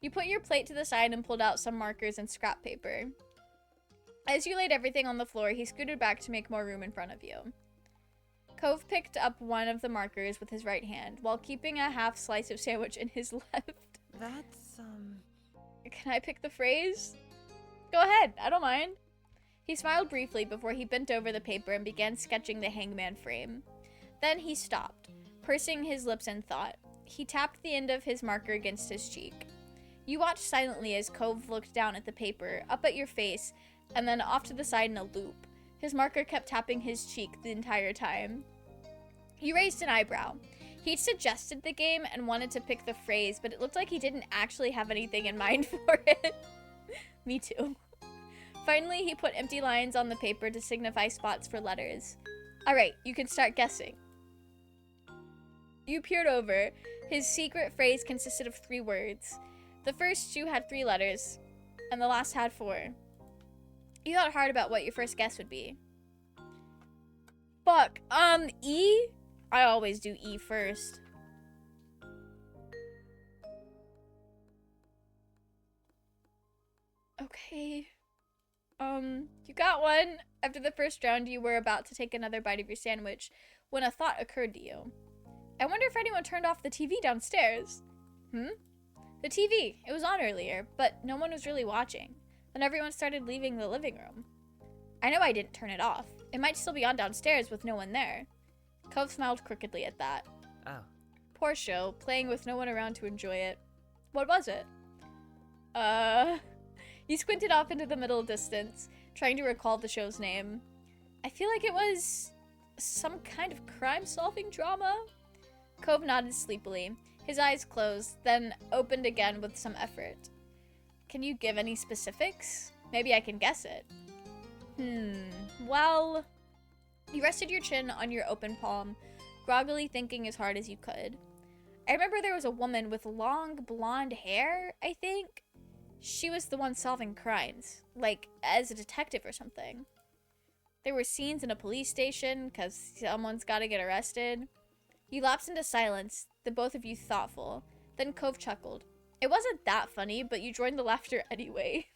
You put your plate to the side and pulled out some markers and scrap paper. As you laid everything on the floor, he scooted back to make more room in front of you. Cove picked up one of the markers with his right hand, while keeping a half slice of sandwich in his left. That's, Can I pick the phrase? Go ahead, I don't mind. He smiled briefly before he bent over the paper and began sketching the hangman frame. Then he stopped, pursing his lips in thought. He tapped the end of his marker against his cheek. You watched silently as Cove looked down at the paper, up at your face, and then off to the side in a loop. His marker kept tapping his cheek the entire time. You raised an eyebrow. He'd suggested the game and wanted to pick the phrase, but it looked like he didn't actually have anything in mind for it. Me too. Finally, he put empty lines on the paper to signify spots for letters. Alright, you can start guessing. You peered over. His secret phrase consisted of 3 words. The first 2 had 3 letters, and the last had 4. You thought hard about what your first guess would be. Fuck, E? I always do E first. Okay. You got one. After the first round, you were about to take another bite of your sandwich when a thought occurred to you. I wonder if anyone turned off the TV downstairs. The TV. It was on earlier, but no one was really watching. Then everyone started leaving the living room. I know I didn't turn it off. It might still be on downstairs with no one there. Cove smiled crookedly at that. Oh. Poor show, playing with no one around to enjoy it. What was it? You squinted off into the middle distance, trying to recall the show's name. I feel like it was some kind of crime-solving drama? Cove nodded sleepily, his eyes closed, then opened again with some effort. Can you give any specifics? Maybe I can guess it. Well... You rested your chin on your open palm, groggily thinking as hard as you could. I remember there was a woman with long blonde hair, I think. She was the one solving crimes, like as a detective or something. There were scenes in a police station, because someone's got to get arrested. You lapsed into silence, the both of you thoughtful. Then Cove chuckled. It wasn't that funny, but you joined the laughter anyway.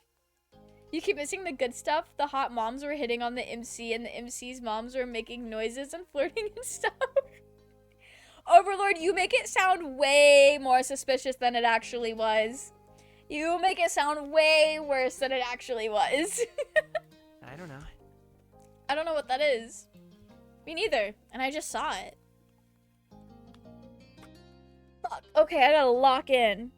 You keep missing the good stuff. The hot moms were hitting on the MC, and the MC's moms were making noises and flirting and stuff. Overlord, you make it sound way more suspicious than it actually was. You make it sound way worse than it actually was. I don't know. I don't know what that is. Me neither, and I just saw it. Fuck. Okay, I gotta lock in.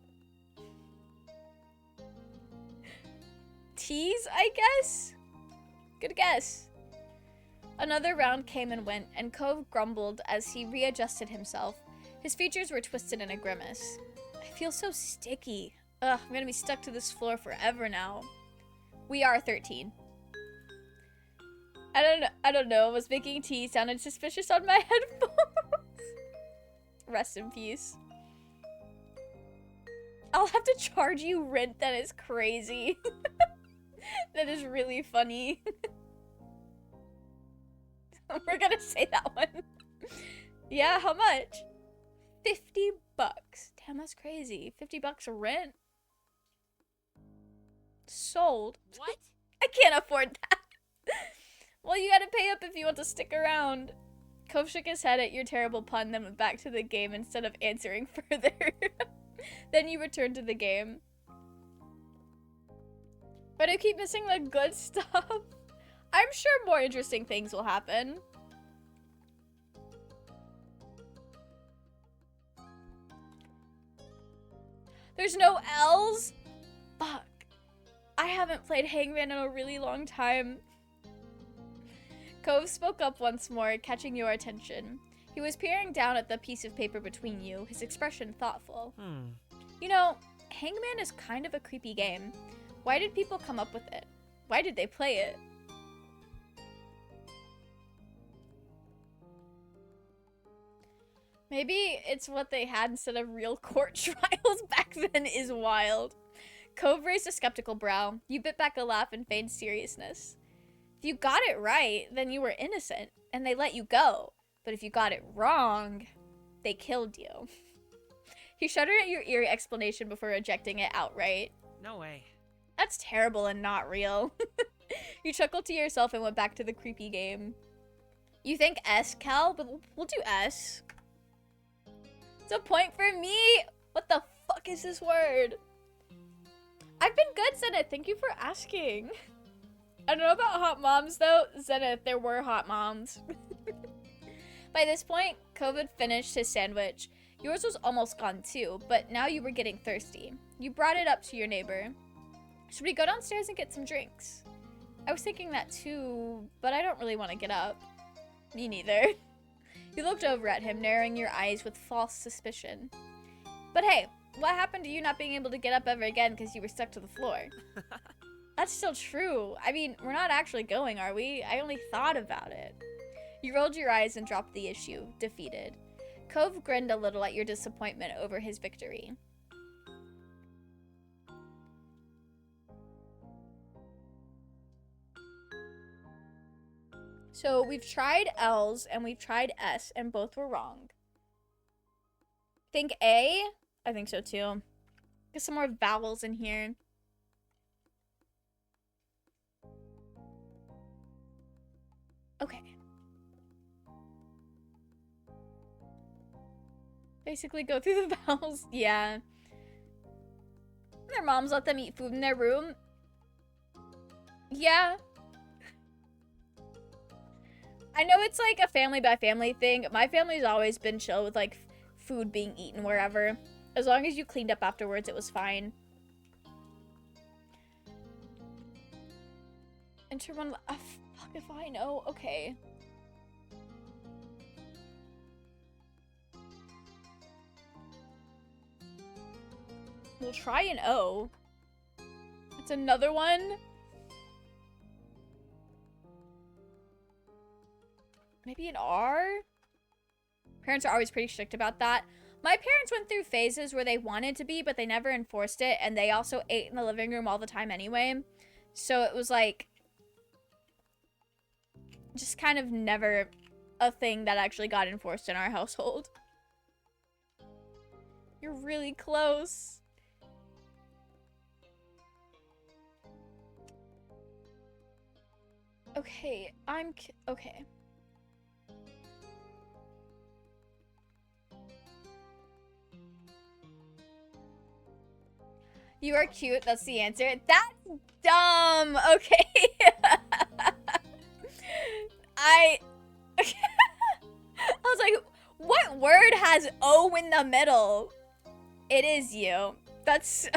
Tease, I guess? Good guess. Another round came and went, and Cove grumbled as he readjusted himself. His features were twisted in a grimace. I feel so sticky. Ugh, I'm gonna be stuck to this floor forever now. We are 13. I don't know. Was making tea sounded suspicious on my headphones? Rest in peace. I'll have to charge you rent. That is crazy. That is really funny. We're gonna say that one. Yeah, how much? $50. Damn, that's crazy. $50 rent. Sold. What? I can't afford that. Well, you gotta pay up if you want to stick around. Cove shook his head at your terrible pun, then went back to the game instead of answering further. Then you returned to the game. But I keep missing the good stuff. I'm sure more interesting things will happen. There's no L's? Fuck. I haven't played Hangman in a really long time. Cove spoke up once more, catching your attention. He was peering down at the piece of paper between you, his expression thoughtful. You know, Hangman is kind of a creepy game. Why did people come up with it? Why did they play it? Maybe it's what they had instead of real court trials back then is wild. Cove raised a skeptical brow. You bit back a laugh and feigned seriousness. If you got it right, then you were innocent, and they let you go. But if you got it wrong, they killed you. He shuddered at your eerie explanation before rejecting it outright. No way. That's terrible and not real. You chuckled to yourself and went back to the creepy game. You think S, Cal? But we'll do S. It's a point for me! What the fuck is this word? I've been good, Zenith. Thank you for asking. I don't know about hot moms, though. Zenith, there were hot moms. By this point, Cove had finished his sandwich. Yours was almost gone, too, but now you were getting thirsty. You brought it up to your neighbor. Should we go downstairs and get some drinks? I was thinking that, too, but I don't really want to get up. Me neither. You looked over at him, narrowing your eyes with false suspicion. But hey, what happened to you not being able to get up ever again because you were stuck to the floor? That's still true. I mean, we're not actually going, are we? I only thought about it. You rolled your eyes and dropped the issue, defeated. Cove grinned a little at your disappointment over his victory. So we've tried L's and we've tried S and both were wrong. Think A? I think so too. Get some more vowels in here. Okay. Basically go through the vowels. Yeah. Their moms let them eat food in their room. Yeah. I know it's like a family by family thing. My family's always been chill with like food being eaten wherever. As long as you cleaned up afterwards, it was fine. Enter one. Fuck if I know. Okay. We'll try an O. That's another one. Maybe an R? Parents are always pretty strict about that. My parents went through phases where they wanted to be, but they never enforced it, and they also ate in the living room all the time anyway. So it was like, just kind of never a thing that actually got enforced in our household. You're really close. Okay, okay. You are cute, that's the answer. That's dumb! Okay. I was like, what word has O in the middle? It is you. That's...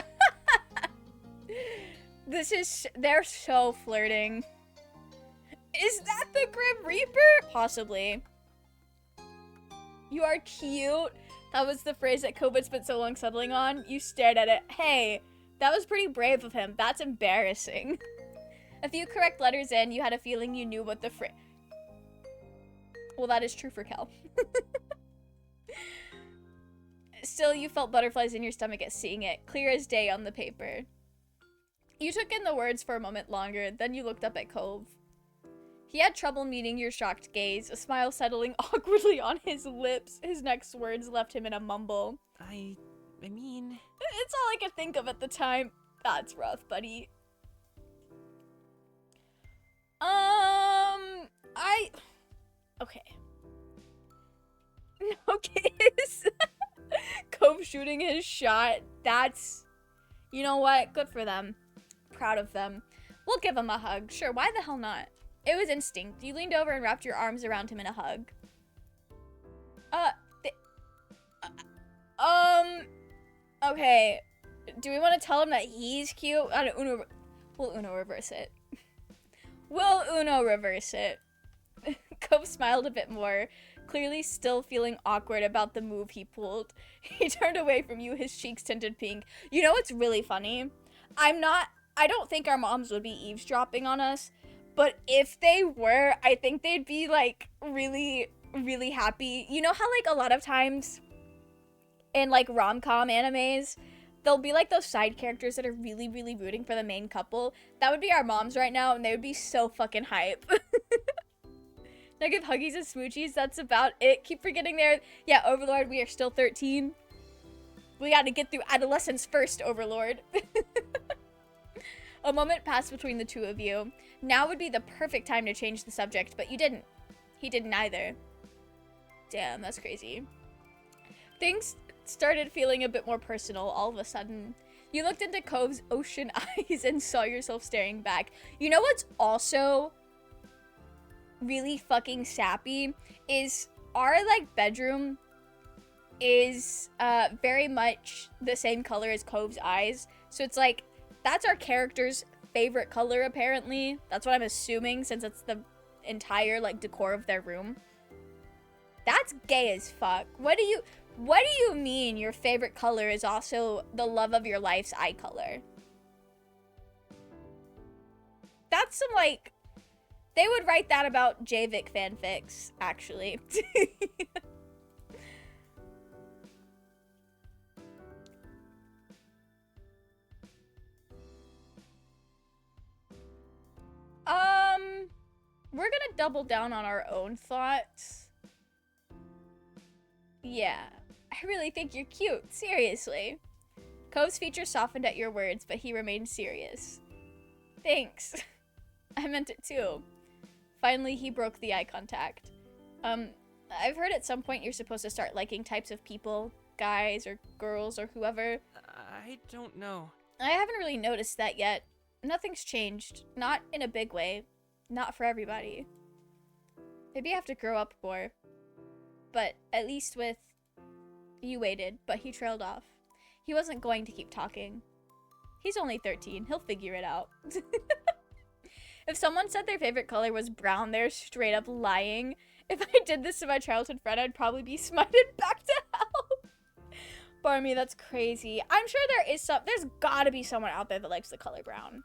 they're so flirting. Is that the Grim Reaper? Possibly. You are cute. That was the phrase that Cove spent so long settling on. You stared at it. Hey, that was pretty brave of him. That's embarrassing. A few correct letters in, you had a feeling you knew what the phrase... Well, that is true for Kel. Still, you felt butterflies in your stomach at seeing it, clear as day on the paper. You took in the words for a moment longer, then you looked up at Cove. He had trouble meeting your shocked gaze, a smile settling awkwardly on his lips. His next words left him in a mumble. I mean... It's all I could think of at the time. That's rough, buddy. Okay. shooting his shot. That's, you know what? Good for them. Proud of them. We'll give him a hug. Sure, why the hell not? It was instinct. You leaned over and wrapped your arms around him in a hug. Okay. Do we want to tell him that he's cute? I don't, we'll Uno reverse it. We'll Uno reverse it. Cove smiled a bit more, clearly still feeling awkward about the move he pulled. He turned away from you, his cheeks tinted pink. You know what's really funny? I don't think our moms would be eavesdropping on us, but if they were, I think they'd be like really, really happy. You know how like a lot of times in like rom-com animes, there'll be like those side characters that are really, really rooting for the main couple? That would be our moms right now, and they would be so fucking hype. Now give huggies and smoochies, that's about it. Keep forgetting there. Yeah, Overlord, we are still 13. We gotta get through adolescence first, Overlord. A moment passed between the two of you. Now would be the perfect time to change the subject, but you didn't. He didn't either. Damn, that's crazy. Things started feeling a bit more personal all of a sudden. You looked into Cove's ocean eyes and saw yourself staring back. You know what's also really fucking sappy is our like bedroom is very much the same color as Cove's eyes. So it's like that's our character's favorite color apparently. That's what I'm assuming since it's the entire like decor of their room. That's gay as fuck. What do you mean your favorite color is also the love of your life's eye color? That's some like they would write that about JVic fanfics, actually. We're gonna double down on our own thoughts. Yeah, I really think you're cute, seriously. Cove's features softened at your words, but he remained serious. Thanks. I meant it too. Finally, he broke the eye contact. I've heard at some point you're supposed to start liking types of people, guys or girls or whoever. I don't know. I haven't really noticed that yet. Nothing's changed. Not in a big way. Not for everybody. Maybe I have to grow up more. But at least with... You waited, but he trailed off. He wasn't going to keep talking. He's only 13. He'll figure it out. If someone said their favorite color was brown, they're straight up lying. If I did this to my childhood friend, I'd probably be smited back to hell. Barmy, that's crazy. I'm sure there's gotta be someone out there that likes the color brown.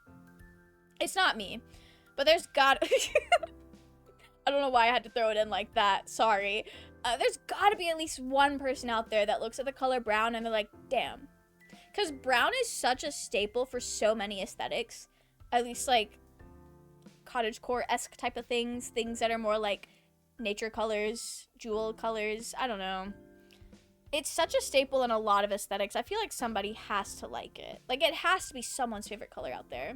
It's not me, but there's gotta... I don't know why I had to throw it in like that. Sorry. There's gotta be at least one person out there that looks at the color brown and they're like, damn. Because brown is such a staple for so many aesthetics. At least, like, cottagecore-esque type of things. Things that are more, like, nature colors, jewel colors. I don't know. It's such a staple in a lot of aesthetics. I feel like somebody has to like it. Like, it has to be someone's favorite color out there.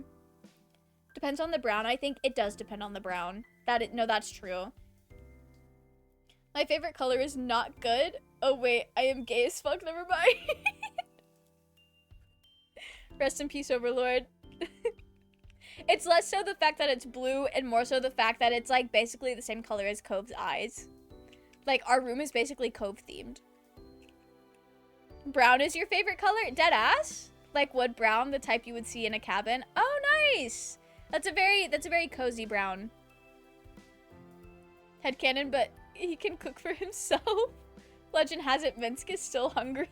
Depends on the brown. I think it does depend on the brown. No, that's true. My favorite color is not good. Oh, wait. I am gay as fuck. Never mind. Rest in peace, Overlord. It's less so the fact that it's blue and more so the fact that it's, like, basically the same color as Cove's eyes. Like, our room is basically Cove themed. Brown is your favorite color? Dead ass? Like wood brown, the type you would see in a cabin? Oh, nice! That's a very cozy brown. Headcanon, but he can cook for himself. Legend has it Minsk is still hungry.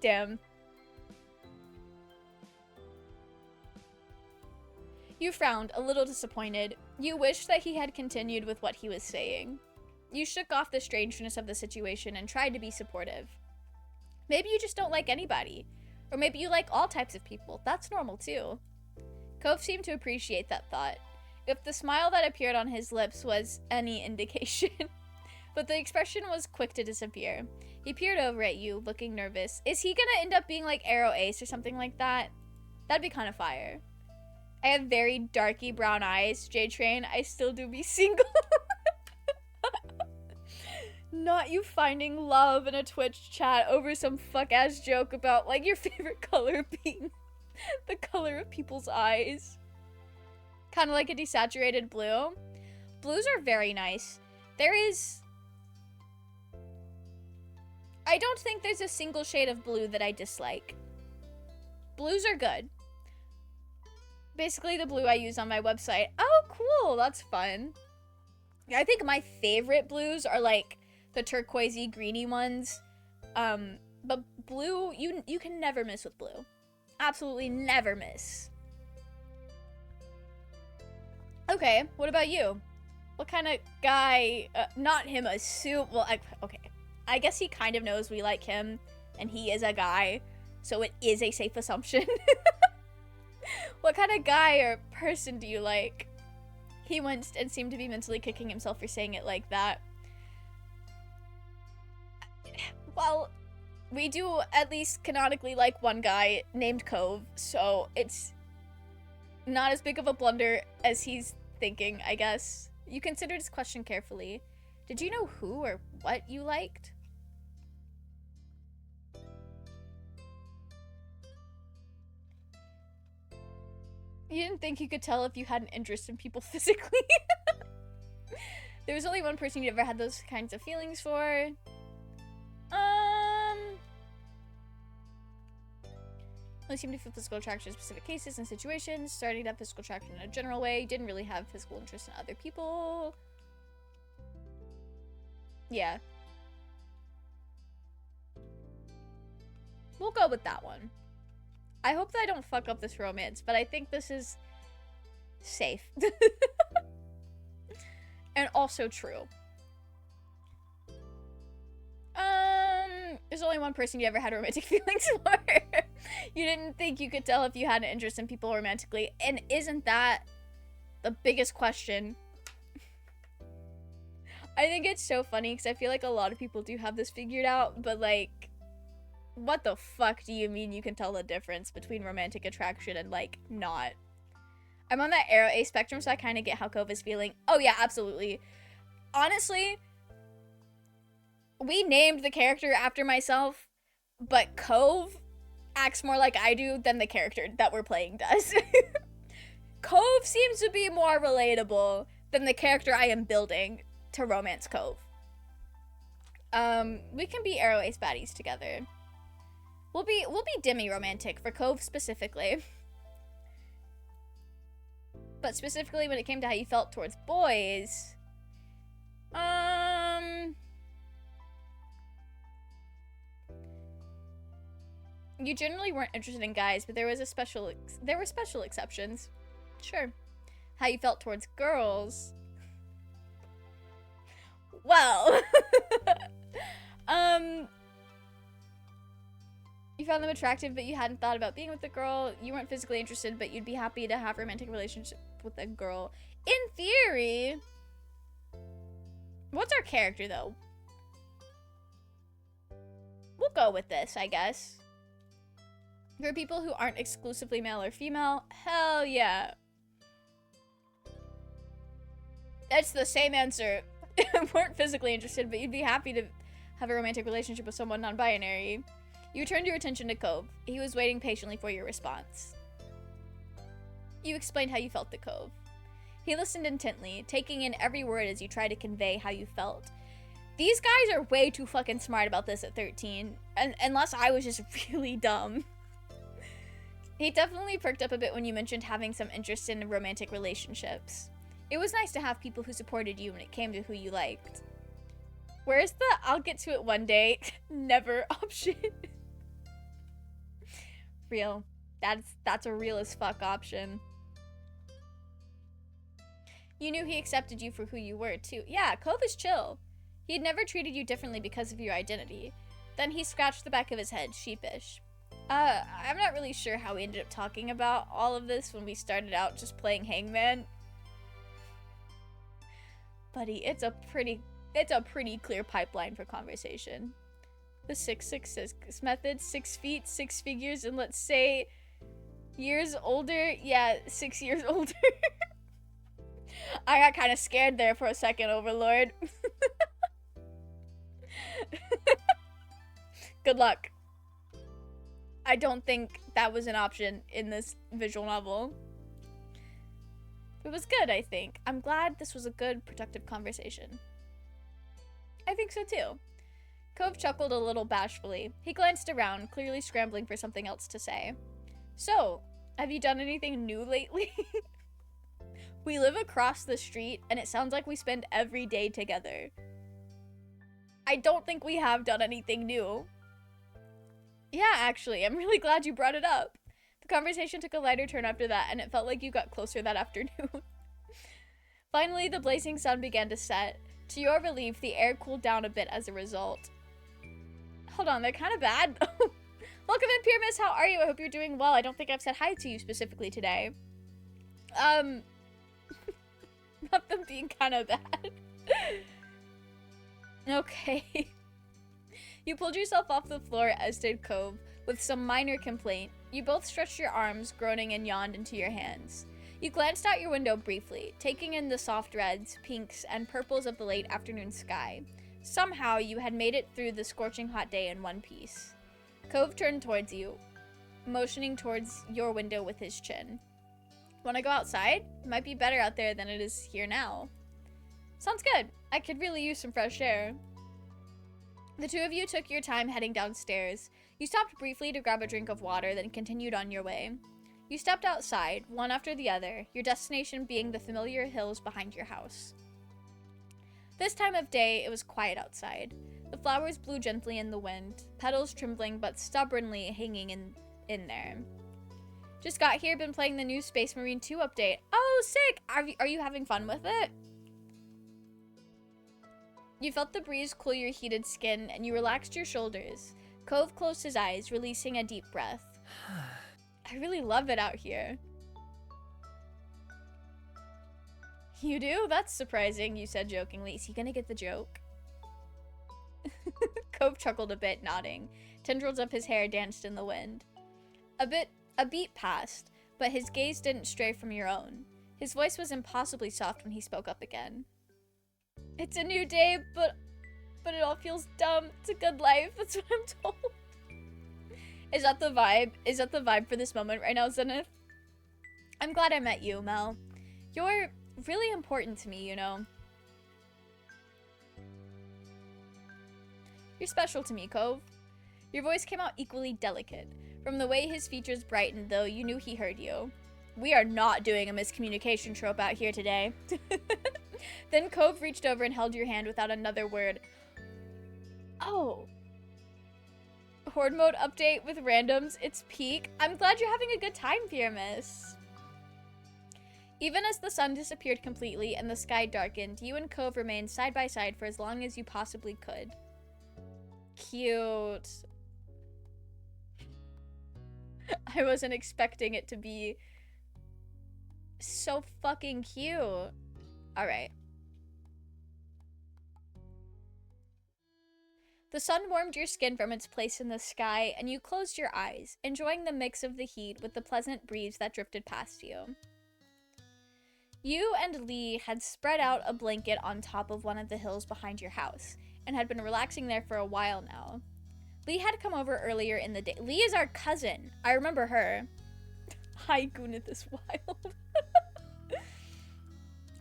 Damn. You frowned, a little disappointed. You wished that he had continued with what he was saying. You shook off the strangeness of the situation and tried to be supportive. Maybe you just don't like anybody. Or maybe you like all types of people. That's normal too. Cove seemed to appreciate that thought. If the smile that appeared on his lips was any indication. But the expression was quick to disappear. He peered over at you, looking nervous. Is he gonna end up being like Arrow Ace or something like that? That'd be kind of fire. I have very darky brown eyes, J-Train. I still do be single. Not you finding love in a Twitch chat over some fuck-ass joke about, like, your favorite color being the color of people's eyes. Kind of like a desaturated blue. Blues are very nice. I don't think there's a single shade of blue that I dislike. Blues are good. Basically the blue I use on my website. Oh, cool. That's fun. I think my favorite blues are like the turquoisey greeny ones. But blue, you can never miss with blue. Absolutely never miss. Okay, what about you? What kind of guy, not him assume, well, okay. I guess he kind of knows we like him, and he is a guy, so it is a safe assumption. What kind of guy or person do you like? He winced and seemed to be mentally kicking himself for saying it like that. Well, we do at least canonically like one guy named Cove, so it's not as big of a blunder as he's thinking, I guess. You considered his question carefully. Did you know who or what you liked? You didn't think you could tell if you had an interest in people physically? There was only one person you ever had those kinds of feelings for. Only seemed to feel physical attraction in specific cases and situations. Starting to have physical attraction in a general way. Didn't really have physical interest in other people. Yeah. We'll go with that one. I hope that I don't fuck up this romance, but I think this is safe. And also true. There's only one person you ever had romantic feelings for. You didn't think you could tell if you had an interest in people romantically. And isn't that the biggest question? I think it's so funny because I feel like a lot of people do have this figured out, but like, what the fuck do you mean you can tell the difference between romantic attraction and like not? I'm on that arrow A spectrum, so I kind of get how Cove is feeling. Oh yeah, absolutely. Honestly, we named the character after myself, but Cove acts more like I do than the character that we're playing does. Cove seems to be more relatable than the character I am building to romance Cove. We can be arrow ace baddies together. We'll be demi-romantic for Cove specifically. But specifically when it came to how you felt towards boys, you generally weren't interested in guys, but there were special exceptions. Sure. How you felt towards girls. Well, you found them attractive, but you hadn't thought about being with the girl. You weren't physically interested, but you'd be happy to have a romantic relationship with a girl. In theory. What's our character, though? We'll go with this, I guess. For people who aren't exclusively male or female, hell yeah. That's the same answer. Weren't physically interested, but you'd be happy to have a romantic relationship with someone non-binary. You turned your attention to Cove. He was waiting patiently for your response. You explained how you felt to Cove. He listened intently, taking in every word as you tried to convey how you felt. These guys are way too fucking smart about this at 13, unless I was just really dumb. He definitely perked up a bit when you mentioned having some interest in romantic relationships. It was nice to have people who supported you when it came to who you liked. Where's the I'll get to it one day, never option? Real. That's a real as fuck option. You knew he accepted you for who you were, too. Yeah, Cove is chill. He'd never treated you differently because of your identity. Then he scratched the back of his head, sheepish. I'm not really sure how we ended up talking about all of this when we started out just playing Hangman. Buddy, it's a pretty clear pipeline for conversation. The 666 method, 6 feet, 6 figures, and let's say years older. Yeah, 6 years older. I got kind of scared there for a second, Overlord. Good luck. I don't think that was an option in this visual novel. It was good, I think. I'm glad this was a good, productive conversation. I think so too. Cove chuckled a little bashfully. He glanced around, clearly scrambling for something else to say. So, have you done anything new lately? We live across the street, and it sounds like we spend every day together. I don't think we have done anything new. Yeah, actually, I'm really glad you brought it up. The conversation took a lighter turn after that, and it felt like you got closer that afternoon. Finally, the blazing sun began to set. To your relief, the air cooled down a bit as a result. Hold on, they're kind of bad, though. Welcome in, Pyramus. How are you? I hope you're doing well. I don't think I've said hi to you specifically today. Not them being kind of bad. Okay. You pulled yourself off the floor, as did Cove, with some minor complaint. You both stretched your arms, groaning, and yawned into your hands. You glanced out your window briefly, taking in the soft reds, pinks, and purples of the late afternoon sky. Somehow, you had made it through the scorching hot day in one piece. Cove turned towards you, motioning towards your window with his chin. Want to go outside? It might be better out there than it is here now. Sounds good. I could really use some fresh air. The two of you took your time heading downstairs. You stopped briefly to grab a drink of water, then continued on your way. You stepped outside, one after the other, your destination being the familiar hills behind your house. This time of day, it was quiet outside. The flowers blew gently in the wind, petals trembling but stubbornly hanging in there. Just got here, been playing the new Space Marine 2 update. Oh, sick! Are you having fun with it? You felt the breeze cool your heated skin, and you relaxed your shoulders. Cove closed his eyes, releasing a deep breath. I really love it out here. You do? That's surprising, you said jokingly. Is he gonna get the joke? Cove chuckled a bit, nodding. Tendrils of his hair danced in the wind. A beat passed, but his gaze didn't stray from your own. His voice was impossibly soft when he spoke up again. It's a new day, but it all feels dumb. It's a good life, that's what I'm told. Is that the vibe? Is that the vibe for this moment right now, Zenith? I'm glad I met you, Mel. You're really important to me, you know. You're special to me, Cove. Your voice came out equally delicate. From the way his features brightened, though, you knew he heard you. We are not doing a miscommunication trope out here today. Then Cove reached over and held your hand without another word. Oh. Horde mode update with randoms. It's peak. I'm glad you're having a good time, Pyramus. Even as the sun disappeared completely and the sky darkened, you and Cove remained side by side for as long as you possibly could. Cute. I wasn't expecting it to be so fucking cute. Alright. The sun warmed your skin from its place in the sky, and you closed your eyes, enjoying the mix of the heat with the pleasant breeze that drifted past you. You and Lee had spread out a blanket on top of one of the hills behind your house, and had been relaxing there for a while now. Lee had come over earlier in the day. Lee is our cousin. I remember her. Hi, Gunith is wild.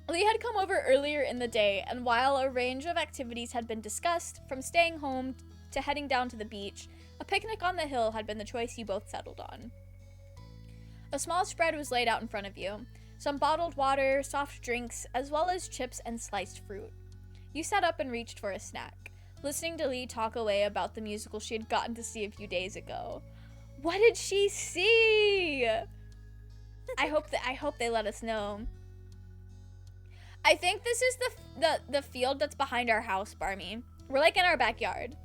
Lee had come over earlier in the day, and while a range of activities had been discussed, from staying home to heading down to the beach, a picnic on the hill had been the choice you both settled on. A small spread was laid out in front of you. Some bottled water, soft drinks, as well as chips and sliced fruit. You sat up and reached for a snack, listening to Lee talk away about the musical she had gotten to see a few days ago. What did she see? I hope they let us know. I think this is the field that's behind our house, Barmy. We're like in our backyard.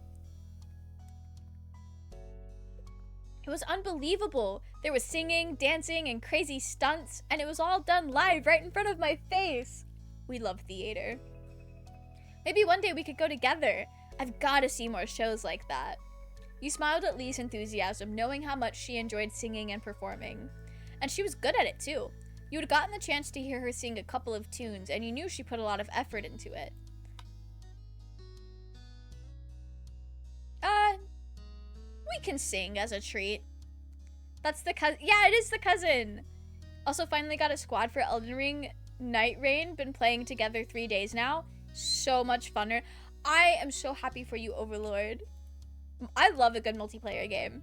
It was unbelievable. There was singing, dancing, and crazy stunts, and it was all done live right in front of my face. We love theater. Maybe one day we could go together. I've got to see more shows like that. You smiled at Lee's enthusiasm, knowing how much she enjoyed singing and performing. And she was good at it, too. You had gotten the chance to hear her sing a couple of tunes, and you knew she put a lot of effort into it. we can sing as a treat. That's the cousin. Yeah, it is the cousin. Also, finally got a squad for Elden Ring Night Rain. Been playing together 3 days now. So much funner. I am so happy for you, Overlord. I love a good multiplayer game.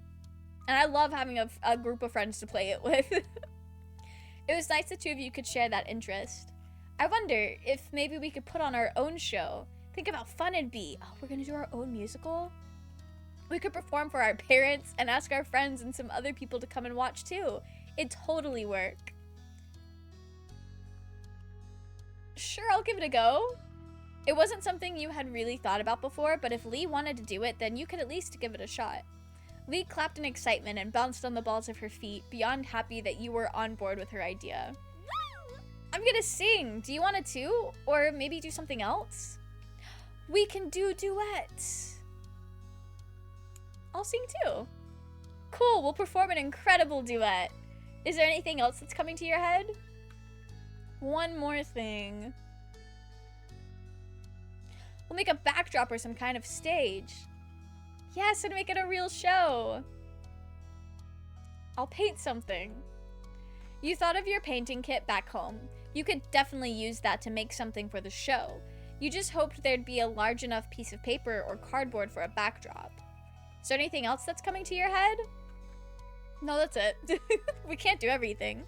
And I love having a group of friends to play it with. It was nice the two of you could share that interest. I wonder if maybe we could put on our own show. Think of how fun it'd be. Oh, we're gonna do our own musical? We could perform for our parents and ask our friends and some other people to come and watch too. It'd totally work. Sure, I'll give it a go. It wasn't something you had really thought about before, but if Lee wanted to do it, then you could at least give it a shot. Lee clapped in excitement and bounced on the balls of her feet, beyond happy that you were on board with her idea. I'm gonna sing. Do you want to too? Or maybe do something else? We can do duets. I'll sing too. Cool, we'll perform an incredible duet. Is there anything else that's coming to your head? One more thing. We'll make a backdrop or some kind of stage. Yes, and make it a real show. I'll paint something. You thought of your painting kit back home. You could definitely use that to make something for the show. You just hoped there'd be a large enough piece of paper or cardboard for a backdrop. Is there anything else that's coming to your head? No, that's it. We can't do everything.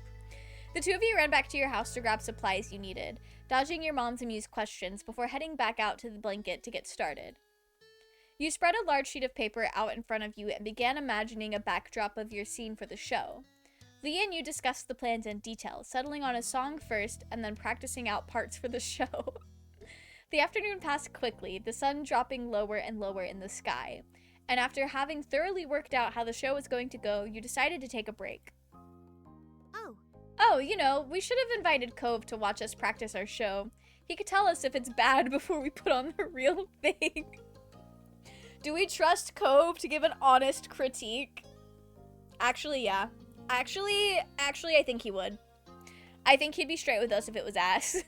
The two of you ran back to your house to grab supplies you needed, dodging your mom's amused questions before heading back out to the blanket to get started. You spread a large sheet of paper out in front of you and began imagining a backdrop of your scene for the show. Lee and you discussed the plans in detail, settling on a song first and then practicing out parts for the show. The afternoon passed quickly, the sun dropping lower and lower in the sky, and after having thoroughly worked out how the show was going to go, you decided to take a break. Oh, you know, we should have invited Cove to watch us practice our show. He could tell us if it's bad before we put on the real thing. Do we trust Cove to give an honest critique? Actually, yeah. Actually, I think he would. I think he'd be straight with us if it was ass.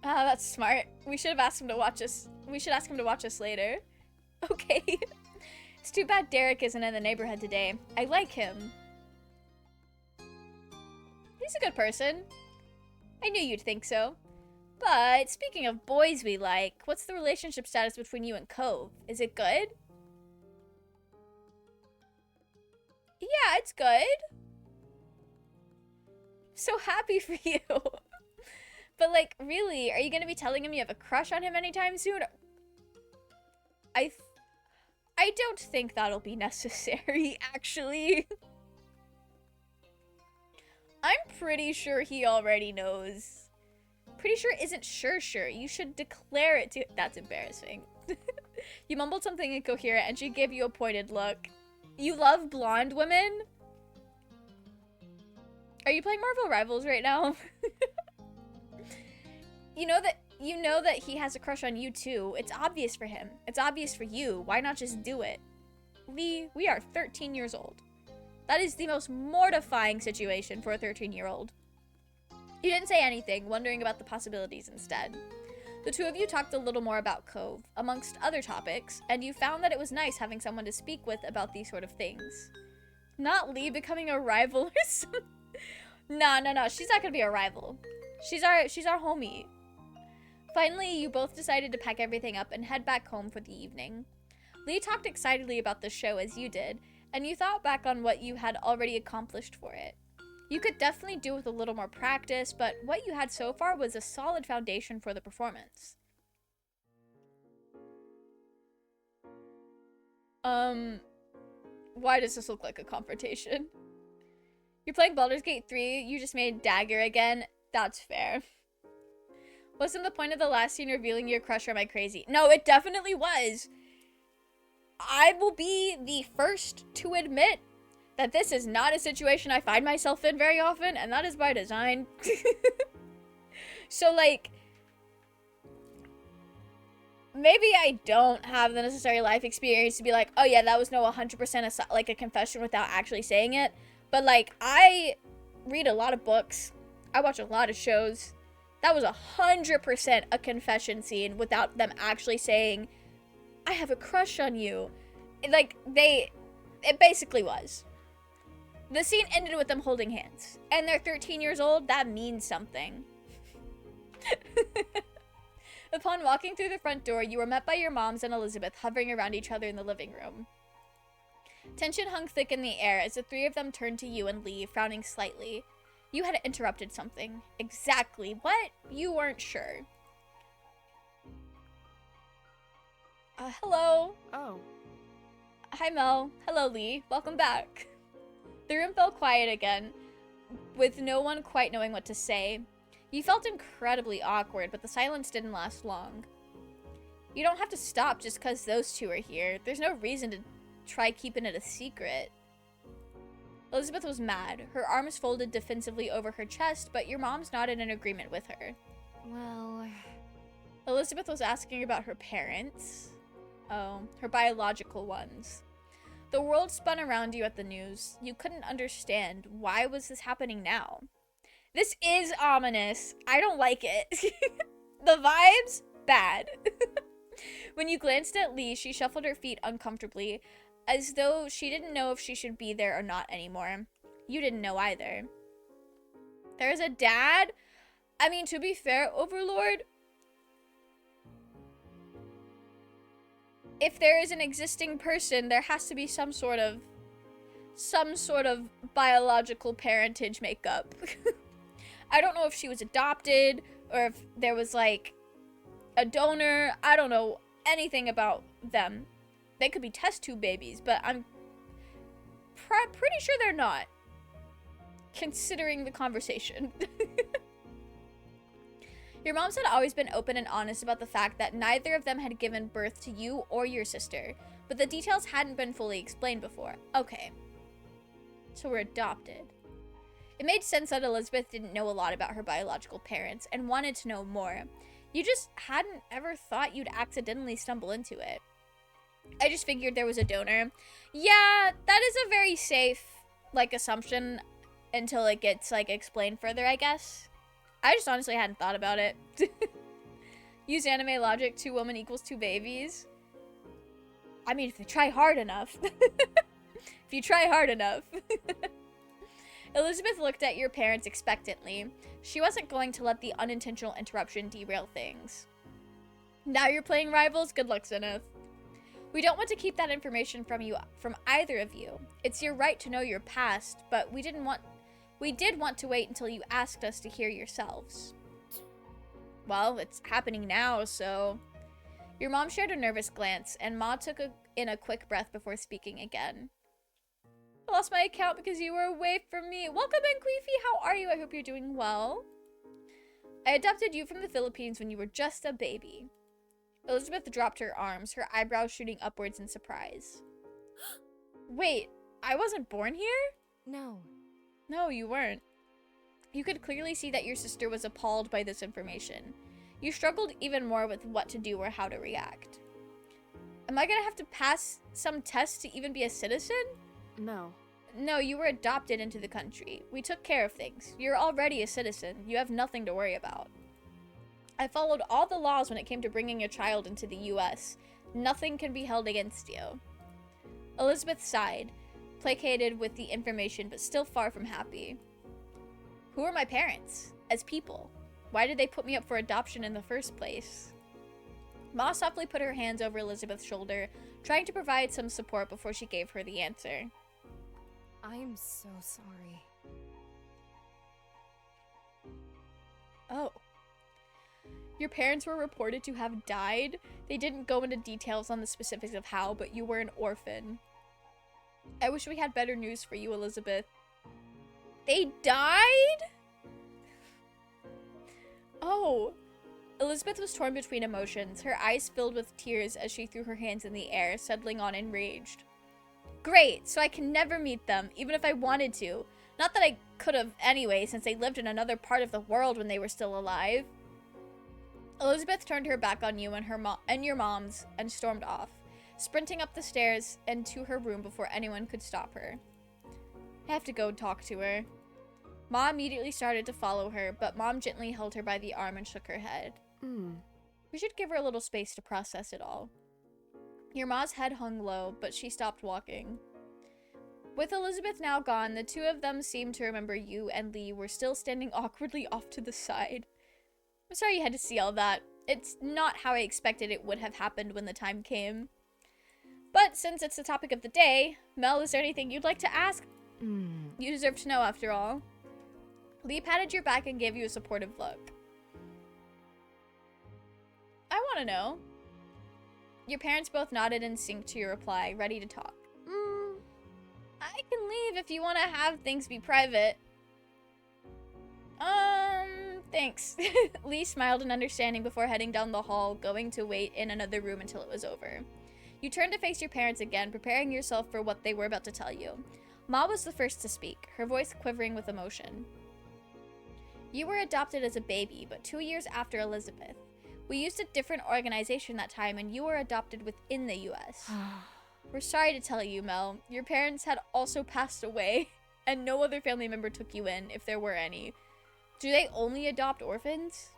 Ah, that's smart. We should have asked him to watch us. We should ask him to watch us later. Okay. It's too bad Derek isn't in the neighborhood today. I like him. He's a good person. I knew you'd think so. But speaking of boys we like, what's the relationship status between you and Cove? Is it good? Yeah, it's good. So happy for you. But like, really, are you gonna be telling him you have a crush on him anytime soon? I don't think that'll be necessary, actually. I'm pretty sure he already knows. Pretty sure isn't sure. You should declare it to— That's embarrassing. You mumbled something incoherent and she gave you a pointed look. You love blonde women? Are you playing Marvel Rivals right now? You know that he has a crush on you too. It's obvious for him. It's obvious for you. Why not just do it? Lee, we are 13 years old. That is the most mortifying situation for a 13-year-old. You didn't say anything, wondering about the possibilities instead. The two of you talked a little more about Cove, amongst other topics, and you found that it was nice having someone to speak with about these sort of things. Not Lee becoming a rival or something. No. She's not gonna be a rival. She's our homie. Finally, you both decided to pack everything up and head back home for the evening. Lee talked excitedly about the show as you did, and you thought back on what you had already accomplished for it. You could definitely do with a little more practice, but what you had so far was a solid foundation for the performance. Why does this look like a confrontation? You're playing Baldur's Gate 3, you just made Dagger again. That's fair. Wasn't the point of the last scene revealing your crush, or am I crazy? No, it definitely was. I will be the first to admit that this is not a situation I find myself in very often, and that is by design. So, like, maybe I don't have the necessary life experience to be like, oh yeah, that was no 100% like a confession without actually saying it. But, like, I read a lot of books. I watch a lot of shows. That was 100% a confession scene without them actually saying I have a crush on you. Like, it basically was. The scene ended with them holding hands. And they're 13 years old, that means something. Upon walking through the front door, you were met by your moms and Elizabeth hovering around each other in the living room. Tension hung thick in the air as the three of them turned to you and Lee, frowning slightly. You had interrupted something. Exactly what? You weren't sure. Hello. Oh. Hi, Mel. Hello, Lee. Welcome back. The room fell quiet again, with no one quite knowing what to say. You felt incredibly awkward, but the silence didn't last long. You don't have to stop just because those two are here. There's no reason to try keeping it a secret. Elizabeth was mad, her arms folded defensively over her chest, but your mom's nodded in agreement with her. Well... Elizabeth was asking about her parents. Oh, her biological ones. The world spun around you at the news. You couldn't understand. Why was this happening now? This is ominous. I don't like it. The vibes? Bad. When you glanced at Lee, she shuffled her feet uncomfortably, as though she didn't know if she should be there or not anymore. You didn't know either. There's a dad? I mean, to be fair, Overlord, if there is an existing person, there has to be some sort of biological parentage makeup. I don't know if she was adopted or if there was like a donor. I don't know anything about them. They could be test tube babies, but I'm pretty sure they're not, considering the conversation. Your moms had always been open and honest about the fact that neither of them had given birth to you or your sister, but the details hadn't been fully explained before. Okay. So we're adopted. It made sense that Elizabeth didn't know a lot about her biological parents and wanted to know more. You just hadn't ever thought you'd accidentally stumble into it. I just figured there was a donor. Yeah, that is a very safe, assumption until it gets, explained further, I guess. I just honestly hadn't thought about it. Use anime logic, 2 women equals 2 babies. I mean, if they try hard enough. If you try hard enough. Elizabeth looked at your parents expectantly. She wasn't going to let the unintentional interruption derail things. Now you're playing rivals? Good luck, Zenith. We don't want to keep that information from either of you. It's your right to know your past, but we did want to wait until you asked us to hear yourselves. Well, it's happening now, so... Your mom shared a nervous glance, and Ma took in a quick breath before speaking again. I lost my account because you were away from me. Welcome in, Queefy. How are you? I hope you're doing well. I adopted you from the Philippines when you were just a baby. Elizabeth dropped her arms, her eyebrows shooting upwards in surprise. Wait, I wasn't born here? No. No, you weren't. You could clearly see that your sister was appalled by this information. You struggled even more with what to do or how to react. Am I gonna have to pass some tests to even be a citizen? No. No, you were adopted into the country. We took care of things. You're already a citizen. You have nothing to worry about. I followed all the laws when it came to bringing a child into the U.S. Nothing can be held against you. Elizabeth sighed, placated with the information but still far from happy. Who are my parents? As people? Why did they put me up for adoption in the first place? Ma softly put her hands over Elizabeth's shoulder, trying to provide some support before she gave her the answer. I'm so sorry. Oh. Your parents were reported to have died. They didn't go into details on the specifics of how, but you were an orphan. I wish we had better news for you, Elizabeth. They died? Oh. Elizabeth was torn between emotions, her eyes filled with tears as she threw her hands in the air, settling on enraged. Great, so I can never meet them, even if I wanted to. Not that I could have anyway, since they lived in another part of the world when they were still alive. Elizabeth turned her back on you and your mom's and stormed off, sprinting up the stairs and to her room before anyone could stop her. I have to go talk to her. Ma immediately started to follow her, but Mom gently held her by the arm and shook her head. We should give her a little space to process it all. Your ma's head hung low, but she stopped walking. With Elizabeth now gone, the two of them seemed to remember you and Lee were still standing awkwardly off to the side. I'm sorry you had to see all that. It's not how I expected it would have happened when the time came. But since it's the topic of the day, Mel, is there anything you'd like to ask? You deserve to know, after all. Lee patted your back and gave you a supportive look. I want to know. Your parents both nodded in sync to your reply, ready to talk. I can leave if you want to have things be private. Thanks. Lee smiled in understanding before heading down the hall, going to wait in another room until it was over. You turned to face your parents again, preparing yourself for what they were about to tell you. Ma was the first to speak, her voice quivering with emotion. You were adopted as a baby, but 2 years after Elizabeth. We used a different organization that time, and you were adopted within the U.S. We're sorry to tell you, Mel. Your parents had also passed away, and no other family member took you in, if there were any. Do they only adopt orphans?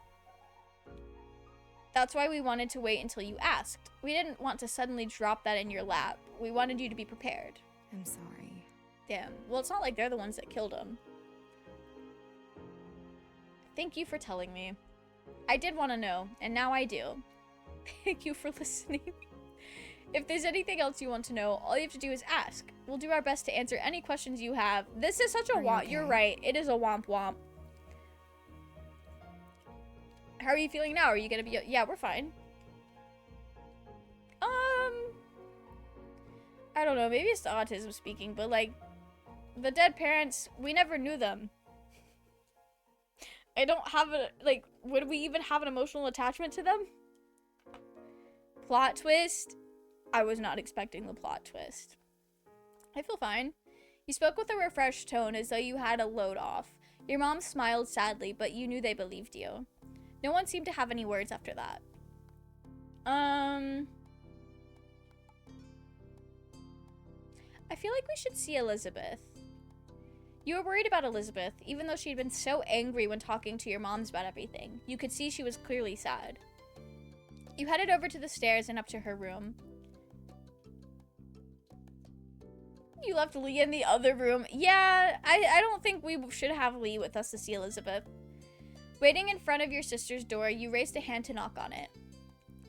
That's why we wanted to wait until you asked. We didn't want to suddenly drop that in your lap. We wanted you to be prepared. I'm sorry. Damn. Well, it's not like they're the ones that killed him. Thank you for telling me. I did want to know, and now I do. Thank you for listening. If there's anything else you want to know, all you have to do is ask. We'll do our best to answer any questions you have. This is such a womp. Okay? You're right. It is a womp womp. How are you feeling now? Are you gonna be... Yeah, we're fine. I don't know. Maybe it's the autism speaking, but, like, the dead parents, we never knew them. I don't have a... Like, would we even have an emotional attachment to them? Plot twist? I was not expecting the plot twist. I feel fine. You spoke with a refreshed tone as though you had a load off. Your mom smiled sadly, but you knew they believed you. No one seemed to have any words after that. I feel like we should see Elizabeth. You were worried about Elizabeth, even though she'd been so angry when talking to your moms about everything. You could see she was clearly sad. You headed over to the stairs and up to her room. You left Lee in the other room. Yeah, I don't think we should have Lee with us to see Elizabeth. Waiting in front of your sister's door, you raised a hand to knock on it.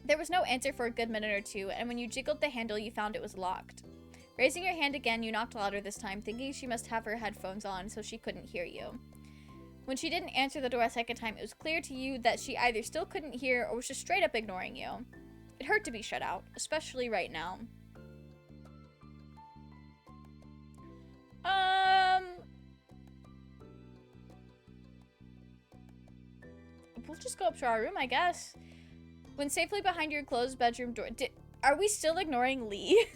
There was no answer for a good minute or two, and when you jiggled the handle, you found it was locked. Raising your hand again, you knocked louder this time, thinking she must have her headphones on so she couldn't hear you. When she didn't answer the door a second time, it was clear to you that she either still couldn't hear or was just straight up ignoring you. It hurt to be shut out, especially right now. We'll just go up to our room, I guess. When safely behind your closed bedroom door... Are we still ignoring Lee?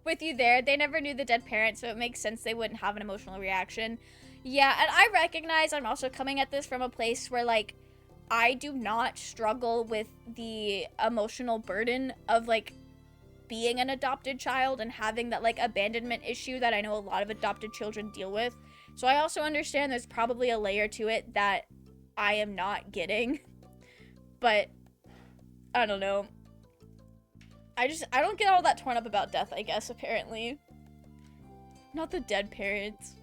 With you there, they never knew the dead parent, so it makes sense they wouldn't have an emotional reaction. Yeah, and I recognize I'm also coming at this from a place where, like, I do not struggle with the emotional burden of, like, being an adopted child and having that, like, abandonment issue that I know a lot of adopted children deal with. So I also understand there's probably a layer to it that I am not getting. But, I don't know. I don't get all that torn up about death, I guess, apparently. Not the dead parents.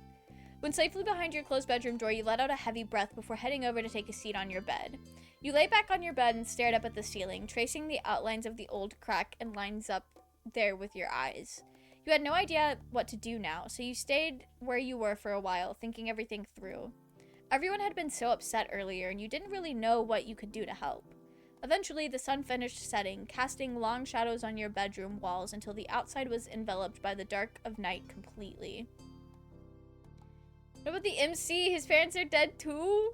When safely behind your closed bedroom door, you let out a heavy breath before heading over to take a seat on your bed. You lay back on your bed and stared up at the ceiling, tracing the outlines of the old crack and lines up there with your eyes. You had no idea what to do now, so you stayed where you were for a while, thinking everything through. Everyone had been so upset earlier, and you didn't really know what you could do to help. Eventually, the sun finished setting, casting long shadows on your bedroom walls until the outside was enveloped by the dark of night completely. What about the MC? His parents are dead too?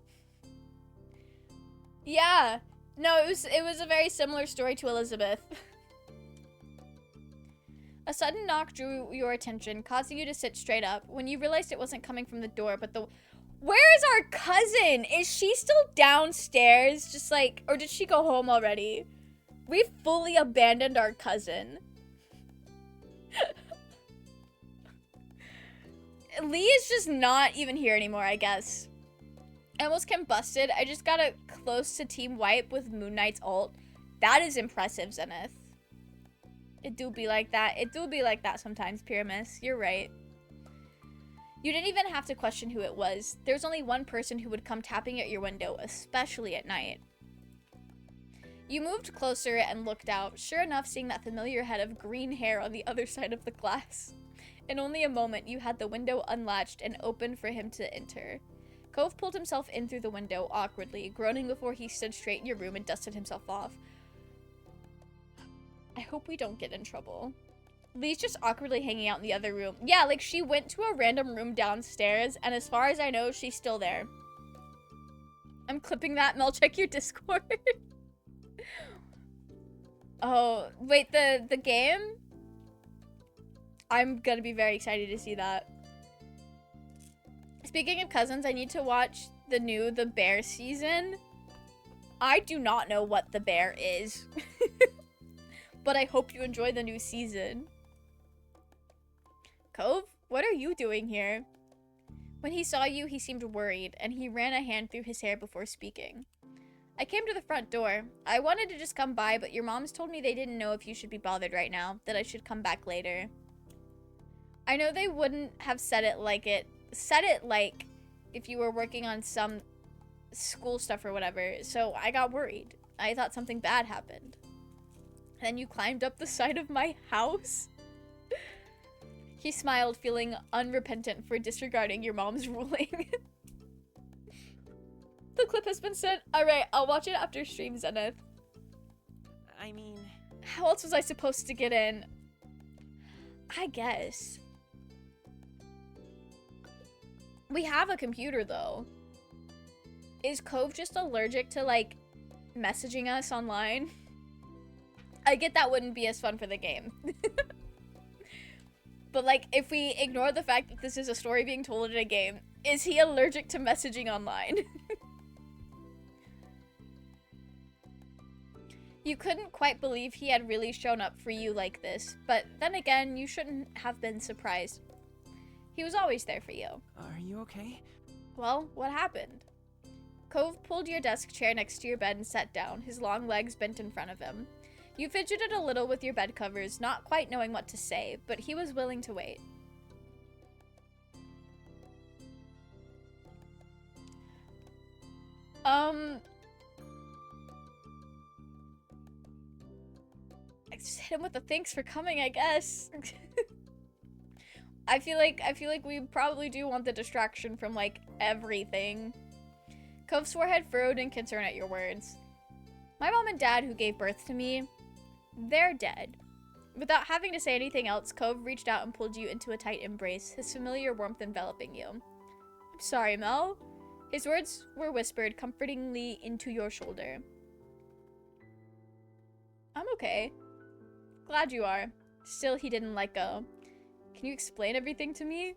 Yeah. No, it was a very similar story to Elizabeth. A sudden knock drew your attention, causing you to sit straight up. When you realized it wasn't coming from the door, but the... Where is our cousin? Is she still downstairs? Just like... Or did she go home already? We've fully abandoned our cousin. Lee is just not even here anymore, I guess. I almost combusted. I just got a close to Team Wipe with Moon Knight's ult. That is impressive, Zenith. It do be like that. It do be like that sometimes, Pyramus. You're right. You didn't even have to question who it was. There's only one person who would come tapping at your window, especially at night. You moved closer and looked out, sure enough seeing that familiar head of green hair on the other side of the glass. In only a moment, you had the window unlatched and open for him to enter. Cove pulled himself in through the window awkwardly, groaning before he stood straight in your room and dusted himself off. I hope we don't get in trouble. Lee's just awkwardly hanging out in the other room. Yeah, like she went to a random room downstairs, and as far as I know, she's still there. I'm clipping that, Mel. Check your Discord. Oh, wait, the game? I'm gonna be very excited to see that. Speaking of cousins, I need to watch the Bear season. I do not know what the Bear is. But I hope you enjoy the new season. Cove, what are you doing here? When he saw you, he seemed worried, and he ran a hand through his hair before speaking. I came to the front door. I wanted to just come by, but your moms told me they didn't know if you should be bothered right now, that I should come back later. I know they wouldn't have said it like if you were working on some school stuff or whatever, so I got worried. I thought something bad happened. Then you climbed up the side of my house? He smiled, feeling unrepentant for disregarding your mom's ruling. The clip has been sent. Alright, I'll watch it after stream, Zenith. I mean... How else was I supposed to get in? I guess. We have a computer, though. Is Cove just allergic to, like, messaging us online? I get that wouldn't be as fun for the game. But, like, if we ignore the fact that this is a story being told in a game, is he allergic to messaging online? You couldn't quite believe he had really shown up for you like this, but then again, you shouldn't have been surprised. He was always there for you. Are you okay? Well, what happened? Cove pulled your desk chair next to your bed and sat down, his long legs bent in front of him. You fidgeted a little with your bed covers, not quite knowing what to say, but he was willing to wait. I just hit him with the thanks for coming, I guess. I feel like we probably do want the distraction from, like, everything. Cove's forehead furrowed in concern at your words. My mom and dad, who gave birth to me, they're dead. Without having to say anything else, Cove reached out and pulled you into a tight embrace, his familiar warmth enveloping you. I'm sorry, Mel. His words were whispered comfortingly into your shoulder. I'm okay. Glad you are. Still, he didn't let go. Can you explain everything to me?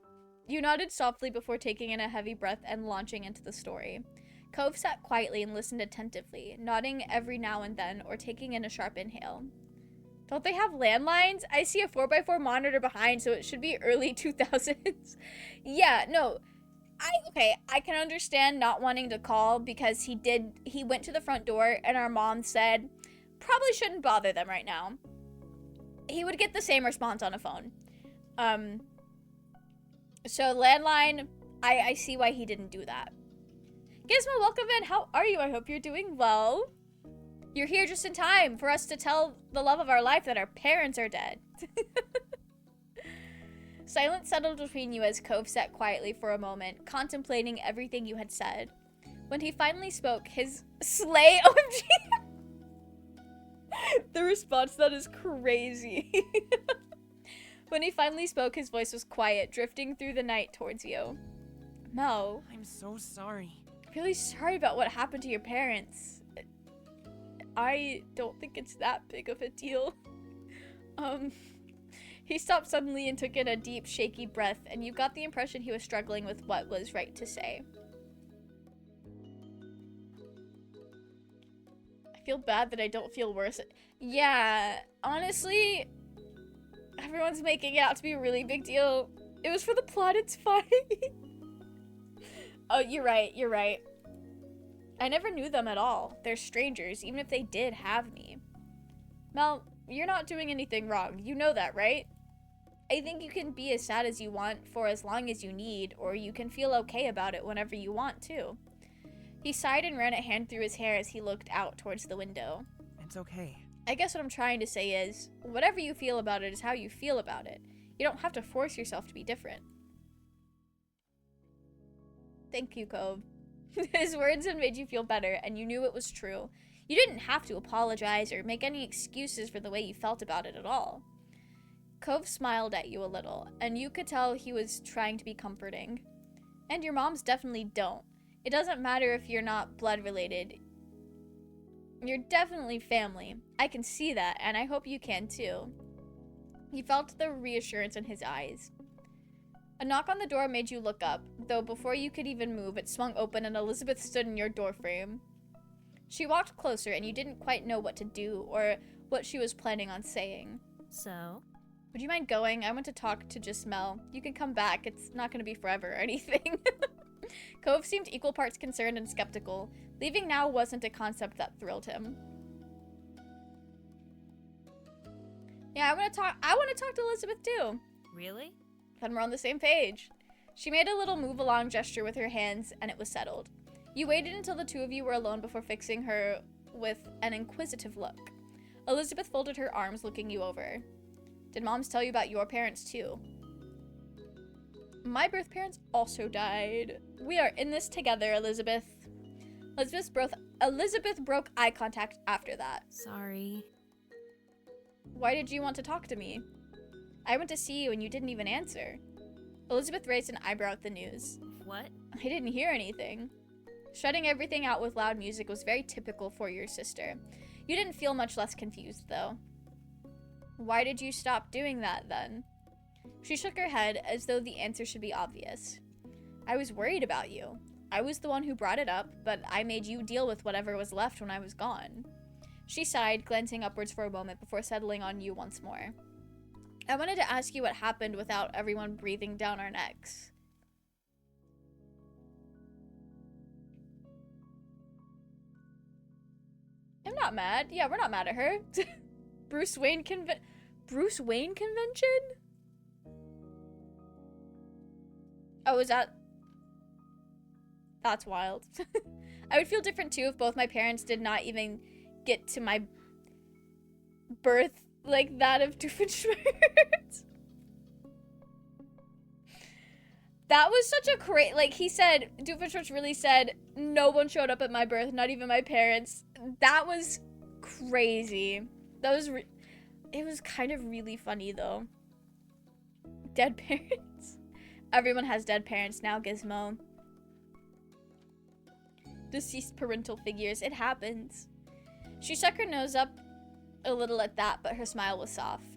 You nodded softly before taking in a heavy breath and launching into the story. Cove sat quietly and listened attentively, nodding every now and then or taking in a sharp inhale. Don't they have landlines? I see a 4x4 monitor behind, so it should be early 2000s. Yeah, no. I can understand not wanting to call because he went to the front door and our mom said, probably shouldn't bother them right now. He would get the same response on a phone. So landline, I see why he didn't do that. Gizmo, welcome in. How are you? I hope you're doing well. You're here just in time for us to tell the love of our life that our parents are dead. Silence settled between you as Cove sat quietly for a moment, contemplating everything you had said. When he finally spoke, his slay OMG. The response to that is crazy. When he finally spoke, his voice was quiet, drifting through the night towards you. Mel. I'm so sorry. Really sorry about what happened to your parents. I don't think it's that big of a deal. He stopped suddenly and took in a deep, shaky breath, and you got the impression he was struggling with what was right to say. I feel bad that I don't feel worse. Yeah, honestly, everyone's making it out to be a really big deal. It was for the plot, it's fine. Oh, you're right. I never knew them at all. They're strangers, even if they did have me. Mel, you're not doing anything wrong. You know that, right? I think you can be as sad as you want for as long as you need, or you can feel okay about it whenever you want to. He sighed and ran a hand through his hair as he looked out towards the window. It's okay. I guess what I'm trying to say is, whatever you feel about it is how you feel about it. You don't have to force yourself to be different. Thank you, Cove. His words had made you feel better, and you knew it was true. You didn't have to apologize or make any excuses for the way you felt about it at all. Cove smiled at you a little, and you could tell he was trying to be comforting. And your moms definitely don't. It doesn't matter if you're not blood related. You're definitely family. I can see that, and I hope you can too. You felt the reassurance in his eyes. A knock on the door made you look up, though before you could even move, it swung open and Elizabeth stood in your doorframe. She walked closer, and you didn't quite know what to do or what she was planning on saying. So? Would you mind going? I want to talk to Jismel. You can come back. It's not going to be forever or anything. Cove seemed equal parts concerned and skeptical. Leaving now wasn't a concept that thrilled him. Yeah, I want to talk to Elizabeth too. Really? Then we're on the same page. She made a little move along gesture with her hands, and it was settled. You waited until the two of you were alone before fixing her with an inquisitive look. Elizabeth folded her arms, looking you over. Did moms tell you about your parents too? My birth parents also died. We are in this together, Elizabeth. Elizabeth broke eye contact after that. Sorry. Why did you want to talk to me? I went to see you and you didn't even answer. Elizabeth raised an eyebrow at the news. What? I didn't hear anything. Shutting everything out with loud music was very typical for your sister. You didn't feel much less confused, though. Why did you stop doing that, then? She shook her head as though the answer should be obvious. I was worried about you. I was the one who brought it up, but I made you deal with whatever was left when I was gone. She sighed, glancing upwards for a moment before settling on you once more. I wanted to ask you what happened without everyone breathing down our necks. I'm not mad. Yeah, we're not mad at her. Bruce Wayne convention? Oh, is that... That's wild. I would feel different too if both my parents did not even get to my birth like that of Doofenshmirtz. That was such a like he said, Doofenshmirtz really said, no one showed up at my birth, not even my parents. That was crazy. That was, it was kind of really funny though. Dead parents. Everyone has dead parents now, Gizmo. Deceased parental figures, it happens. She stuck her nose up a little at that, but her smile was soft.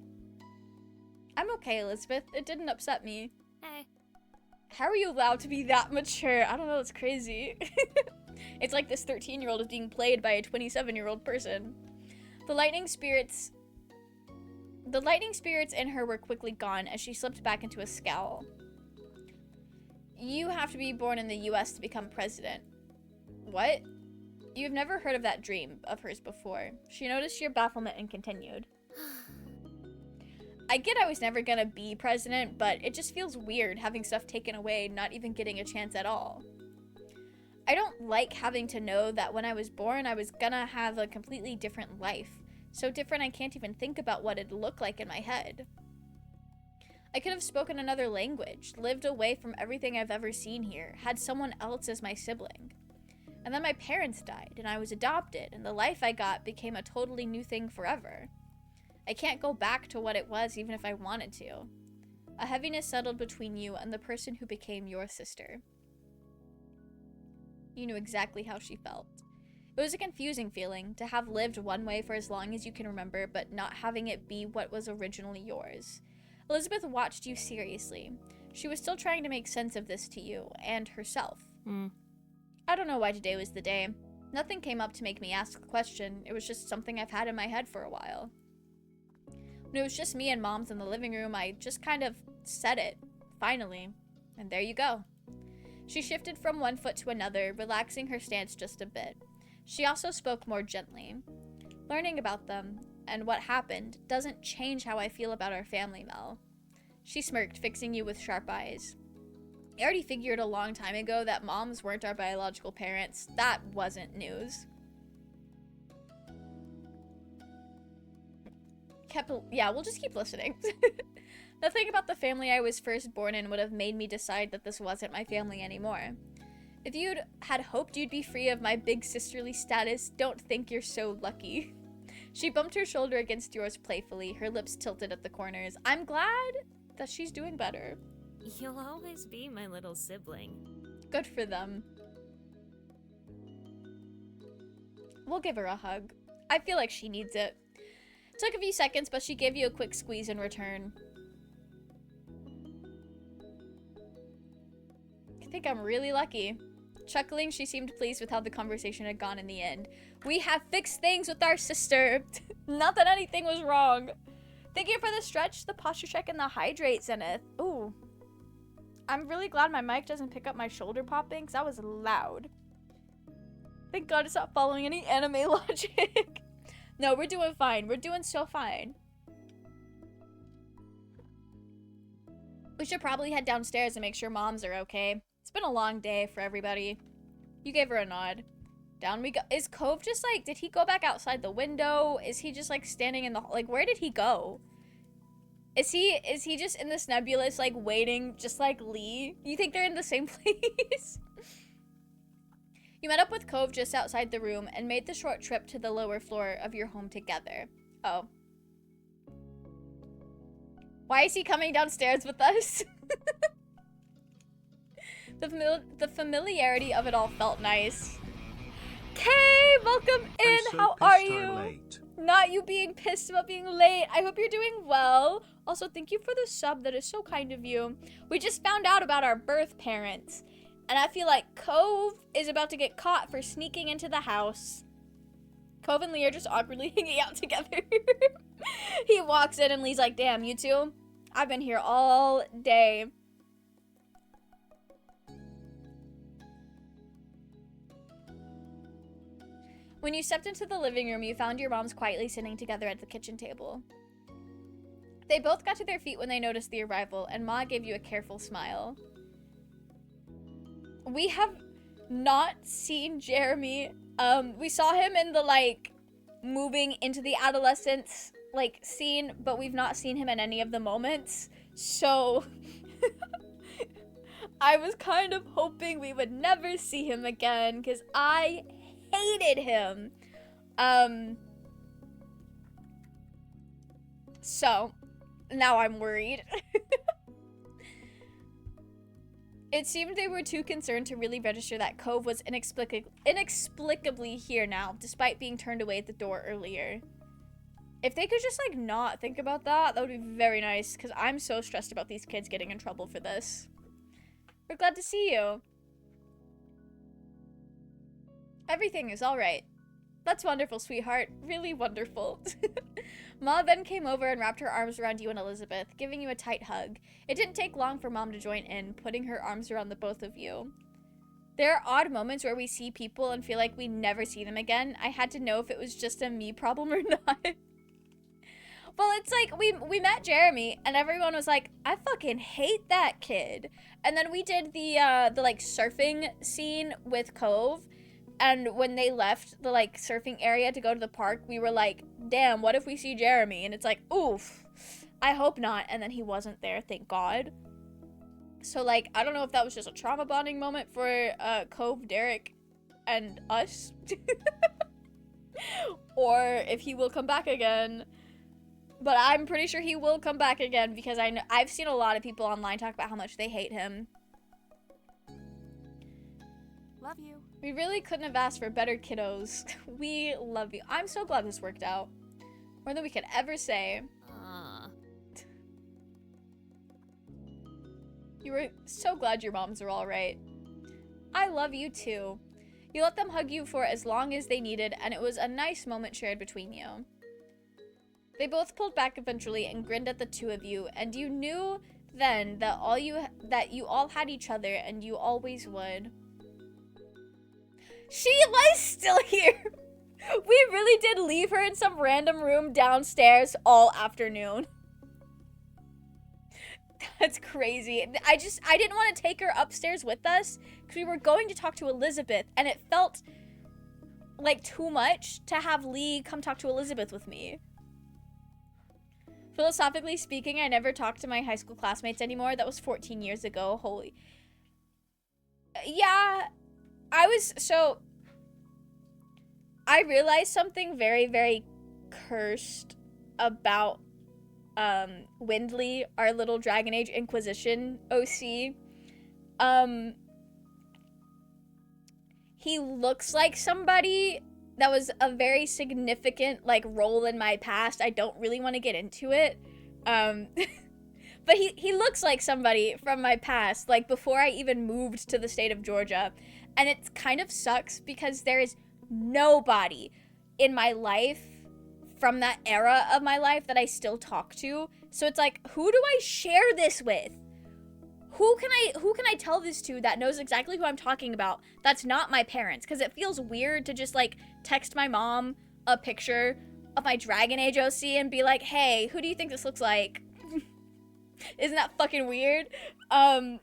I'm okay, Elizabeth. It didn't upset me. Hey. How are you allowed to be that mature? I don't know, it's crazy. It's like this 13-year-old is being played by a 27-year-old person. The lightning spirits in her were quickly gone as she slipped back into a scowl. You have to be born in the US to become president. What? You've never heard of that dream of hers before. She noticed your bafflement and continued. I get I was never gonna be president, but it just feels weird having stuff taken away, not even getting a chance at all. I don't like having to know that when I was born, I was gonna have a completely different life. So different I can't even think about what it'd look like in my head. I could have spoken another language, lived away from everything I've ever seen here, had someone else as my sibling. And then my parents died, and I was adopted, and the life I got became a totally new thing forever. I can't go back to what it was even if I wanted to. A heaviness settled between you and the person who became your sister. You knew exactly how she felt. It was a confusing feeling, to have lived one way for as long as you can remember, but not having it be what was originally yours. Elizabeth watched you seriously. She was still trying to make sense of this to you, and herself. I don't know why today was the day. Nothing came up to make me ask the question. It was just something I've had in my head for a while. When it was just me and Mom's in the living room, I just kind of said it, finally. And there you go. She shifted from one foot to another, relaxing her stance just a bit. She also spoke more gently. Learning about them, and what happened doesn't change how I feel about our family, Mel. She smirked, fixing you with sharp eyes. I already figured a long time ago that moms weren't our biological parents. That wasn't news. Yeah, we'll just keep listening. Nothing about the family I was first born in would have made me decide that this wasn't my family anymore. If you'd had hoped you'd be free of my big sisterly status, don't think you're so lucky. She bumped her shoulder against yours playfully, her lips tilted at the corners. I'm glad that she's doing better. You'll always be my little sibling. Good for them. We'll give her a hug. I feel like she needs it. Took a few seconds, but she gave you a quick squeeze in return. I think I'm really lucky. Chuckling, she seemed pleased with how the conversation had gone in the end. We have fixed things with our sister. Not that anything was wrong. Thank you for the stretch, the posture check, and the hydrate, Zenith. Ooh. I'm really glad my mic doesn't pick up my shoulder popping, because that was loud. Thank God it's not following any anime logic. No, we're doing fine. We're doing so fine. We should probably head downstairs and make sure moms are okay. It's been a long day for everybody. You gave her a nod. Down we go. Is Cove just like, did he go back outside the window? Is he just like standing in the, like, where did he go? Is he just in this nebulous, like, waiting, just like Lee? You think they're in the same place? You met up with Cove just outside the room and made the short trip to the lower floor of your home together. Oh. Why is he coming downstairs with us? The familiarity of it all felt nice. Kay, welcome in. So how are pissed I'm you? late. Not you being pissed about being late. I hope you're doing well. Also, thank you for the sub. That is so kind of you. We just found out about our birth parents. And I feel like Cove is about to get caught for sneaking into the house. Cove and Lee are just awkwardly hanging out together. He walks in and Lee's like, damn, you two? I've been here all day. When you stepped into the living room, you found your moms quietly sitting together at the kitchen table. They both got to their feet when they noticed the arrival, and Ma gave you a careful smile. We have not seen Jeremy. We saw him in the, like, moving into the adolescence, like, scene, but we've not seen him in any of the moments. So, I was kind of hoping we would never see him again, because I hated him. So, now I'm worried. It seemed they were too concerned to really register that Cove was inexplicably here now, despite being turned away at the door earlier. If they could just, like, not think about that, that would be very nice, because I'm so stressed about these kids getting in trouble for this. We're glad to see you. Everything is alright. That's wonderful, sweetheart. Really wonderful. Ma then came over and wrapped her arms around you and Elizabeth, giving you a tight hug. It didn't take long for Mom to join in, putting her arms around the both of you. There are odd moments where we see people and feel like we never see them again. I had to know if it was just a me problem or not. Well, it's like, we met Jeremy, and everyone was like, I fucking hate that kid. And then we did the like, surfing scene with Cove. And when they left the, like, surfing area to go to the park, we were like, damn, what if we see Jeremy? And it's like, oof, I hope not. And then he wasn't there, thank God. So, like, I don't know if that was just a trauma bonding moment for Cove, Derek, and us. Or if he will come back again. But I'm pretty sure he will come back again because I've seen a lot of people online talk about how much they hate him. Love you. We really couldn't have asked for better kiddos. We love you. I'm so glad this worked out. More than we could ever say. You were so glad your moms are all right. I love you too. You let them hug you for as long as they needed, and it was a nice moment shared between you. They both pulled back eventually and grinned at the two of you, and you knew then that you all had each other, and you always would. She was still here! We really did leave her in some random room downstairs all afternoon. That's crazy. I didn't want to take her upstairs with us because we were going to talk to Elizabeth, and it felt like too much to have Lee come talk to Elizabeth with me. Philosophically speaking, I never talked to my high school classmates anymore. That was 14 years ago. Holy. Yeah, I realized something very, very cursed about Windley, our little Dragon Age Inquisition OC. He looks like somebody that was a very significant, like, role in my past. I don't really want to get into it. But he looks like somebody from my past, like, before I even moved to the state of Georgia. And it kind of sucks because there is nobody in my life from that era of my life that I still talk to. So it's like, who do I share this with? Who can I tell this to that knows exactly who I'm talking about that's not my parents? Because it feels weird to just, like, text my mom a picture of my Dragon Age OC and be like, hey, who do you think this looks like? Isn't that fucking weird? I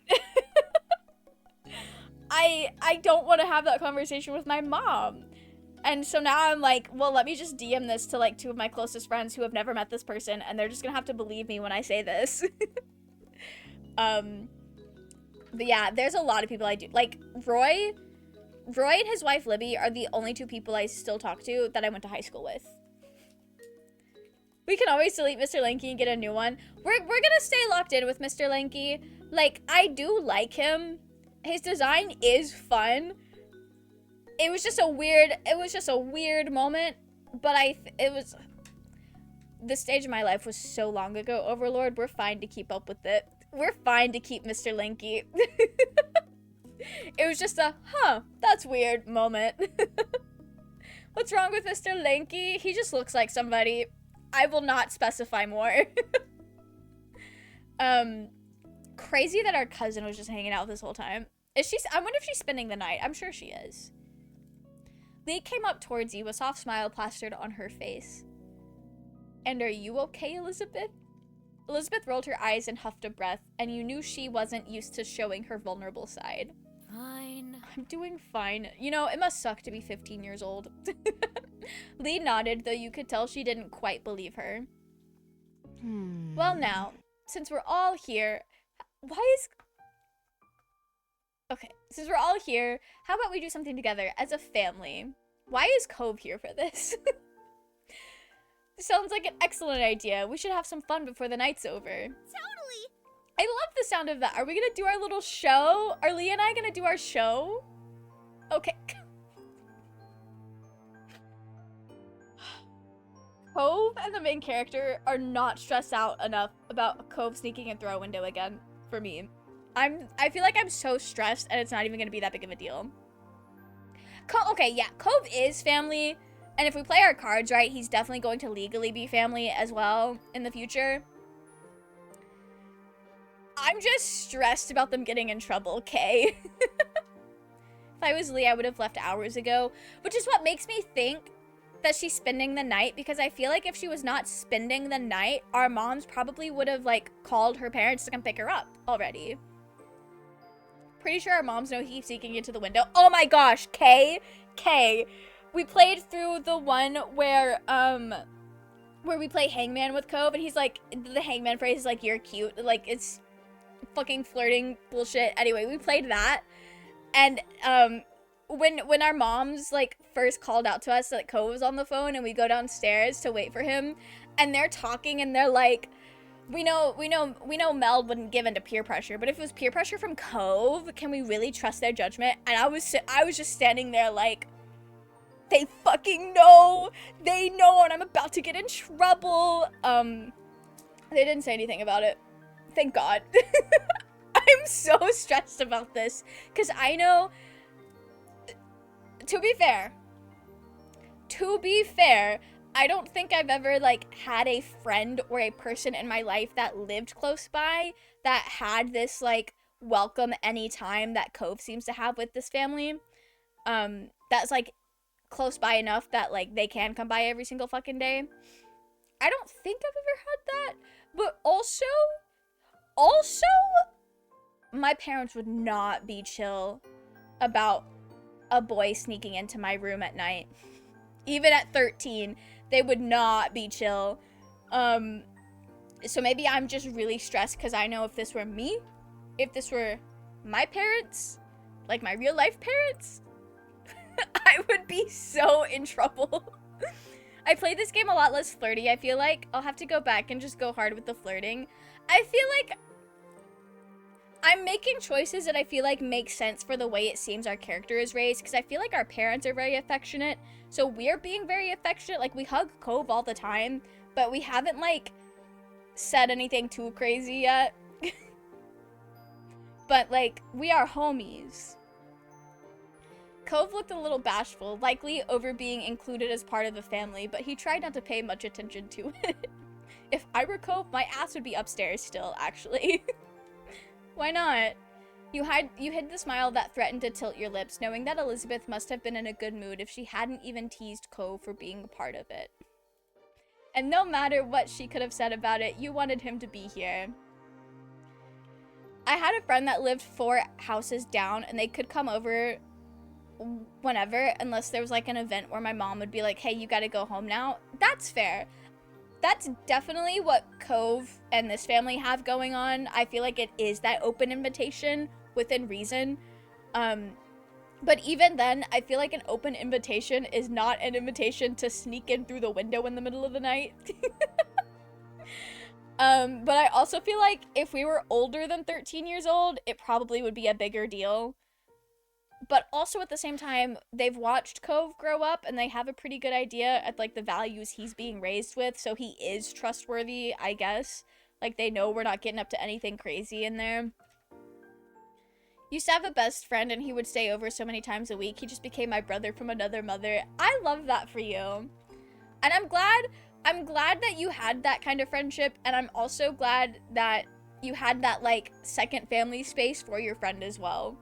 don't want to have that conversation with my mom. And so now I'm like, well, let me just DM this to, like, 2 of my closest friends who have never met this person, and they're just gonna have to believe me when I say this. But yeah, there's a lot of people I do. Like, Roy and his wife Libby are the only 2 people I still talk to that I went to high school with. We can always delete Mr. Lanky and get a new one. We're gonna stay locked in with Mr. Lanky. Like, I do like him. His design is fun. It was just a weird moment, but the stage of my life was so long ago, Overlord. We're fine to keep up with it. We're fine to keep Mr. Lanky. It was just a, that's weird moment. What's wrong with Mr. Lanky? He just looks like somebody. I will not specify more. Crazy that our cousin was just hanging out this whole time. I wonder if she's spending the night. I'm sure she is. Lee came up towards you, a soft smile plastered on her face. And are you okay, Elizabeth? Elizabeth rolled her eyes and huffed a breath, and you knew she wasn't used to showing her vulnerable side. Fine. I'm doing fine. You know, it must suck to be 15 years old. Lee nodded, though you could tell she didn't quite believe her. Well now, since we're all here, since we're all here, how about we do something together as a family? Why is Cove here for this? Sounds like an excellent idea. We should have some fun before the night's over. Totally. I love the sound of that. Are we gonna do our little show? Are Lee and I gonna do our show? Okay. Cove and the main character are not stressed out enough about Cove sneaking in through a window again for me. I feel like I'm so stressed and it's not even gonna be that big of a deal. Okay, yeah, Cove is family. And if we play our cards right, he's definitely going to legally be family as well in the future. I'm just stressed about them getting in trouble, okay? If I was Lee, I would have left hours ago, which is what makes me think that she's spending the night, because I feel like if she was not spending the night, our moms probably would have, like, called her parents to come pick her up already. Pretty sure our moms know he keeps sneaking into the window. Oh my gosh, Kay. We played through the one where we play Hangman with Cove, and he's like, the Hangman phrase is like, you're cute. Like, it's fucking flirting bullshit. Anyway, we played that, and when our moms, like, first called out to us that Cove was on the phone, and we go downstairs to wait for him, and they're talking, and they're like, we know Mel wouldn't give in to peer pressure, but if it was peer pressure from Cove, can we really trust their judgment? And I was just standing there like, they fucking know. They know, and I'm about to get in trouble. They didn't say anything about it. Thank God. I'm so stressed about this, because I know, to be fair, I don't think I've ever, like, had a friend or a person in my life that lived close by that had this, like, welcome anytime that Cove seems to have with this family. That's, like, close by enough that, like, they can come by every single fucking day. I don't think I've ever had that. But also, my parents would not be chill about a boy sneaking into my room at night. Even at 13, they would not be chill. So maybe I'm just really stressed because I know if this were me, if this were my parents, like my real life parents, I would be so in trouble. I play this game a lot less flirty, I feel like. I'll have to go back and just go hard with the flirting. I feel like I'm making choices that I feel like make sense for the way it seems our character is raised, because I feel like our parents are very affectionate, so we're being very affectionate. Like, we hug Cove all the time, but we haven't, like, said anything too crazy yet. But, like, we are homies. Cove looked a little bashful, likely over being included as part of the family, but he tried not to pay much attention to it. If I were Cove, my ass would be upstairs still, actually. Why not? You hid the smile that threatened to tilt your lips, knowing that Elizabeth must have been in a good mood if she hadn't even teased Cove for being a part of it. And no matter what she could have said about it, you wanted him to be here. I had a friend that lived 4 houses down, and they could come over whenever, unless there was like an event where my mom would be like, hey, you gotta go home now. That's fair. That's definitely what Cove and this family have going on. I feel like it is that open invitation within reason. But even then, I feel like an open invitation is not an invitation to sneak in through the window in the middle of the night. But I also feel like if we were older than 13 years old, it probably would be a bigger deal. But also at the same time, they've watched Cove grow up and they have a pretty good idea at like the values he's being raised with, so he is trustworthy, I guess. Like, they know we're not getting up to anything crazy in there. Used to have a best friend and he would stay over so many times a week. He just became my brother from another mother. I love that for you. And I'm glad that you had that kind of friendship, and I'm also glad that you had that like second family space for your friend as well.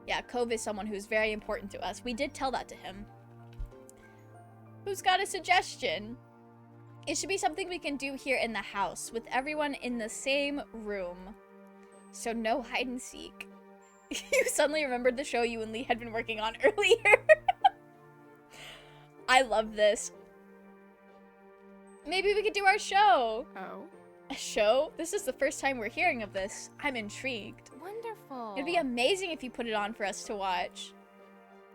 Yeah, Cove is someone who's very important to us. We did tell that to him. Who's got a suggestion? It should be something we can do here in the house, with everyone in the same room. So no hide and seek. You suddenly remembered the show you and Lee had been working on earlier. I love this. Maybe we could do our show. Oh. A show? This is the first time we're hearing of this. I'm intrigued. Wonderful. It'd be amazing if you put it on for us to watch.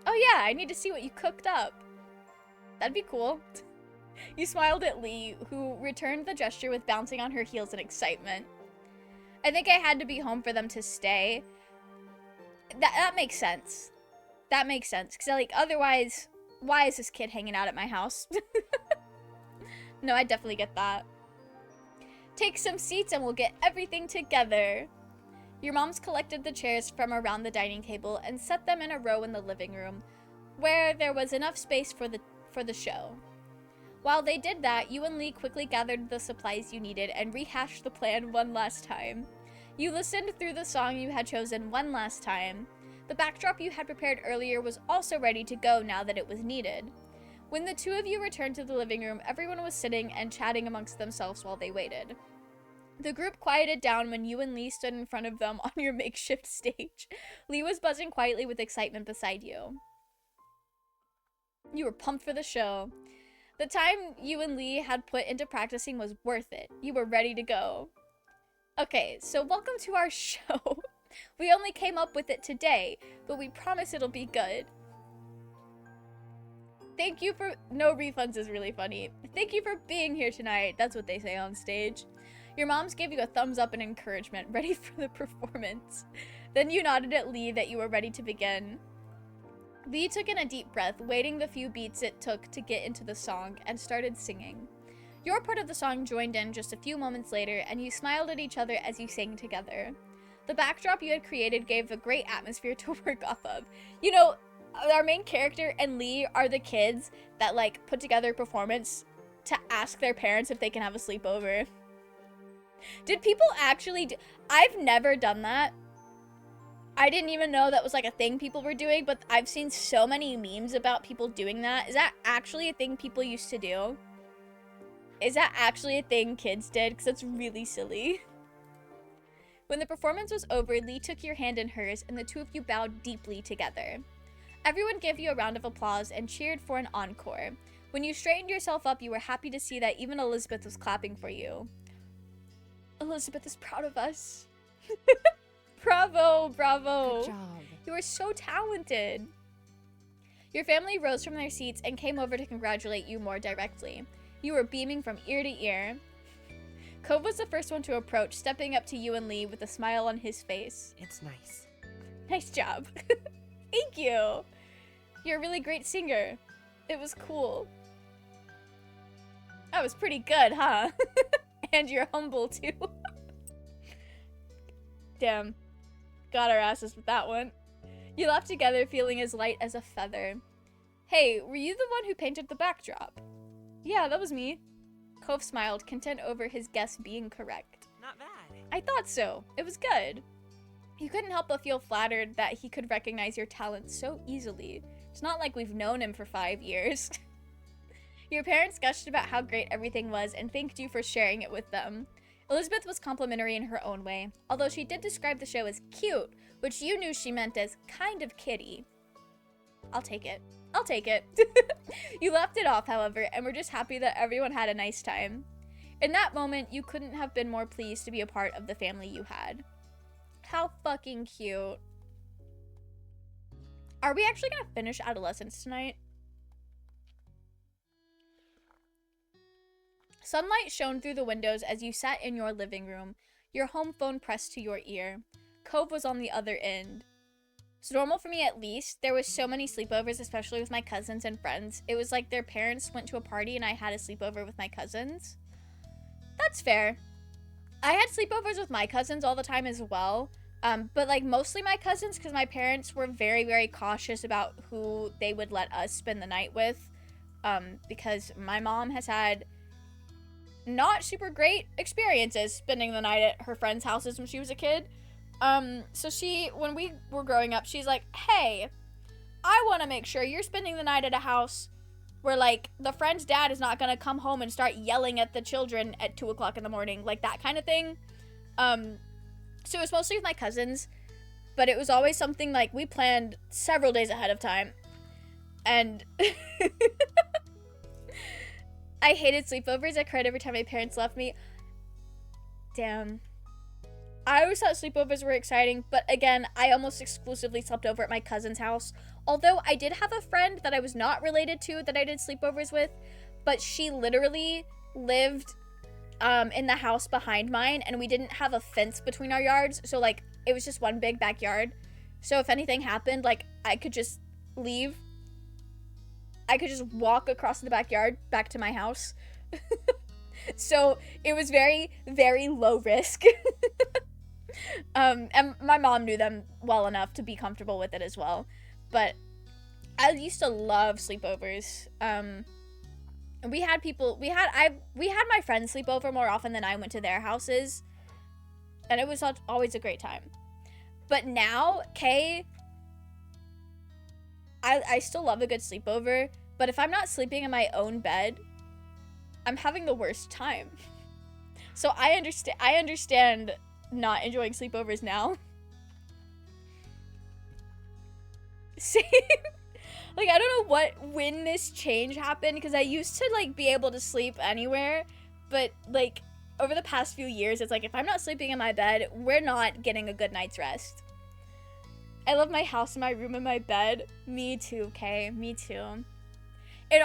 Oh yeah, I need to see what you cooked up. That'd be cool. You smiled at Lee, who returned the gesture with bouncing on her heels in excitement. I think I had to be home for them to stay. That makes sense. That makes sense. Because, like, otherwise, why is this kid hanging out at my house? No, I definitely get that. Take some seats and we'll get everything together. Your moms collected the chairs from around the dining table and set them in a row in the living room, where there was enough space for the show. While they did that, you and Lee quickly gathered the supplies you needed and rehashed the plan one last time. You listened through the song you had chosen one last time. The backdrop you had prepared earlier was also ready to go now that it was needed. When the two of you returned to the living room, everyone was sitting and chatting amongst themselves while they waited. The group quieted down when you and Lee stood in front of them on your makeshift stage. Lee was buzzing quietly with excitement beside you. You were pumped for the show. The time you and Lee had put into practicing was worth it. You were ready to go. Okay, so welcome to our show. We only came up with it today, but we promise it'll be good. Thank you for... No refunds is really funny. Thank you for being here tonight. That's what they say on stage. Your moms gave you a thumbs up and encouragement, ready for the performance. Then you nodded at Lee that you were ready to begin. Lee took in a deep breath, waiting the few beats it took to get into the song, and started singing. Your part of the song joined in just a few moments later, and you smiled at each other as you sang together. The backdrop you had created gave a great atmosphere to work off of. You know, our main character and Lee are the kids that, like, put together a performance to ask their parents if they can have a sleepover. Did people actually I've never done that. I didn't even know that was like a thing people were doing, but I've seen so many memes about people doing that. Is that actually a thing people used to do? Is that actually a thing kids did? Because that's really silly. When the performance was over, Lee took your hand in hers, and the two of you bowed deeply together. Everyone gave you a round of applause and cheered for an encore. When you straightened yourself up, you were happy to see that even Elizabeth was clapping for you. Elizabeth is proud of us. Bravo, bravo. Good job. You are so talented. Your family rose from their seats and came over to congratulate you more directly. You were beaming from ear to ear. Cove was the first one to approach, stepping up to you and Lee with a smile on his face. It's nice. Nice job. Thank you. You're a really great singer. It was cool. That was pretty good, huh? And you're humble, too. Damn. Got our asses with that one. You laughed together, feeling as light as a feather. Hey, were you the one who painted the backdrop? Yeah, that was me. Cove smiled, content over his guess being correct. Not bad. I thought so. It was good. You couldn't help but feel flattered that he could recognize your talent so easily. It's not like we've known him for 5 years. Your parents gushed about how great everything was and thanked you for sharing it with them. Elizabeth was complimentary in her own way, although she did describe the show as cute, which you knew she meant as kind of kiddie. I'll take it. I'll take it. You left it off, however, and were just happy that everyone had a nice time. In that moment, you couldn't have been more pleased to be a part of the family you had. How fucking cute. Are we actually gonna finish Adolescence tonight? Sunlight shone through the windows as you sat in your living room, your home phone pressed to your ear. Cove was on the other end. It's normal for me, at least. There was so many sleepovers, especially with my cousins and friends. It was like their parents went to a party and I had a sleepover with my cousins. That's fair. I had sleepovers with my cousins all the time as well. But like mostly my cousins, because my parents were very, very cautious about who they would let us spend the night with. Because my mom has had not super great experiences spending the night at her friends' houses when she was a kid. So when we were growing up, she's like, hey, I want to make sure you're spending the night at a house where, like, the friend's dad is not going to come home and start yelling at the children at 2 o'clock in the morning, like that kind of thing. So it was mostly with my cousins, but it was always something, like, we planned several days ahead of time. And I hated sleepovers. I cried every time my parents left me. Damn. I always thought sleepovers were exciting, but again, I almost exclusively slept over at my cousin's house. Although I did have a friend that I was not related to that I did sleepovers with, but she literally lived in the house behind mine, and we didn't have a fence between our yards, so like it was just one big backyard. So if anything happened, like I could just leave. I could just walk across the backyard back to my house. So it was very, very low risk. And my mom knew them well enough to be comfortable with it as well. But I used to love sleepovers. We had my friends sleep over more often than I went to their houses. And it was always a great time. But now, Kay, I still love a good sleepover. But if I'm not sleeping in my own bed, I'm having the worst time. So I understand not enjoying sleepovers now. Same. Like, I don't know when this change happened, because I used to, like, be able to sleep anywhere, but, like, over the past few years, it's like, if I'm not sleeping in my bed, we're not getting a good night's rest. I love my house, my room, and my bed. Me too, Kay. Me too. And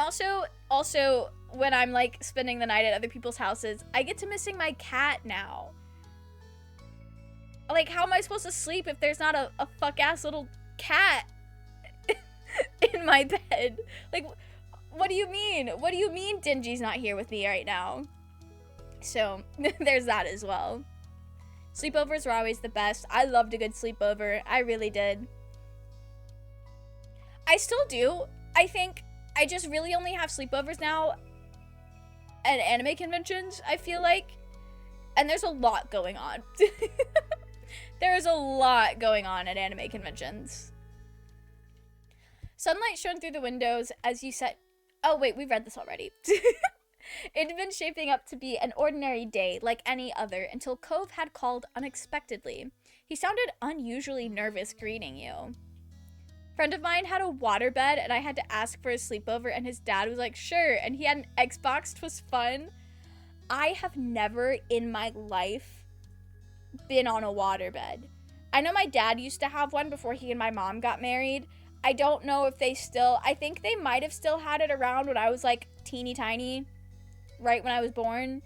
also, when I'm, like, spending the night at other people's houses, I get to missing my cat now. Like, how am I supposed to sleep if there's not a fuck-ass little cat in my bed? Like, what do you mean? What do you mean Dingy's not here with me right now? So, there's that as well. Sleepovers were always the best. I loved a good sleepover. I really did. I still do. I think I just really only have sleepovers now at anime conventions, I feel like. And there's a lot going on. There is a lot going on at anime conventions. Sunlight shone through the windows as you sat. Oh, wait, we've read this already. It had been shaping up to be an ordinary day like any other until Cove had called unexpectedly. He sounded unusually nervous greeting you. A friend of mine had a waterbed and I had to ask for a sleepover and his dad was like, sure, and he had an Xbox. Twas fun. I have never in my life been on a waterbed. I know my dad used to have one before he and my mom got married. I don't know if they still, I think they might have still had it around when I was like teeny tiny, right when I was born,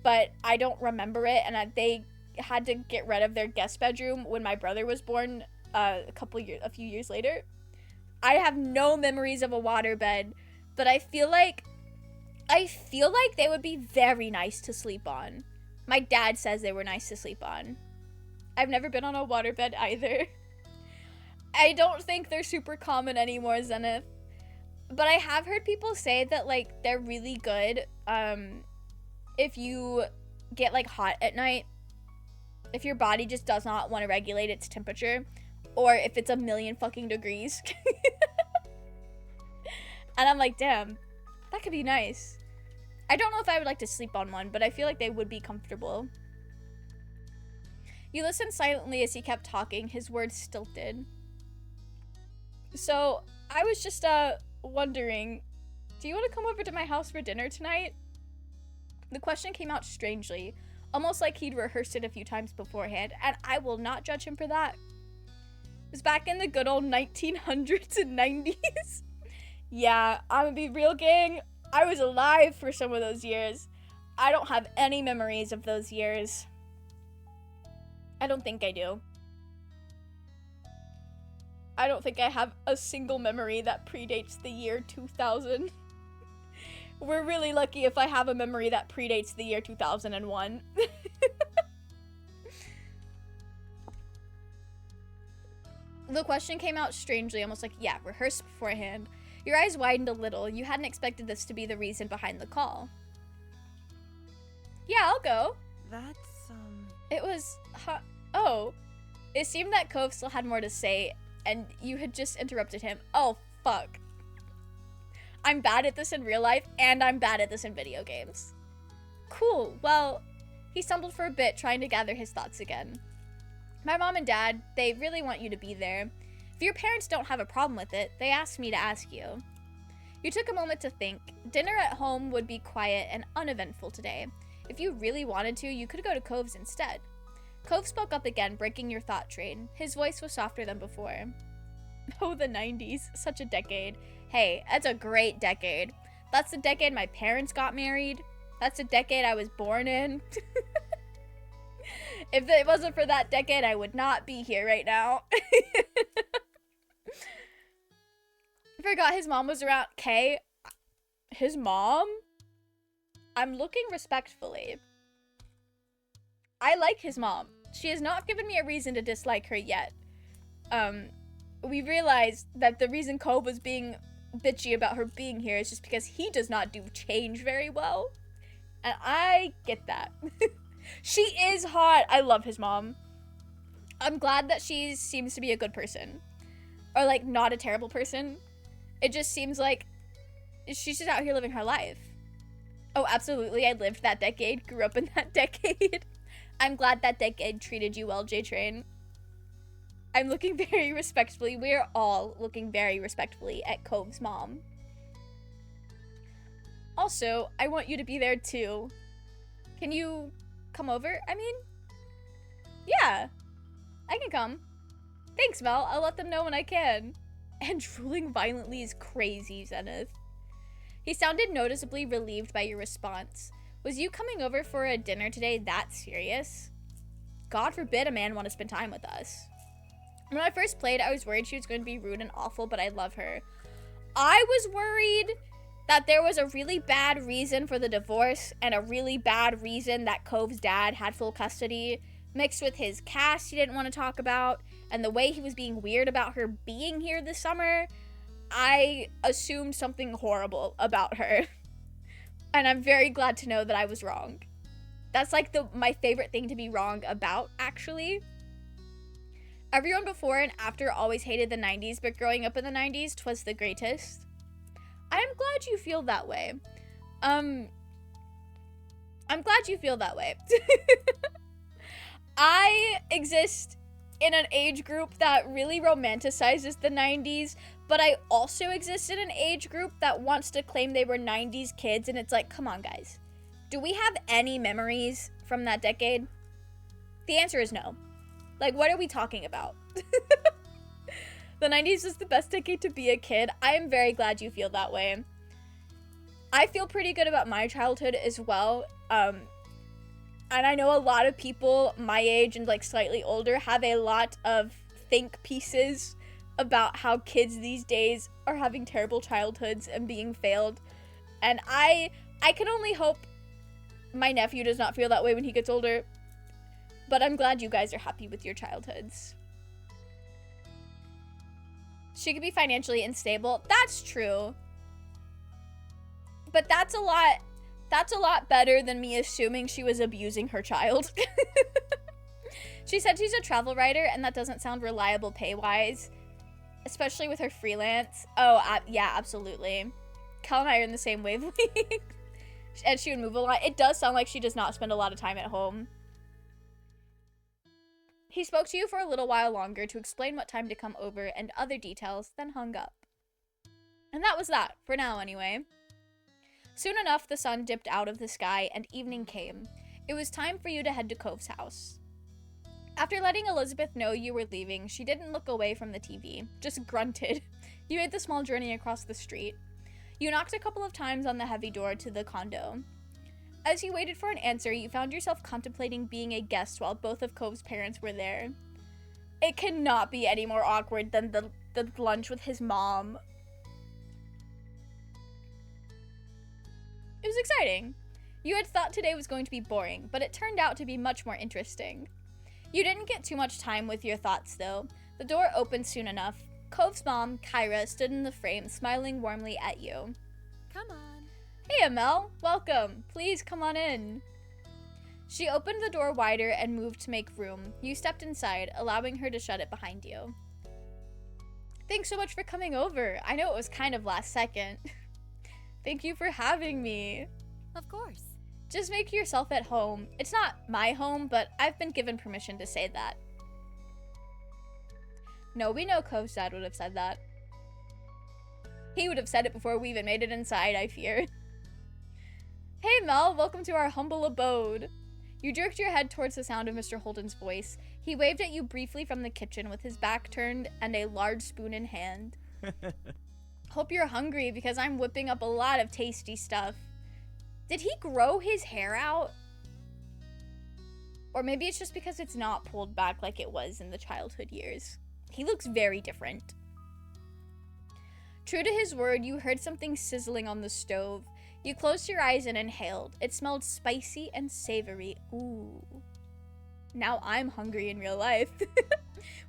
but I don't remember it, and they had to get rid of their guest bedroom when my brother was born a few years later. I have no memories of a waterbed, but I feel like they would be very nice to sleep on. My dad says they were nice to sleep on. I've never been on a waterbed either. I don't think they're super common anymore, Zenith. But I have heard people say that, like, they're really good if you get, like, hot at night. If your body just does not want to regulate its temperature. Or if it's 1,000,000 fucking degrees. And I'm like, damn, that could be nice. I don't know if I would like to sleep on one, but I feel like they would be comfortable. You listened silently as he kept talking, his words stilted. So, I was just, wondering, do you want to come over to my house for dinner tonight? The question came out strangely, almost like he'd rehearsed it a few times beforehand, and I will not judge him for that. It was back in the good old 1900s and 90s. Yeah, I'm gonna be real, gang. I was alive for some of those years. I don't have any memories of those years. I don't think I do. I don't think I have a single memory that predates the year 2000. We're really lucky if I have a memory that predates the year 2001. The question came out strangely, almost like, yeah, rehearsed beforehand. Your eyes widened a little. You hadn't expected this to be the reason behind the call. Yeah, I'll go. That's, It was, oh. It seemed that Cove still had more to say, and you had just interrupted him. Oh, fuck. I'm bad at this in real life, and I'm bad at this in video games. Cool, well, he stumbled for a bit, trying to gather his thoughts again. My mom and dad, they really want you to be there. If your parents don't have a problem with it, they asked me to ask you. You took a moment to think. Dinner at home would be quiet and uneventful today. If you really wanted to, you could go to Cove's instead. Cove spoke up again, breaking your thought train. His voice was softer than before. Oh, the 90s. Such a decade. Hey, that's a great decade. That's the decade my parents got married. That's the decade I was born in. If it wasn't for that decade, I would not be here right now. Forgot his mom was around. Kay, his mom? I'm looking respectfully. I like his mom. She has not given me a reason to dislike her yet. We realized that the reason Cove was being bitchy about her being here is just because he does not do change very well. And I get that. She is hot. I love his mom. I'm glad that she seems to be a good person. Or, like, not a terrible person. It just seems like she's just out here living her life. Oh, absolutely. I lived that decade. Grew up in that decade. I'm glad that decade treated you well, J-Train. I'm looking very respectfully. We're all looking very respectfully at Cove's mom. Also, I want you to be there too. Can you come over? I mean, yeah, I can come. Thanks, Mel. I'll let them know when I can. And drooling violently is crazy, Zenith. He sounded noticeably relieved by your response. Was you coming over for a dinner today that serious? God forbid a man want to spend time with us. When I first played, I was worried she was going to be rude and awful, but I love her. I was worried that there was a really bad reason for the divorce and a really bad reason that Cove's dad had full custody, mixed with his cast he didn't want to talk about, and the way he was being weird about her being here this summer. I assumed something horrible about her. And I'm very glad to know that I was wrong. That's like my favorite thing to be wrong about, actually. Everyone before and after always hated the 90s, but growing up in the 90s, 'twas the greatest. I'm glad you feel that way. I'm glad you feel that way. I exist in an age group that really romanticizes the 90s, but I also exist in an age group that wants to claim they were 90s kids, and it's like, come on, guys. Do we have any memories from that decade? The answer is no. Like, what are we talking about? The 90s was the best decade to be a kid. I am very glad you feel that way. I feel pretty good about my childhood as well. And I know a lot of people my age and like slightly older have a lot of think pieces about how kids these days are having terrible childhoods and being failed. And I can only hope my nephew does not feel that way when he gets older. But I'm glad you guys are happy with your childhoods. She could be financially unstable. That's true. But that's a lot better than me assuming she was abusing her child. She said she's a travel writer, and that doesn't sound reliable pay-wise, especially with her freelance. Oh, yeah, absolutely. Cal and I are in the same wavelength. And she would move a lot. It does sound like she does not spend a lot of time at home. He spoke to you for a little while longer to explain what time to come over and other details, then hung up. And that was that, for now anyway. Soon enough, the sun dipped out of the sky and evening came. It was time for you to head to Cove's house. After letting Elizabeth know you were leaving, she didn't look away from the TV, just grunted. You made the small journey across the street. You knocked a couple of times on the heavy door to the condo. As you waited for an answer, you found yourself contemplating being a guest while both of Cove's parents were there. It cannot be any more awkward than the lunch with his mom. It was exciting. You had thought today was going to be boring, but it turned out to be much more interesting. You didn't get too much time with your thoughts, though. The door opened soon enough. Cove's mom, Kyra, stood in the frame, smiling warmly at you. Come on. Hey, Amel. Welcome. Please come on in. She opened the door wider and moved to make room. You stepped inside, allowing her to shut it behind you. Thanks so much for coming over. I know it was kind of last second. Thank you for having me. Of course. Just make yourself at home. It's not my home, but I've been given permission to say that. No, we know Cove's dad would have said that. He would have said it before we even made it inside, I fear. Hey Mel, welcome to our humble abode. You jerked your head towards the sound of Mr. Holden's voice. He waved at you briefly from the kitchen with his back turned and a large spoon in hand. Hope you're hungry because I'm whipping up a lot of tasty stuff. Did he grow his hair out? Or maybe it's just because it's not pulled back like it was in the childhood years. He looks very different. True to his word, you heard something sizzling on the stove. You closed your eyes and inhaled. It smelled spicy and savory. Ooh. Now I'm hungry in real life.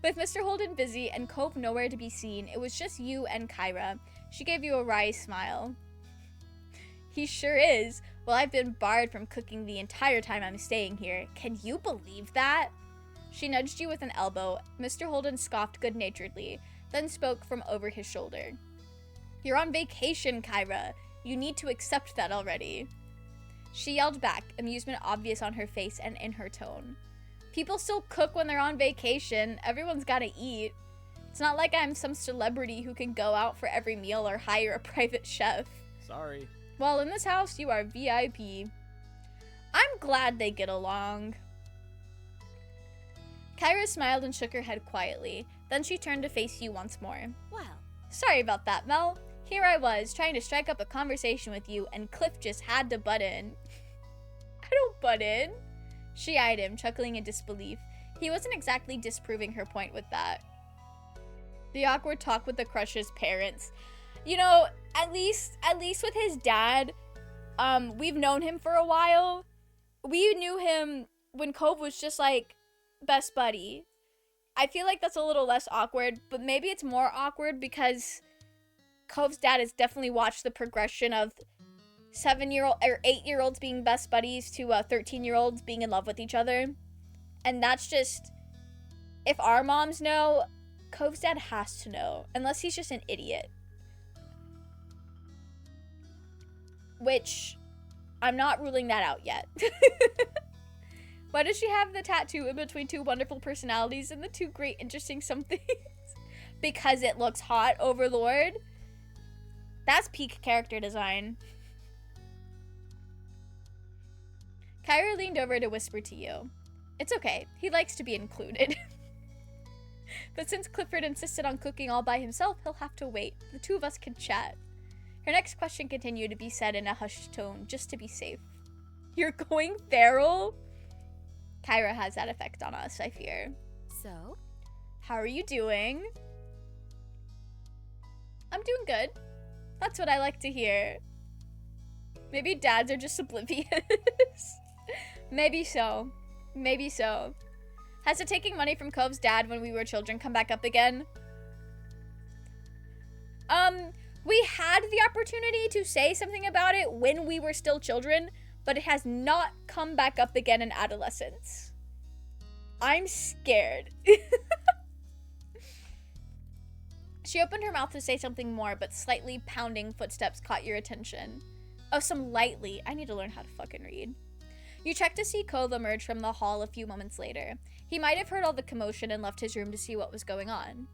With Mr. Holden busy and Cove nowhere to be seen, it was just you and Kyra. She gave you a wry smile. He sure is. Well, I've been barred from cooking the entire time I'm staying here. Can you believe that? She nudged you with an elbow. Mr. Holden scoffed good-naturedly, then spoke from over his shoulder. You're on vacation, Kyra. You need to accept that already. She yelled back, amusement obvious on her face and in her tone. People still cook when they're on vacation. Everyone's gotta eat. It's not like I'm some celebrity who can go out for every meal or hire a private chef. Sorry. Well, in this house, you are VIP. I'm glad they get along. Kyra smiled and shook her head quietly. Then she turned to face you once more. Well, Sorry about that, Mel. Here I was, trying to strike up a conversation with you, and Cliff just had to butt in. I don't butt in. She eyed him, chuckling in disbelief. He wasn't exactly disproving her point with that. The awkward talk with the crush's parents. You know, at least with his dad, we've known him for a while. We knew him when Cove was just like best buddy. I feel like that's a little less awkward, but maybe it's more awkward because Cove's dad has definitely watched the progression of 7-year-old or 8-year-olds being best buddies to 13-year-olds being in love with each other. And that's just If our moms know, Cove's dad has to know, unless he's just an idiot. Which, I'm not ruling that out yet. Why does she have the tattoo in between two wonderful personalities and the two great interesting somethings? Because it looks hot, Overlord. That's peak character design. Kyra leaned over to whisper to you. It's okay, he likes to be included. But since Clifford insisted on cooking all by himself, he'll have to wait. The two of us can chat. Her next question continued to be said in a hushed tone, just to be safe. You're going feral? Kyra has that effect on us, I fear. So? How are you doing? I'm doing good. That's what I like to hear. Maybe dads are just oblivious. Maybe so. Maybe so. Has it taking money from Cove's dad when we were children come back up again? We had the opportunity to say something about it when we were still children, but it has not come back up again in adolescence. I'm scared. She opened her mouth to say something more, but slightly pounding footsteps caught your attention. Oh, some lightly. I need to learn how to fucking read. You checked to see Cove emerge from the hall a few moments later. He might have heard all the commotion and left his room to see what was going on.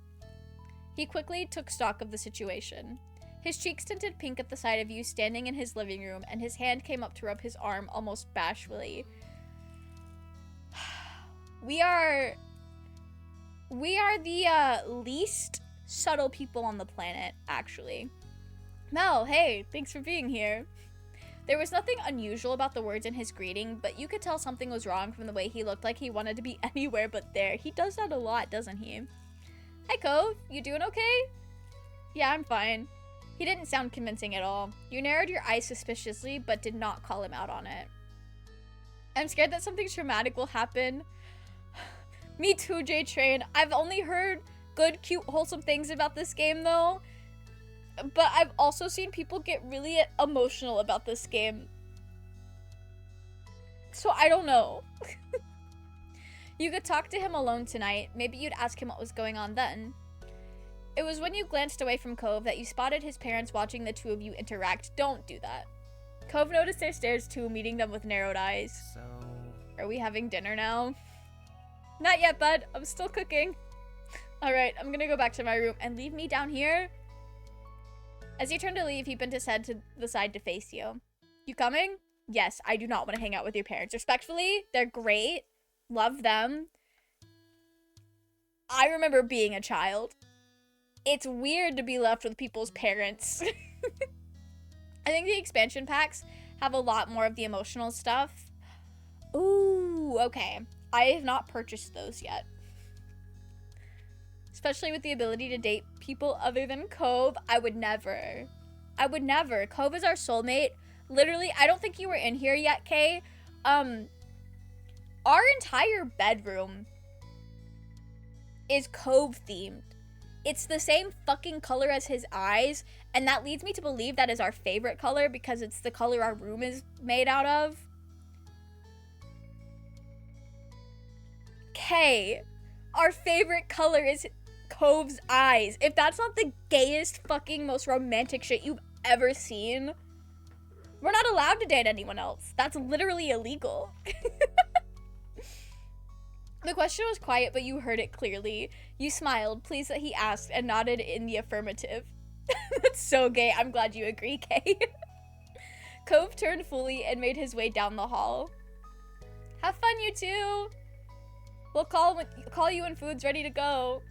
He quickly took stock of the situation. His cheeks tinted pink at the sight of you standing in his living room, and his hand came up to rub his arm almost bashfully. We are the least subtle people on the planet, actually. Mel, hey, thanks for being here. There was nothing unusual about the words in his greeting, but you could tell something was wrong from the way he looked like he wanted to be anywhere but there. He does that a lot, doesn't he? Hi, Cove. You doing okay? Yeah, I'm fine. He didn't sound convincing at all. You narrowed your eyes suspiciously, but did not call him out on it. I'm scared that something traumatic will happen. Me too, J-Train. I've only heard good, cute, wholesome things about this game, though. But I've also seen people get really emotional about this game. So I don't know. You could talk to him alone tonight. Maybe you'd ask him what was going on then. It was when you glanced away from Cove that you spotted his parents watching the two of you interact. Don't do that. Cove noticed their stares too, meeting them with narrowed eyes. So... Are we having dinner now? Not yet, bud. I'm still cooking. Alright, I'm gonna go back to my room and leave me down here. As you turned to leave, he bent his head to the side to face you. You coming? Yes, I do not want to hang out with your parents. Respectfully, they're great. Love them. I remember being a child. It's weird to be left with people's parents. I think the expansion packs have a lot more of the emotional stuff. Ooh, okay. I have not purchased those yet. Especially with the ability to date people other than Cove. I would never. I would never. Cove is our soulmate. Literally, I don't think you were in here yet, Kay. Our entire bedroom is Cove themed. It's the same fucking color as his eyes, and that leads me to believe that is our favorite color because it's the color our room is made out of. K, our favorite color is Cove's eyes. If that's not the gayest fucking most romantic shit you've ever seen, we're not allowed to date anyone else. That's literally illegal. The question was quiet, but you heard it clearly. You smiled, pleased that he asked, and nodded in the affirmative. That's so gay. I'm glad you agree, Kay. Cove turned fully and made his way down the hall. Have fun, you two. We'll call you when food's ready to go.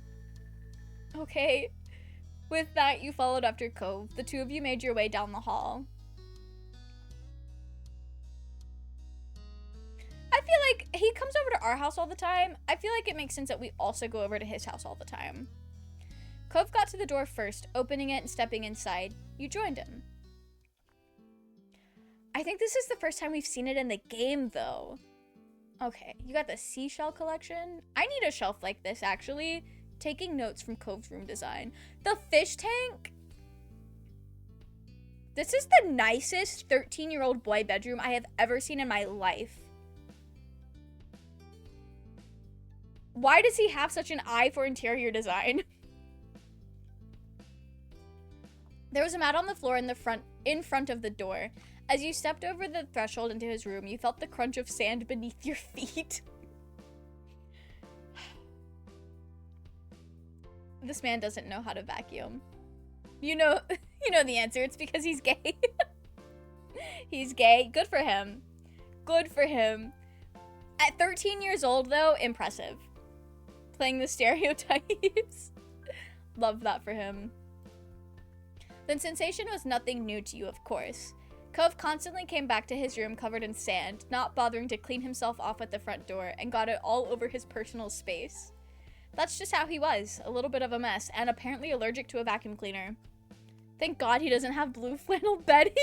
Okay. With that, you followed after Cove. The two of you made your way down the hall. I feel like he comes over to our house all the time. I feel like it makes sense that we also go over to his house all the time. Cove got to the door first, opening it and stepping inside. You joined him. I think this is the first time we've seen it in the game, though. Okay, you got the seashell collection. I need a shelf like this, actually. Taking notes from Cove's room design. The fish tank. This is the nicest 13-year-old boy bedroom I have ever seen in my life. Why does he have such an eye for interior design? There was a mat on the floor in front of the door. As you stepped over the threshold into his room, you felt the crunch of sand beneath your feet. This man doesn't know how to vacuum. You know the answer. It's because he's gay. He's gay. Good for him. Good for him. At 13 years old, though, impressive. Playing the stereotypes. Love that for him. The sensation was nothing new to you, of course. Cove constantly came back to his room covered in sand, not bothering to clean himself off at the front door, and got it all over his personal space. That's just how he was, a little bit of a mess, and apparently allergic to a vacuum cleaner. Thank God he doesn't have blue flannel bedding.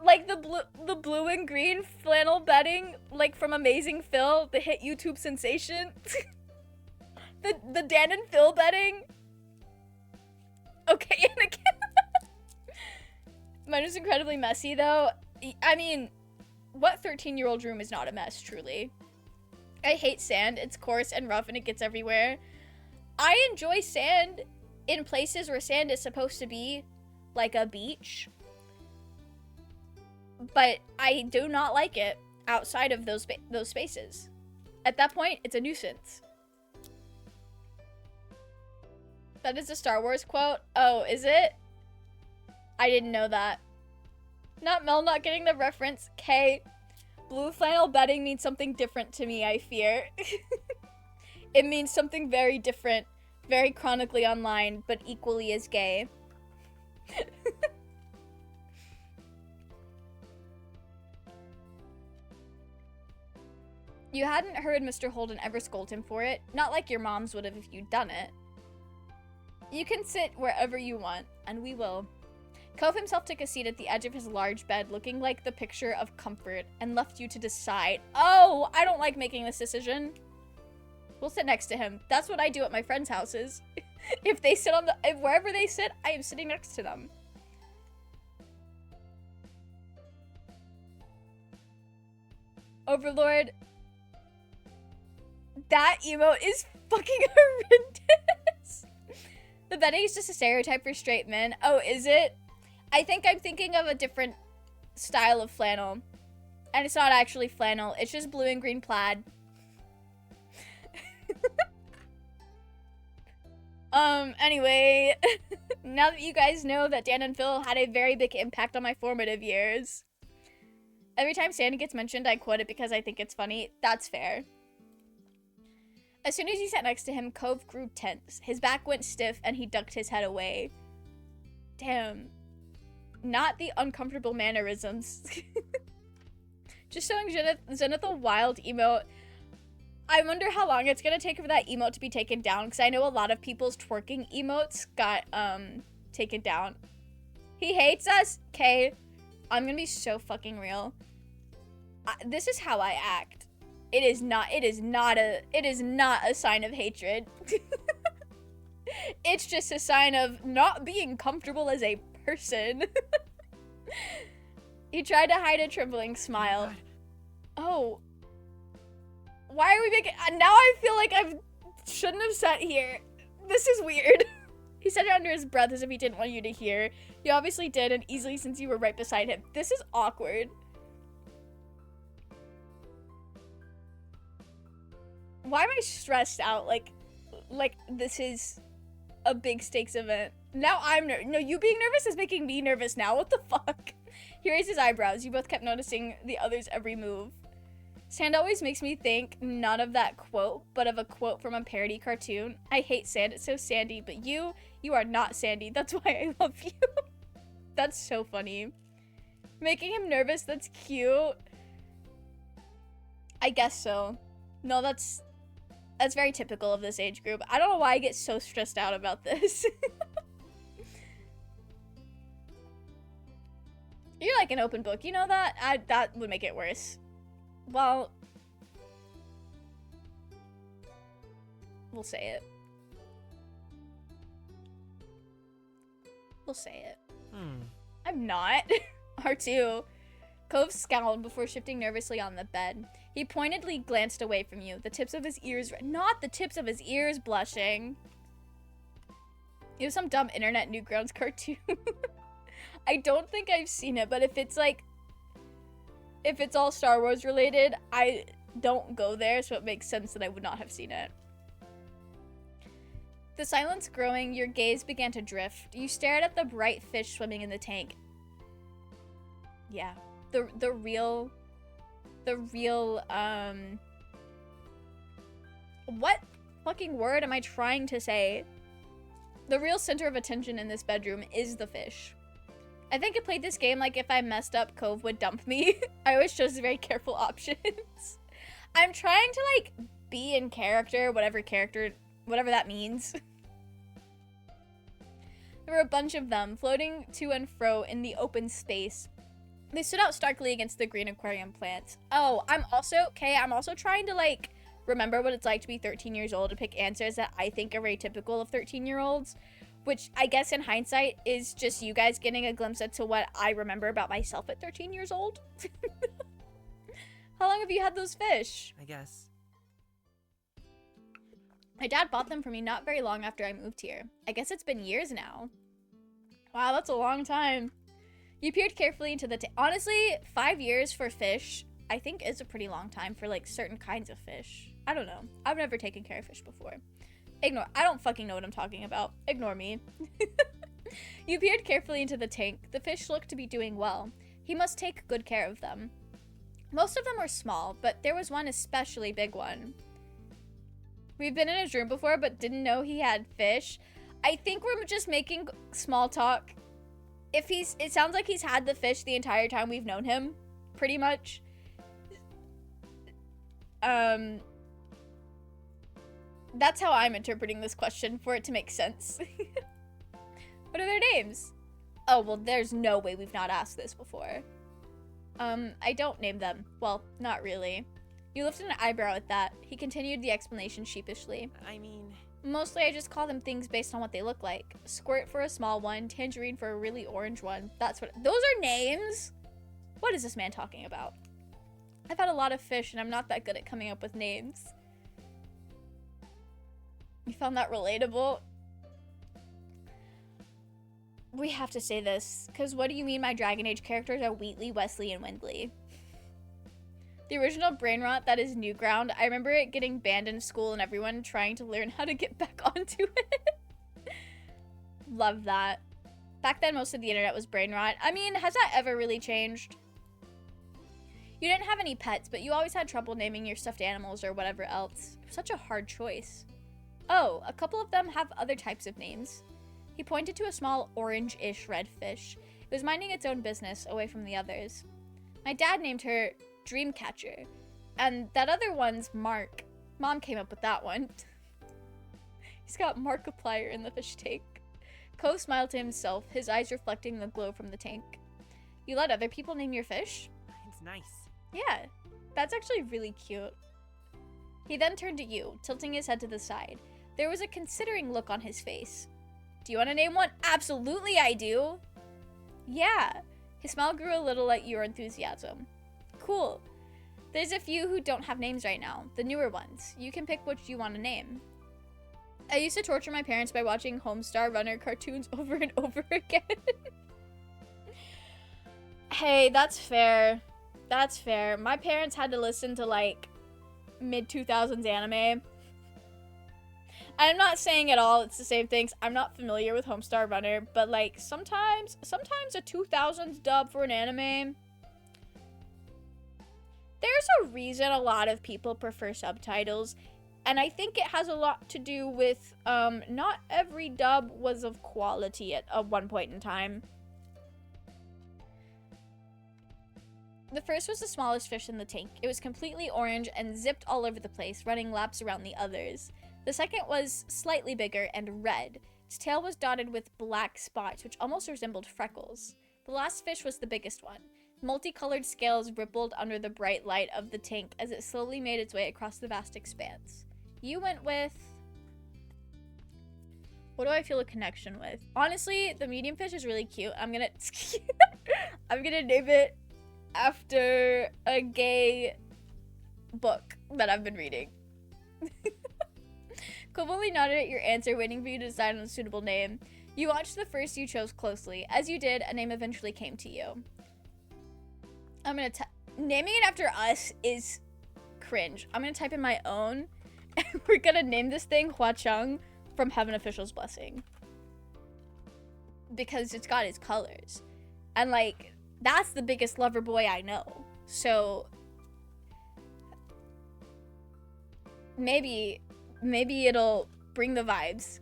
Like the blue and green flannel bedding, like from Amazing Phil, the hit YouTube sensation. the Dan and Phil bedding. Okay, and again. Mine was incredibly messy, though. I mean, what 13-year-old room is not a mess, truly? I hate sand. It's coarse and rough and it gets everywhere. I enjoy sand in places where sand is supposed to be, like a beach. But I do not like it outside of those spaces. At that point, it's a nuisance. That is a Star Wars quote. Oh, is it? I didn't know that. Not Mel not getting the reference. K. Blue flannel bedding means something different to me, I fear. It means something very different, very chronically online, but equally as gay. You hadn't heard Mr. Holden ever scold him for it, not like your moms would have if you'd done it. You can sit wherever you want, and we will. Cove himself took a seat at the edge of his large bed, looking like the picture of comfort, and left you to decide. Oh, I don't like making this decision. We'll sit next to him. That's what I do at my friends' houses. If they sit wherever they sit, I am sitting next to them. Overlord. That emote is fucking horrendous. The bedding is just a stereotype for straight men. Oh, is it? I think I'm thinking of a different style of flannel. And it's not actually flannel. It's just blue and green plaid. Anyway. Now that you guys know that Dan and Phil had a very big impact on my formative years. Every time Sandy gets mentioned, I quote it because I think it's funny. That's fair. As soon as you sat next to him, Cove grew tense. His back went stiff, and he ducked his head away. Damn. Not the uncomfortable mannerisms. Just showing Zenith a wild emote. I wonder how long it's gonna take for that emote to be taken down, because I know a lot of people's twerking emotes got, taken down. He hates us? Okay. I'm gonna be so fucking real. This is how I act. It is not a sign of hatred. It's just a sign of not being comfortable as a person. He tried to hide a trembling smile. Oh. Why are we making... Now I feel like I shouldn't have sat here. This is weird. He said it under his breath as if he didn't want you to hear. You obviously did, and easily since you were right beside him. This is awkward. Why am I stressed out? Like this is a big stakes event. Now I'm no, you being nervous is making me nervous now. What the fuck? He raised his eyebrows. You both kept noticing the other's every move. Sand always makes me think not of that quote, but of a quote from a parody cartoon. I hate sand, it's so sandy, but you are not sandy. That's why I love you. That's so funny. Making him nervous, that's cute. I guess so. No, that's very typical of this age group. I don't know why I get so stressed out about this. You're like an open book, you know that? That would make it worse. Well, we'll say it. We'll say it. I'm not. R2. Cove scowled before shifting nervously on the bed. He pointedly glanced away from you, the tips of his ears, not the tips of his ears, blushing. It was some dumb internet Newgrounds cartoon. I don't think I've seen it, but if it's all Star Wars related, I don't go there, so it makes sense that I would not have seen it. The silence growing, your gaze began to drift. You stared at the bright fish swimming in the tank. Yeah. The real, what fucking word am I trying to say? The real center of attention in this bedroom is the fish. I think I played this game like if I messed up, Cove would dump me. I always chose very careful options. I'm trying to, like, be in character, whatever that means. There were a bunch of them, floating to and fro in the open space. They stood out starkly against the green aquarium plants. Oh, I'm also trying to, like, remember what it's like to be 13 years old and pick answers that I think are very typical of 13-year-olds, which I guess in hindsight is just you guys getting a glimpse into what I remember about myself at 13 years old. How long have you had those fish? I guess. My dad bought them for me not very long after I moved here. I guess it's been years now. Wow, that's a long time. You peered carefully into the honestly, 5 years for fish, I think is a pretty long time for, like, certain kinds of fish. I don't know. I've never taken care of fish before. Ignore. I don't fucking know what I'm talking about. Ignore me. You peered carefully into the tank. The fish looked to be doing well. He must take good care of them. Most of them were small, but there was one especially big one. We've been in his room before, but didn't know he had fish. I think we're just making small talk. It sounds like he's had the fish the entire time we've known him, pretty much. That's how I'm interpreting this question for it to make sense. What are their names? Oh, well, there's no way we've not asked this before. I don't name them. Well, not really. You lifted an eyebrow at that. He continued the explanation sheepishly. I mean... Mostly I just call them things based on what they look like. Squirt for a small one, tangerine for a really orange one. Those are names? What is this man talking about? I've had a lot of fish and I'm not that good at coming up with names. You found that relatable? We have to say this, because what do you mean my Dragon Age characters are Wheatley, Wesley, and Wendley? The original brain rot that is Newground, I remember it getting banned in school and everyone trying to learn how to get back onto it. Love that. Back then, most of the internet was brain rot. I mean, has that ever really changed? You didn't have any pets, but you always had trouble naming your stuffed animals or whatever else. It was such a hard choice. Oh, a couple of them have other types of names. He pointed to a small orange-ish red fish. It was minding its own business, away from the others. My dad named her Dreamcatcher, and that other one's Mark. Mom came up with that one. He's got Markiplier in the fish tank. Cove smiled to himself, his eyes reflecting the glow from the tank. You let other people name your fish? It's nice. Yeah, that's actually really cute. He then turned to you, tilting his head to the side. There was a considering look on his face. Do you want to name one? Absolutely I do. Yeah. His smile grew a little at your enthusiasm. Cool. There's a few who don't have names right now, the newer ones. You can pick what you want to name. I used to torture my parents by watching Homestar Runner cartoons over and over again. Hey, that's fair. That's fair. My parents had to listen to, like, mid-2000s anime. I'm not saying at all it's the same things. I'm not familiar with Homestar Runner, but, like, sometimes a 2000s dub for an anime... There's a reason a lot of people prefer subtitles, and I think it has a lot to do with, not every dub was of quality at one point in time. The first was the smallest fish in the tank. It was completely orange and zipped all over the place, running laps around the others. The second was slightly bigger and red. Its tail was dotted with black spots, which almost resembled freckles. The last fish was the biggest one. Multicolored scales rippled under the bright light of the tank as it slowly made its way across the vast expanse. You went with... What do I feel a connection with? Honestly, the medium fish is really cute. I'm gonna name it after a gay book that I've been reading. Cove only nodded at your answer, waiting for you to decide on a suitable name. You watched the first you chose closely. As you did, a name eventually came to you. Naming it after us is cringe. I'm gonna type in my own, and we're gonna name this thing Hua Chung from Heaven Official's Blessing. Because it's got his colors. And, like, that's the biggest lover boy I know. So, maybe it'll bring the vibes.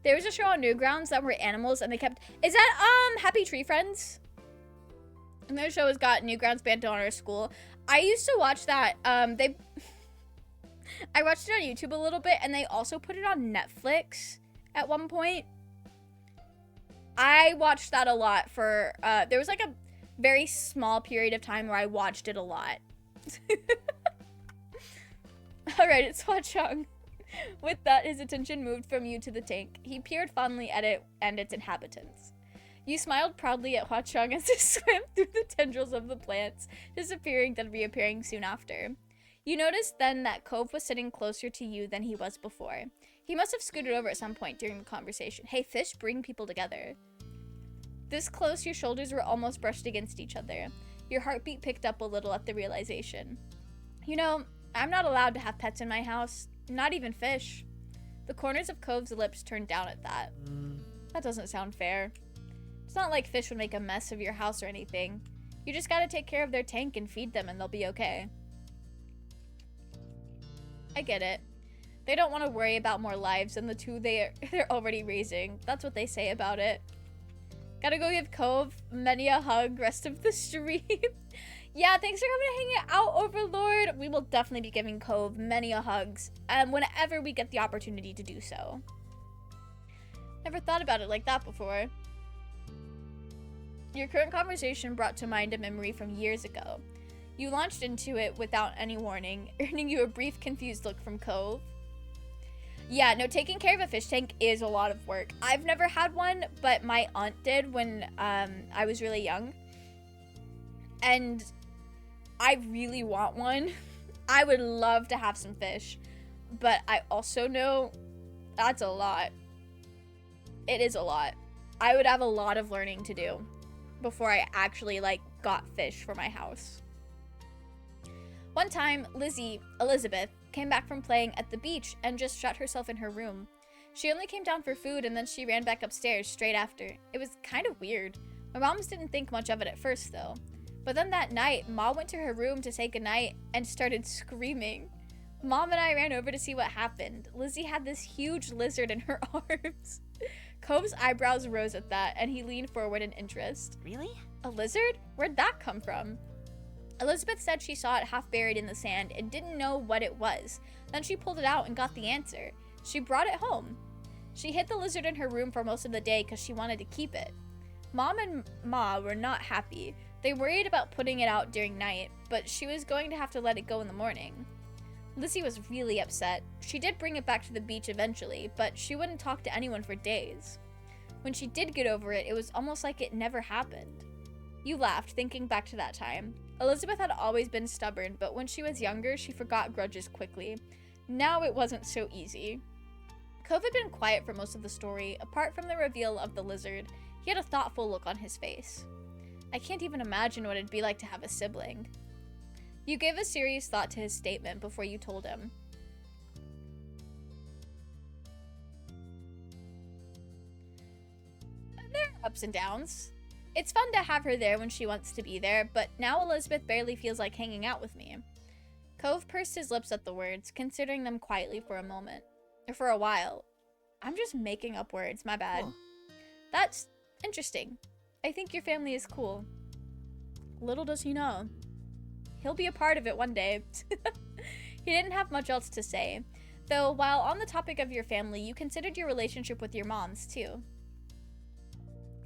There was a show on Newgrounds that were animals, and they kept... Is that, Happy Tree Friends? And their show has got Newgrounds banned on our school. I used to watch that, I watched it on YouTube a little bit, and they also put it on Netflix at one point. I watched that a lot for, there was like a very small period of time where I watched it a lot. Alright, it's Hua Chung. With that, his attention moved from you to the tank. He peered fondly at it and its inhabitants. You smiled proudly at Hua Chung as it swam through the tendrils of the plants, disappearing then reappearing soon after. You noticed then that Cove was sitting closer to you than he was before. He must have scooted over at some point during the conversation. Hey, fish bring people together. This close, your shoulders were almost brushed against each other. Your heartbeat picked up a little at the realization. You know, I'm not allowed to have pets in my house, not even fish. The corners of Cove's lips turned down at that. That doesn't sound fair. It's not like fish would make a mess of your house or anything. You just gotta take care of their tank and feed them and they'll be okay. I get it. They don't want to worry about more lives than the two they're already raising. That's what they say about it. Gotta go give Cove many a hug rest of the stream. Yeah, thanks for coming and hanging out, Overlord. We will definitely be giving Cove many a hugs whenever we get the opportunity to do so. Never thought about it like that before. Your current conversation brought to mind a memory from years ago. You launched into it without any warning, earning you a brief, confused look from Cove. Yeah, no, taking care of a fish tank is a lot of work. I've never had one, but my aunt did when I was really young. And I really want one. I would love to have some fish, but I also know that's a lot. It is a lot. I would have a lot of learning to do before I actually, like, got fish for my house. One time, Elizabeth, came back from playing at the beach and just shut herself in her room. She only came down for food and then she ran back upstairs straight after. It was kind of weird. My moms didn't think much of it at first, though. But then that night, Ma went to her room to say goodnight and started screaming. Mom and I ran over to see what happened. Lizzie had this huge lizard in her arms. Cove's eyebrows rose at that, and he leaned forward in interest. Really? A lizard? Where'd that come from? Elizabeth said she saw it half buried in the sand and didn't know what it was. Then she pulled it out and got the answer. She brought it home. She hid the lizard in her room for most of the day because she wanted to keep it. Mom and Ma were not happy. They worried about putting it out during night, but she was going to have to let it go in the morning. Lizzie was really upset. She did bring it back to the beach eventually, but she wouldn't talk to anyone for days. When she did get over it, it was almost like it never happened. You laughed, thinking back to that time. Elizabeth had always been stubborn, but when she was younger, she forgot grudges quickly. Now it wasn't so easy. Cove had been quiet for most of the story. Apart from the reveal of the lizard, he had a thoughtful look on his face. I can't even imagine what it'd be like to have a sibling. You gave a serious thought to his statement before you told him. There are ups and downs. It's fun to have her there when she wants to be there, but now Elizabeth barely feels like hanging out with me. Cove pursed his lips at the words, considering them quietly for a moment. Or for a while. I'm just making up words, my bad. Cool. That's interesting. I think your family is cool. Little does he know. He'll be a part of it one day. He didn't have much else to say. Though, while on the topic of your family, you considered your relationship with your moms, too.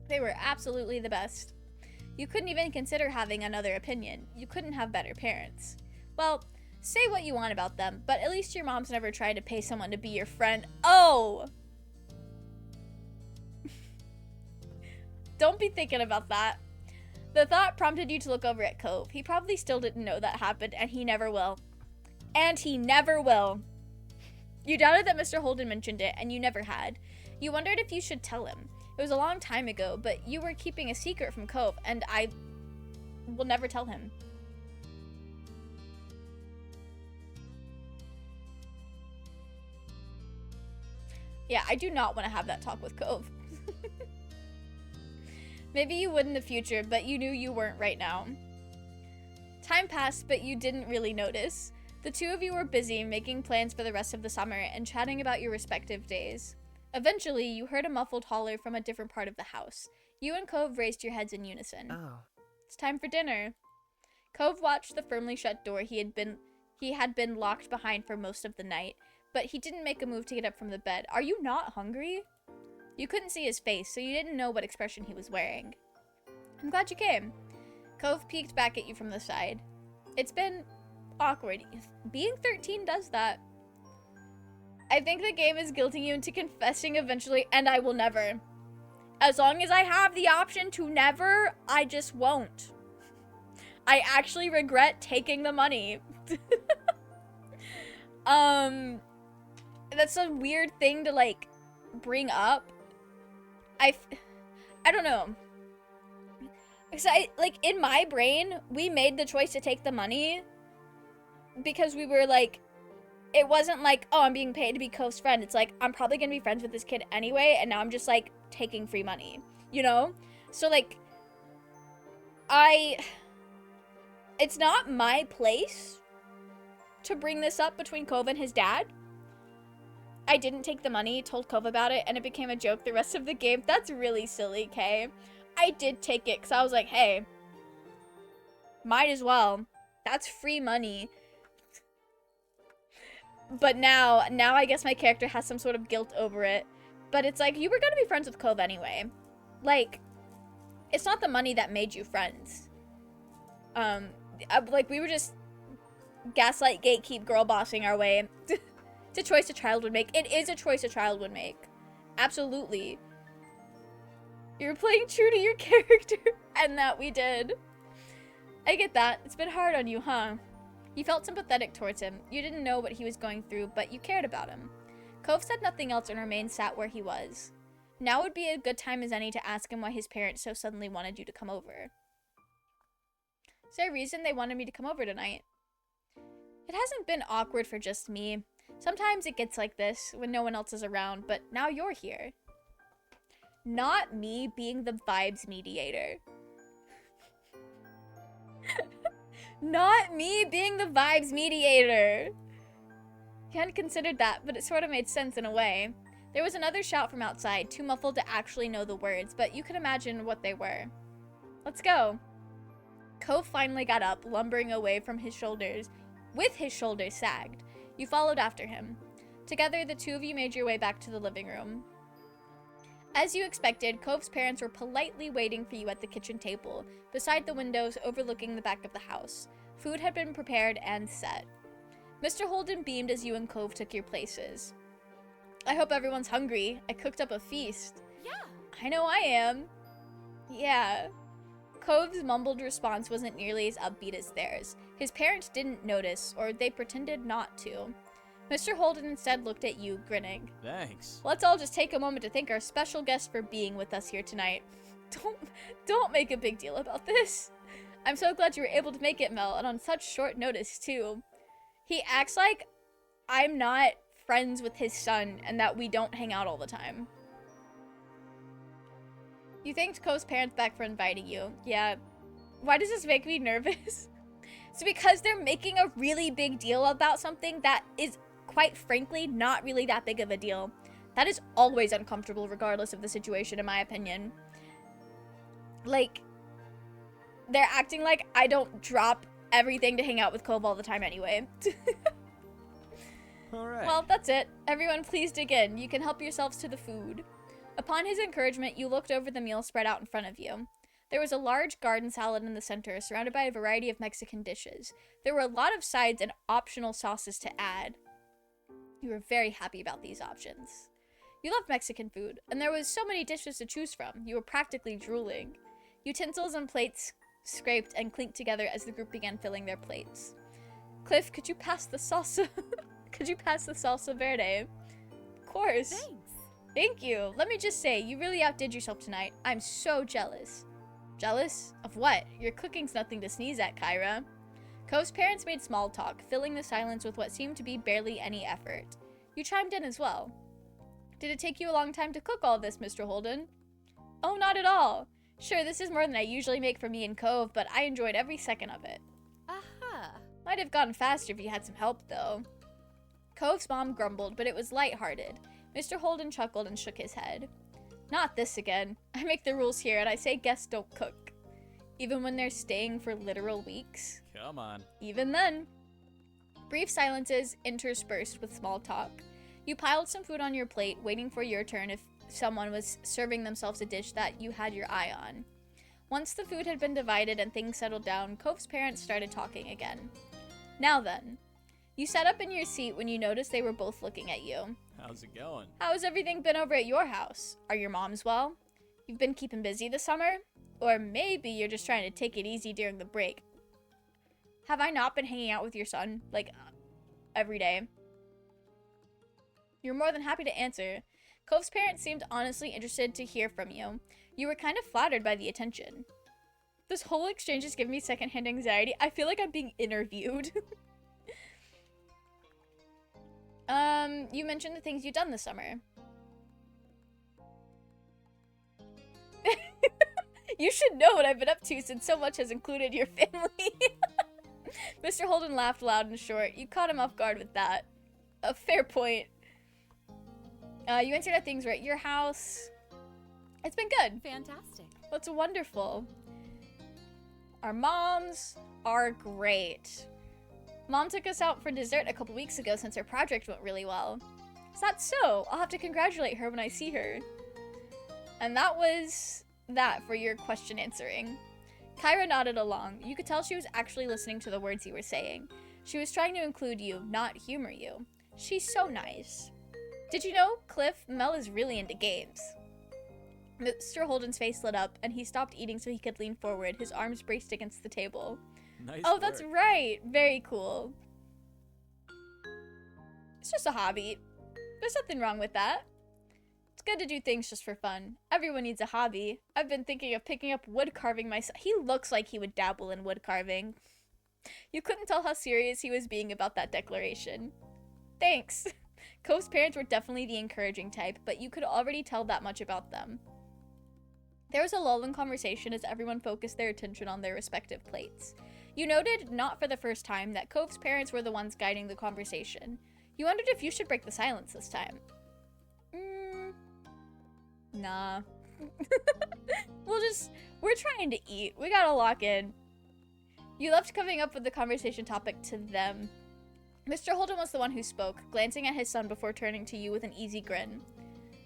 They were absolutely the best. You couldn't even consider having another opinion. You couldn't have better parents. Well, say what you want about them, but at least your mom's never tried to pay someone to be your friend. Oh! Don't be thinking about that. The thought prompted you to look over at Cove. He probably still didn't know that happened, and he never will. And he never will. You doubted that Mr. Holden mentioned it, and you never had. You wondered if you should tell him. It was a long time ago, but you were keeping a secret from Cove, and I will never tell him. Yeah, I do not want to have that talk with Cove. Maybe you would in the future, but you knew you weren't right now. Time passed, but you didn't really notice. The two of you were busy making plans for the rest of the summer and chatting about your respective days. Eventually, you heard a muffled holler from a different part of the house. You and Cove raised your heads in unison. Oh. It's time for dinner. Cove watched the firmly shut door he had been locked behind for most of the night, but he didn't make a move to get up from the bed. Are you not hungry? You couldn't see his face, so you didn't know what expression he was wearing. I'm glad you came. Cove peeked back at you from the side. It's been awkward. Being 13 does that. I think the game is guilting you into confessing eventually, and I will never. As long as I have the option to never, I just won't. I actually regret taking the money. That's a weird thing to, like, bring up. I don't know. So like, in my brain, we made the choice to take the money because we were like, it wasn't like, oh, I'm being paid to be Cove's friend. It's like, I'm probably gonna be friends with this kid anyway, and now I'm just, like, taking free money, you know? So, like, it's not my place to bring this up between Cove and his dad. I didn't take the money, told Cove about it, and it became a joke the rest of the game. That's really silly, Kay. I did take it, because I was like, hey, might as well. That's free money. But now I guess my character has some sort of guilt over it. But it's like, you were gonna be friends with Cove anyway. Like, it's not the money that made you friends. Like, we were just gaslight, gatekeep, girl bossing our way. It's a choice a child would make. It is a choice a child would make. Absolutely. You're playing true to your character, and that we did. I get that. It's been hard on you, huh? You felt sympathetic towards him. You didn't know what he was going through, but you cared about him. Cove said nothing else and remained sat where he was. Now would be a good time as any to ask him why his parents so suddenly wanted you to come over. Is there a reason they wanted me to come over tonight? It hasn't been awkward for just me. Sometimes it gets like this when no one else is around, but now you're here. Not me being the vibes mediator. Not me being the vibes mediator. You hadn't considered that, but it sort of made sense in a way. There was another shout from outside, too muffled to actually know the words, but you could imagine what they were. Let's go. Cove finally got up, lumbering away from his shoulders, with his shoulders sagged. You followed after him. Together, the two of you made your way back to the living room. As you expected, Cove's parents were politely waiting for you at the kitchen table, beside the windows overlooking the back of the house. Food had been prepared and set. Mr. Holden beamed as you and Cove took your places. I hope everyone's hungry. I cooked up a feast. Yeah. I know I am. Yeah. Cove's mumbled response wasn't nearly as upbeat as theirs. His parents didn't notice, or they pretended not to. Mr. Holden instead looked at you, grinning. Thanks. Let's all just take a moment to thank our special guest for being with us here tonight. Don't make a big deal about this. I'm so glad you were able to make it, Mel, and on such short notice, too. He acts like I'm not friends with his son and that we don't hang out all the time. You thanked Cove's parents back for inviting you. Yeah. Why does this make me nervous? It's because they're making a really big deal about something that is, quite frankly, not really that big of a deal. That is always uncomfortable regardless of the situation, in my opinion. Like, they're acting like I don't drop everything to hang out with Cove all the time anyway. Alright. Well, that's it. Everyone, please dig in. You can help yourselves to the food. Upon his encouragement, you looked over the meal spread out in front of you. There was a large garden salad in the center, surrounded by a variety of Mexican dishes. There were a lot of sides and optional sauces to add. You were very happy about these options. You loved Mexican food, and there was so many dishes to choose from. You were practically drooling. Utensils and plates scraped, and clinked together as the group began filling their plates. Cliff, could you pass the salsa? Could you pass the salsa verde? Of course. Thanks. Thank you. Let me just say, you really outdid yourself tonight. I'm so jealous. Jealous? Of what? Your cooking's nothing to sneeze at, Kyra. Cove's parents made small talk, filling the silence with what seemed to be barely any effort. You chimed in as well. Did it take you a long time to cook all this, Mr. Holden? Oh, not at all. Sure, this is more than I usually make for me and Cove, but I enjoyed every second of it. Aha. Might have gone faster if you had some help, though. Cove's mom grumbled, but it was lighthearted. Mr. Holden chuckled and shook his head. Not this again. I make the rules here, and I say guests don't cook. Even when they're staying for literal weeks. Come on. Even then. Brief silences interspersed with small talk. You piled some food on your plate, waiting for your turn if someone was serving themselves a dish that you had your eye on. Once the food had been divided and things settled down, Cove's parents started talking again. Now then. You sat up in your seat when you noticed they were both looking at you. How's it going? How has everything been over at your house? Are your moms well? You've been keeping busy this summer? Or maybe you're just trying to take it easy during the break. Have I not been hanging out with your son, every day? You're more than happy to answer. Cove's parents seemed honestly interested to hear from you. You were kind of flattered by the attention. This whole exchange is giving me secondhand anxiety. I feel like I'm being interviewed. You mentioned the things you've done this summer. You should know what I've been up to since so much has included your family. Mr. Holden laughed loud and short. You caught him off guard with that. A fair point. You answered that things were at your house. It's been good. Fantastic. That's wonderful. Our moms are great. Mom took us out for dessert a couple weeks ago since her project went really well. Is that so? I'll have to congratulate her when I see her. And that was that for your question answering. Kyra nodded along. You could tell she was actually listening to the words you were saying. She was trying to include you, not humor you. She's so nice. Did you know, Cliff, Mel is really into games? Mr. Holden's face lit up, and he stopped eating so he could lean forward, his arms braced against the table. Nice Oh, work. that's right. Very cool. It's just a hobby. There's nothing wrong with that. It's good to do things just for fun. Everyone needs a hobby. I've been thinking of picking up wood carving myself. He looks like he would dabble in wood carving. You couldn't tell how serious he was being about that declaration. Thanks. Cove's parents were definitely the encouraging type, but you could already tell that much about them. There was a lull in conversation as everyone focused their attention on their respective plates. You noted, not for the first time, that Cove's parents were the ones guiding the conversation. You wondered if you should break the silence this time. Nah. We're trying to eat. We gotta lock in. You left coming up with the conversation topic to them. Mr. Holden was the one who spoke, glancing at his son before turning to you with an easy grin.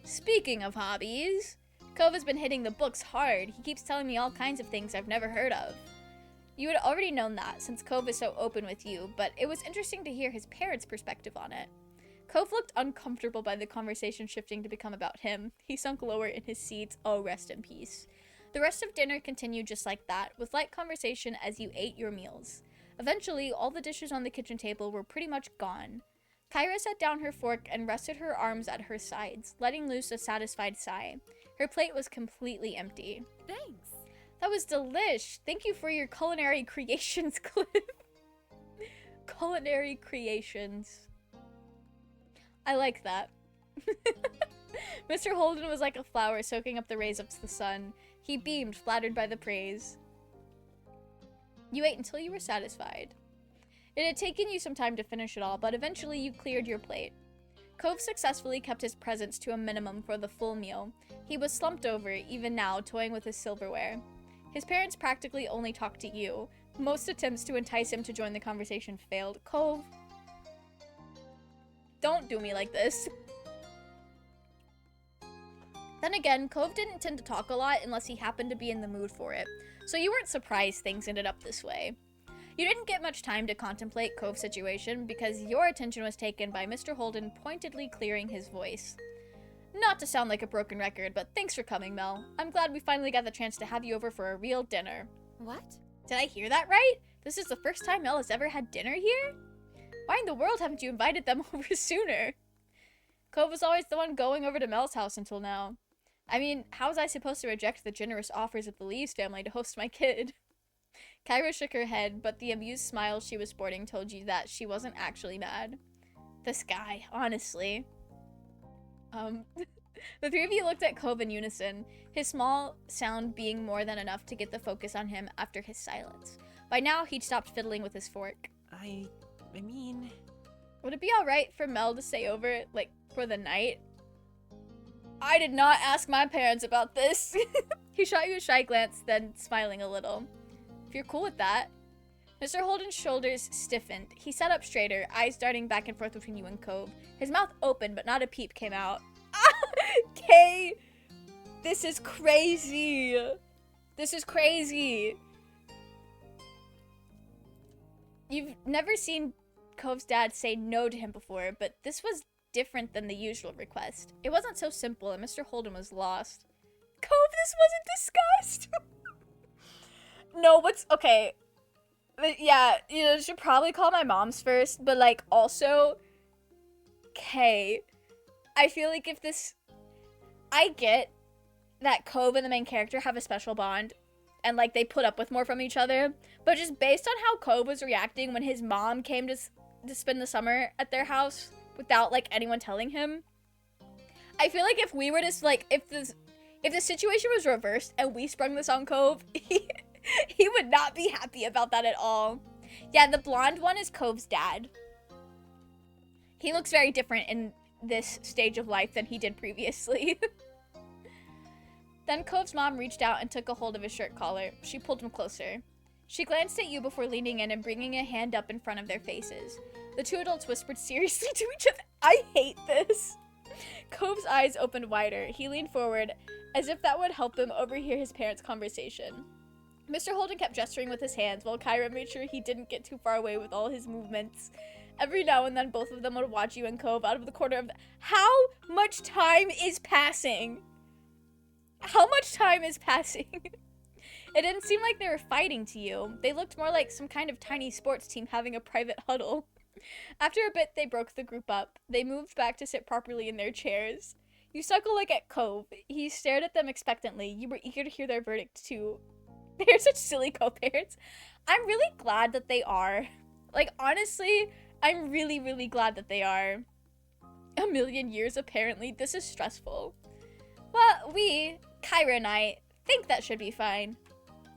Speaking of hobbies, Cove has been hitting the books hard. He keeps telling me all kinds of things I've never heard of. You had already known that, since Cove is so open with you, but it was interesting to hear his parents' perspective on it. Cove looked uncomfortable by the conversation shifting to become about him. He sunk lower in his seat. Oh, rest in peace. The rest of dinner continued just like that, with light conversation as you ate your meals. Eventually, all the dishes on the kitchen table were pretty much gone. Kyra set down her fork and rested her arms at her sides, letting loose a satisfied sigh. Her plate was completely empty. Thanks. That was delish. Thank you for your culinary creations, Cliff. Culinary creations. I like that. Mr. Holden was like a flower soaking up the rays of the sun. He beamed, flattered by the praise. You ate until you were satisfied. It had taken you some time to finish it all, but eventually you cleared your plate. Cove successfully kept his presence to a minimum for the full meal. He was slumped over, even now, toying with his silverware. His parents practically only talked to you. Most attempts to entice him to join the conversation failed. Cove, don't do me like this. Then again, Cove didn't tend to talk a lot unless he happened to be in the mood for it, so you weren't surprised things ended up this way. You didn't get much time to contemplate Cove's situation because your attention was taken by Mr. Holden pointedly clearing his voice. Not to sound like a broken record, but thanks for coming, Mel. I'm glad we finally got the chance to have you over for a real dinner. What? Did I hear that right? This is the first time Mel has ever had dinner here? Why in the world haven't you invited them over sooner? Cove was always the one going over to Mel's house until now. I mean, how was I supposed to reject the generous offers of the Lee's family to host my kid? Kyra shook her head, but the amused smile she was sporting told you that she wasn't actually mad. This guy, honestly. The three of you looked at Cove in unison, his small sound being more than enough to get the focus on him after his silence. By now, he'd stopped fiddling with his fork. I mean... Would it be alright for Mel to stay over, like, for the night? I did not ask my parents about this. He shot you a shy glance, then smiling a little. If you're cool with that. Mr. Holden's shoulders stiffened. He sat up straighter, eyes darting back and forth between you and Cove. His mouth opened, but not a peep came out. Kay! This is crazy! This is crazy! You've never seen Cove's dad say no to him before, but this was different than the usual request. It wasn't so simple, and Mr. Holden was lost. Cove, this wasn't discussed! No, okay. Yeah, you should probably call my mom's first, but, like, also, Kay, I feel like if this... I get that Cove and the main character have a special bond, and, like, they put up with more from each other, but just based on how Cove was reacting when his mom came to spend the summer at their house without, like, anyone telling him, I feel like if we were just, like, if the situation was reversed and we sprung this on Cove, he would not be happy about that at all. Yeah, the blonde one is Cove's dad. He looks very different in this stage of life than he did previously. Then Cove's mom reached out and took a hold of his shirt collar. She pulled him closer. She glanced at you before leaning in and bringing a hand up in front of their faces. The two adults whispered seriously to each other. I hate this. Cove's eyes opened wider. He leaned forward as if that would help him overhear his parents' conversation. Mr. Holden kept gesturing with his hands while Kyra made sure he didn't get too far away with all his movements. Every now and then, both of them would watch you and Cove out of the corner of How much time is passing? How much time is passing? It didn't seem like they were fighting to you. They looked more like some kind of tiny sports team having a private huddle. After a bit, they broke the group up. They moved back to sit properly in their chairs. You suck a look at Cove. He stared at them expectantly. You were eager to hear their verdict, too. They're such silly co-parents. I'm really glad that they are. Like, honestly, I'm really, really glad that they are. A million years, apparently. This is stressful. Well, we, Kyra and I, think that should be fine.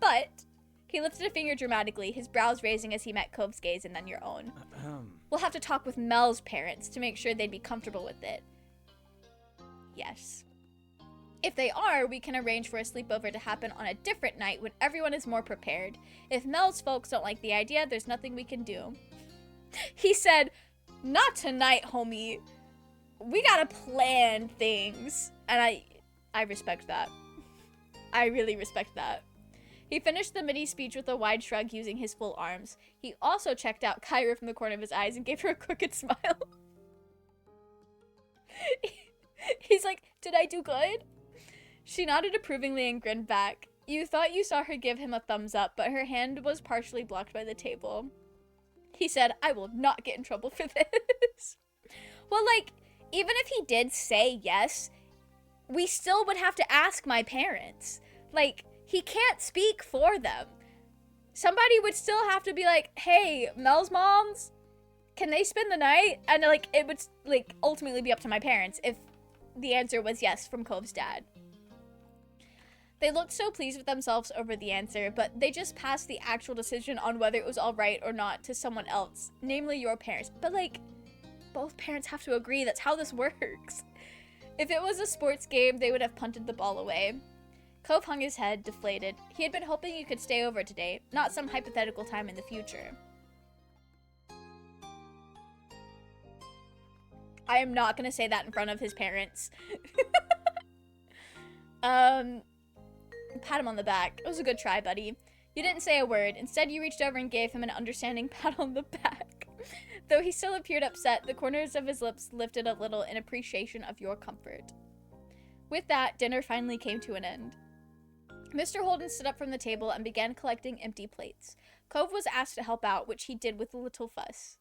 But, he lifted a finger dramatically, his brows raising as he met Cove's gaze and then your own. We'll have to talk with Mel's parents to make sure they'd be comfortable with it. Yes. If they are, we can arrange for a sleepover to happen on a different night when everyone is more prepared. If Mel's folks don't like the idea, there's nothing we can do. He said, not tonight, homie. We gotta plan things. And I respect that. I really respect that. He finished the mini speech with a wide shrug using his full arms. He also checked out Kyra from the corner of his eyes and gave her a crooked smile. He's like, did I do good? She nodded approvingly and grinned back. You thought you saw her give him a thumbs up, but her hand was partially blocked by the table. He said, I will not get in trouble for this. Well, like, even if he did say yes, we still would have to ask my parents. Like, he can't speak for them. Somebody would still have to be like, hey, Mel's moms, can they spend the night? And, like, it would, like, ultimately be up to my parents if the answer was yes from Cove's dad. They looked so pleased with themselves over the answer, but they just passed the actual decision on whether it was all right or not to someone else, namely your parents. But, like, both parents have to agree. That's how this works. If it was a sports game, they would have punted the ball away. Cove hung his head, deflated. He had been hoping you could stay over today, not some hypothetical time in the future. I am not going to say that in front of his parents. Pat him on the back. It was a good try, buddy. You didn't say a word. Instead, you reached over and gave him an understanding pat on the back. Though he still appeared upset, the corners of his lips lifted a little in appreciation of your comfort. With that, dinner finally came to an end. Mr. Holden stood up from the table and began collecting empty plates. Cove was asked to help out, which he did with a little fuss.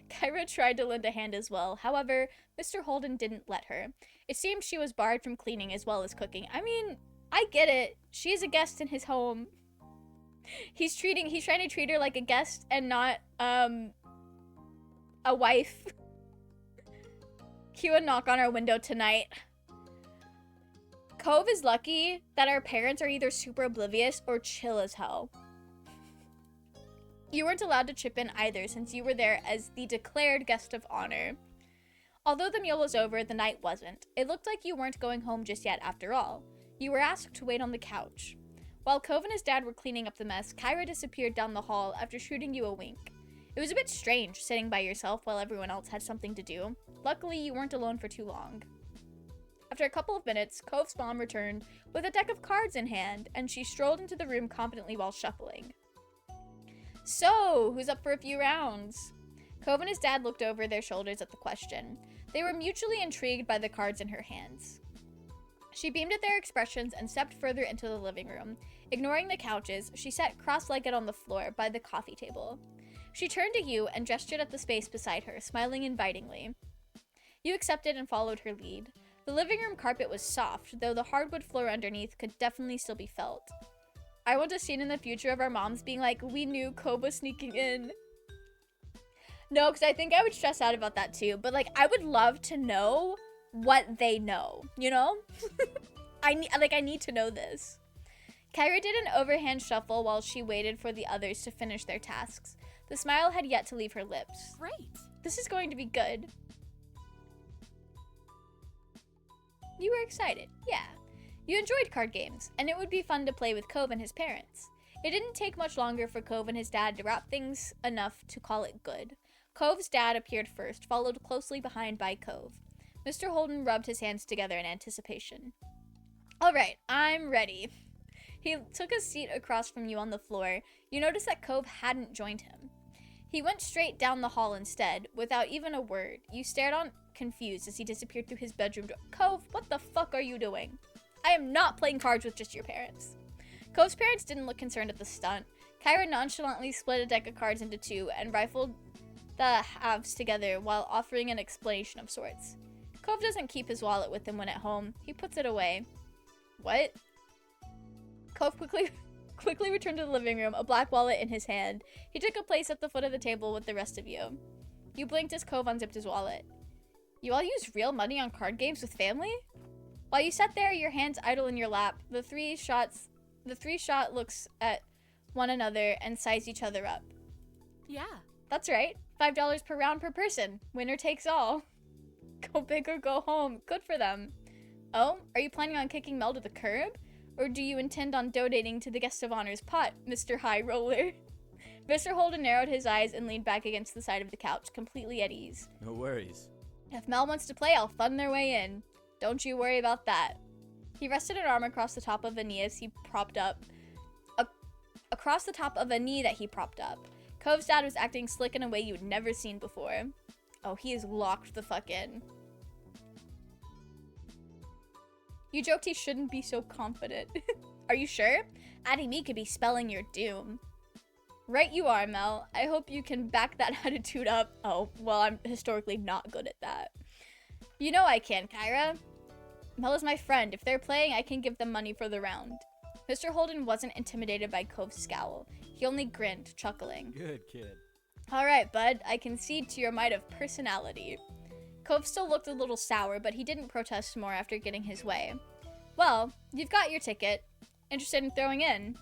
Kyra tried to lend a hand as well. However, Mr. Holden didn't let her. It seemed she was barred from cleaning as well as cooking. I mean, I get it. She is a guest in his home. He's trying to treat her like a guest and not, a wife. Cue a knock on our window tonight. Cove is lucky that our parents are either super oblivious or chill as hell. You weren't allowed to chip in either since you were there as the declared guest of honor. Although the meal was over, the night wasn't. It looked like you weren't going home just yet after all. You were asked to wait on the couch. While Cove and his dad were cleaning up the mess, Kyra disappeared down the hall after shooting you a wink. It was a bit strange sitting by yourself while everyone else had something to do. Luckily, you weren't alone for too long. After a couple of minutes, Cove's mom returned with a deck of cards in hand, and she strolled into the room confidently while shuffling. So, who's up for a few rounds? Cove and his dad looked over their shoulders at the question. They were mutually intrigued by the cards in her hands. She beamed at their expressions and stepped further into the living room. Ignoring the couches, she sat cross-legged on the floor by the coffee table. She turned to you and gestured at the space beside her, smiling invitingly. You accepted and followed her lead. The living room carpet was soft, though the hardwood floor underneath could definitely still be felt. I want a scene in the future of our moms being like, we knew Cove was sneaking in. No, because I think I would stress out about that too, but like, I would love to know what they know, you know? I need to know this. Kyra did an overhand shuffle while she waited for the others to finish their tasks. The smile had yet to leave her lips. Great. This is going to be good. You were excited, yeah. You enjoyed card games, and it would be fun to play with Cove and his parents. It didn't take much longer for Cove and his dad to wrap things enough to call it good. Cove's dad appeared first, followed closely behind by Cove. Mr. Holden rubbed his hands together in anticipation. All right, I'm ready. He took a seat across from you on the floor. You noticed that Cove hadn't joined him. He went straight down the hall instead, without even a word. You stared on confused as he disappeared through his bedroom door. Cove, what the fuck are you doing? I am not playing cards with just your parents. Cove's parents didn't look concerned at the stunt. Kyra nonchalantly split a deck of cards into two and rifled the halves together while offering an explanation of sorts. Cove doesn't keep his wallet with him when at home. He puts it away. What? Cove quickly returned to the living room, a black wallet in his hand. He took a place at the foot of the table with the rest of you. You blinked as Cove unzipped his wallet. You all use real money on card games with family? While you sat there, your hands idle in your lap, the three shot looks at one another and size each other up. Yeah. That's right. $5 per round per person. Winner takes all. Go big or go home. Good for them. Oh, are you planning on kicking Mel to the curb? Or do you intend on donating to the guest of honor's pot, Mr. High Roller? Mr. Holden narrowed his eyes and leaned back against the side of the couch, completely at ease. No worries. If Mel wants to play, I'll fund their way in. Don't you worry about that. He rested an arm across the top of a knee as he propped up. Across the top of a knee that he propped up. Cove's dad was acting slick in a way you'd never seen before. Oh, he is locked the fuck in. You joked he shouldn't be so confident. Are you sure? Adding me could be spelling your doom. Right you are, Mel. I hope you can back that attitude up. Oh, well, I'm historically not good at that. You know I can, Kyra. Mel is my friend. If they're playing, I can give them money for the round. Mr. Holden wasn't intimidated by Cove's scowl. He only grinned, chuckling. Good kid. All right, bud. I concede to your might of personality. Cove still looked a little sour, but he didn't protest more after getting his way. Well, you've got your ticket. Interested in throwing in?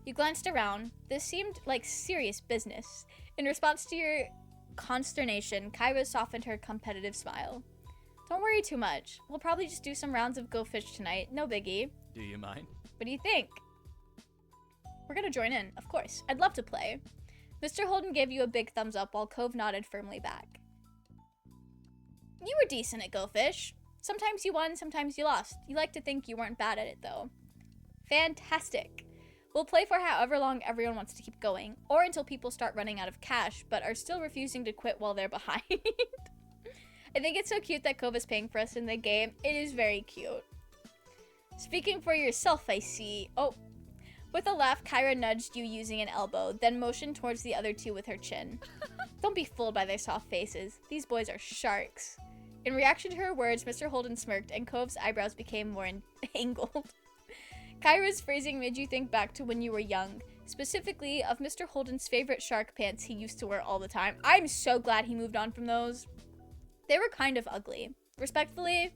You glanced around. This seemed like serious business. In response to your consternation, Kyra softened her competitive smile. Don't worry too much. We'll probably just do some rounds of Go Fish tonight. No biggie. Do you mind? What do you think? We're gonna join in, of course. I'd love to play. Mr. Holden gave you a big thumbs up while Cove nodded firmly back. You were decent at Go Fish. Sometimes you won, sometimes you lost. You like to think you weren't bad at it, though. Fantastic. We'll play for however long everyone wants to keep going, or until people start running out of cash, but are still refusing to quit while they're behind. I think it's so cute that Cove is paying for us in the game. It is very cute. Speaking for yourself, I see. Oh. With a laugh, Kyra nudged you using an elbow, then motioned towards the other two with her chin. Don't be fooled by their soft faces. These boys are sharks. In reaction to her words, Mr. Holden smirked, and Cove's eyebrows became more angled. Kyra's phrasing made you think back to when you were young, specifically of Mr. Holden's favorite shark pants he used to wear all the time. I'm so glad he moved on from those. They were kind of ugly. Respectfully,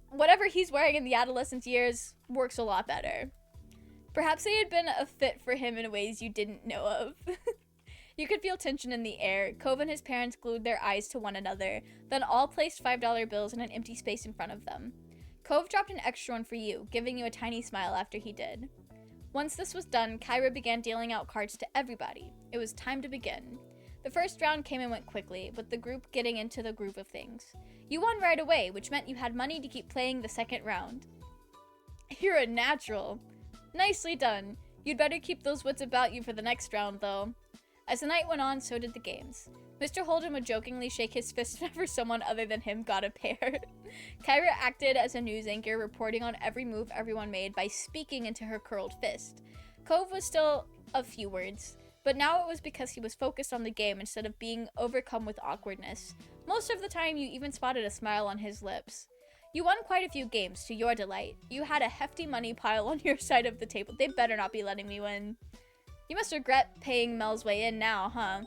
whatever he's wearing in the adolescent years works a lot better. Perhaps they had been a fit for him in ways you didn't know of. You could feel tension in the air. Cove and his parents glued their eyes to one another, then all placed $5 bills in an empty space in front of them. Cove dropped an extra one for you, giving you a tiny smile after he did. Once this was done, Kyra began dealing out cards to everybody. It was time to begin. The first round came and went quickly, with the group getting into the groove of things. You won right away, which meant you had money to keep playing the second round. You're a natural. Nicely done. You'd better keep those wits about you for the next round, though. As the night went on, so did the games. Mr. Holden would jokingly shake his fist whenever someone other than him got a pair. Kyra acted as a news anchor, reporting on every move everyone made by speaking into her curled fist. Cove was still a few words, but now it was because he was focused on the game instead of being overcome with awkwardness. Most of the time, you even spotted a smile on his lips. You won quite a few games, to your delight. You had a hefty money pile on your side of the table. They better not be letting me win. You must regret paying Mel's way in now, huh?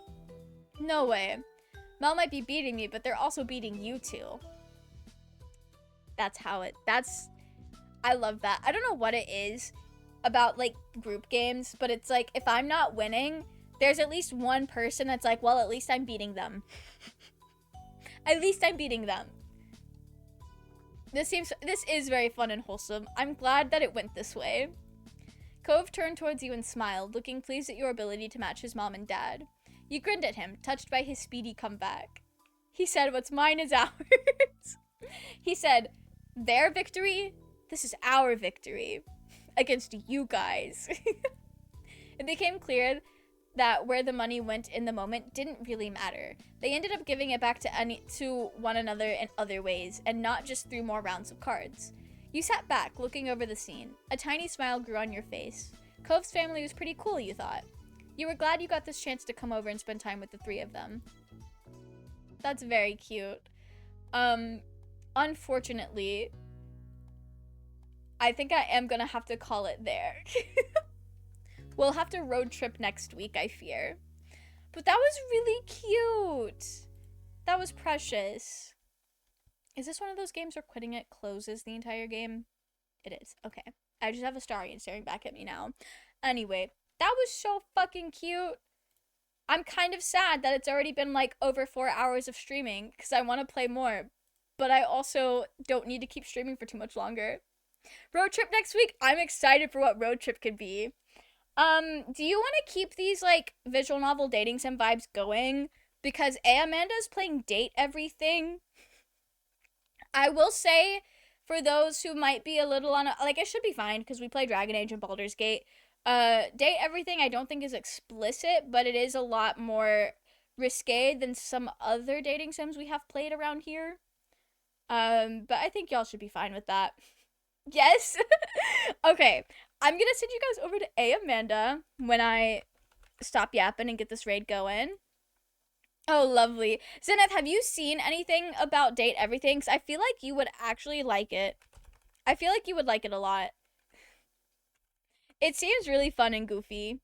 No way. Mel might be beating me, but they're also beating you two. I love that. I don't know what it is about, like, group games, but it's like, if I'm not winning, there's at least one person that's like, well, at least I'm beating them. At least I'm beating them. This is very fun and wholesome. I'm glad that it went this way. Cove turned towards you and smiled, looking pleased at your ability to match his mom and dad. You grinned at him, touched by his speedy comeback. He said, what's mine is ours. He said, their victory? This is our victory. Against you guys. It became clear that where the money went in the moment didn't really matter. They ended up giving it back to one another in other ways, and not just through more rounds of cards. You sat back, looking over the scene. A tiny smile grew on your face. Cove's family was pretty cool, you thought. You were glad you got this chance to come over and spend time with the three of them. That's very cute. Unfortunately, I think I am gonna have to call it there. We'll have to road trip next week, I fear. But that was really cute. That was precious. Is this one of those games where quitting it closes the entire game? It is. Okay. I just have a Starian staring back at me now. Anyway, that was so fucking cute. I'm kind of sad that it's already been like over 4 hours of streaming because I want to play more. But I also don't need to keep streaming for too much longer. Road trip next week? I'm excited for what road trip could be. Do you want to keep these like visual novel dating sim vibes going? Because Amanda's playing Date Everything. I will say, for those who might be a little on, like, it should be fine, because we play Dragon Age and Baldur's Gate. Date Everything I don't think is explicit, but it is a lot more risque than some other dating sims we have played around here. But I think y'all should be fine with that. Yes? Okay, I'm gonna send you guys over to Amanda when I stop yapping and get this raid going. Oh, lovely. Zenith, have you seen anything about Date Everything? Because I feel like you would actually like it. I feel like you would like it a lot. It seems really fun and goofy.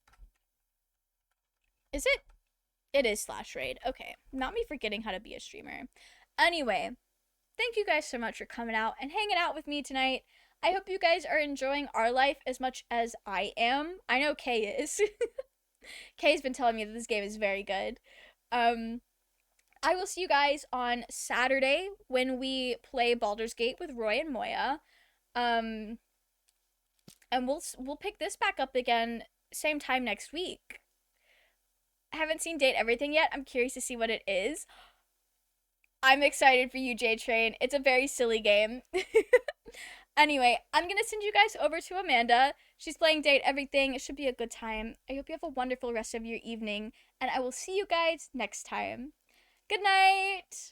Is it? It is /raid. Okay. Not me forgetting how to be a streamer. Anyway, thank you guys so much for coming out and hanging out with me tonight. I hope you guys are enjoying our life as much as I am. I know Kay is. Kay's been telling me that this game is very good. I will see you guys on Saturday when we play Baldur's Gate with Roy and Moya. And we'll pick this back up again same time next week. I haven't seen Date Everything yet. I'm curious to see what it is. I'm excited for you, J-Train. It's a very silly game. Anyway, I'm going to send you guys over to Amanda. She's playing Date Everything. It should be a good time. I hope you have a wonderful rest of your evening, and I will see you guys next time. Good night!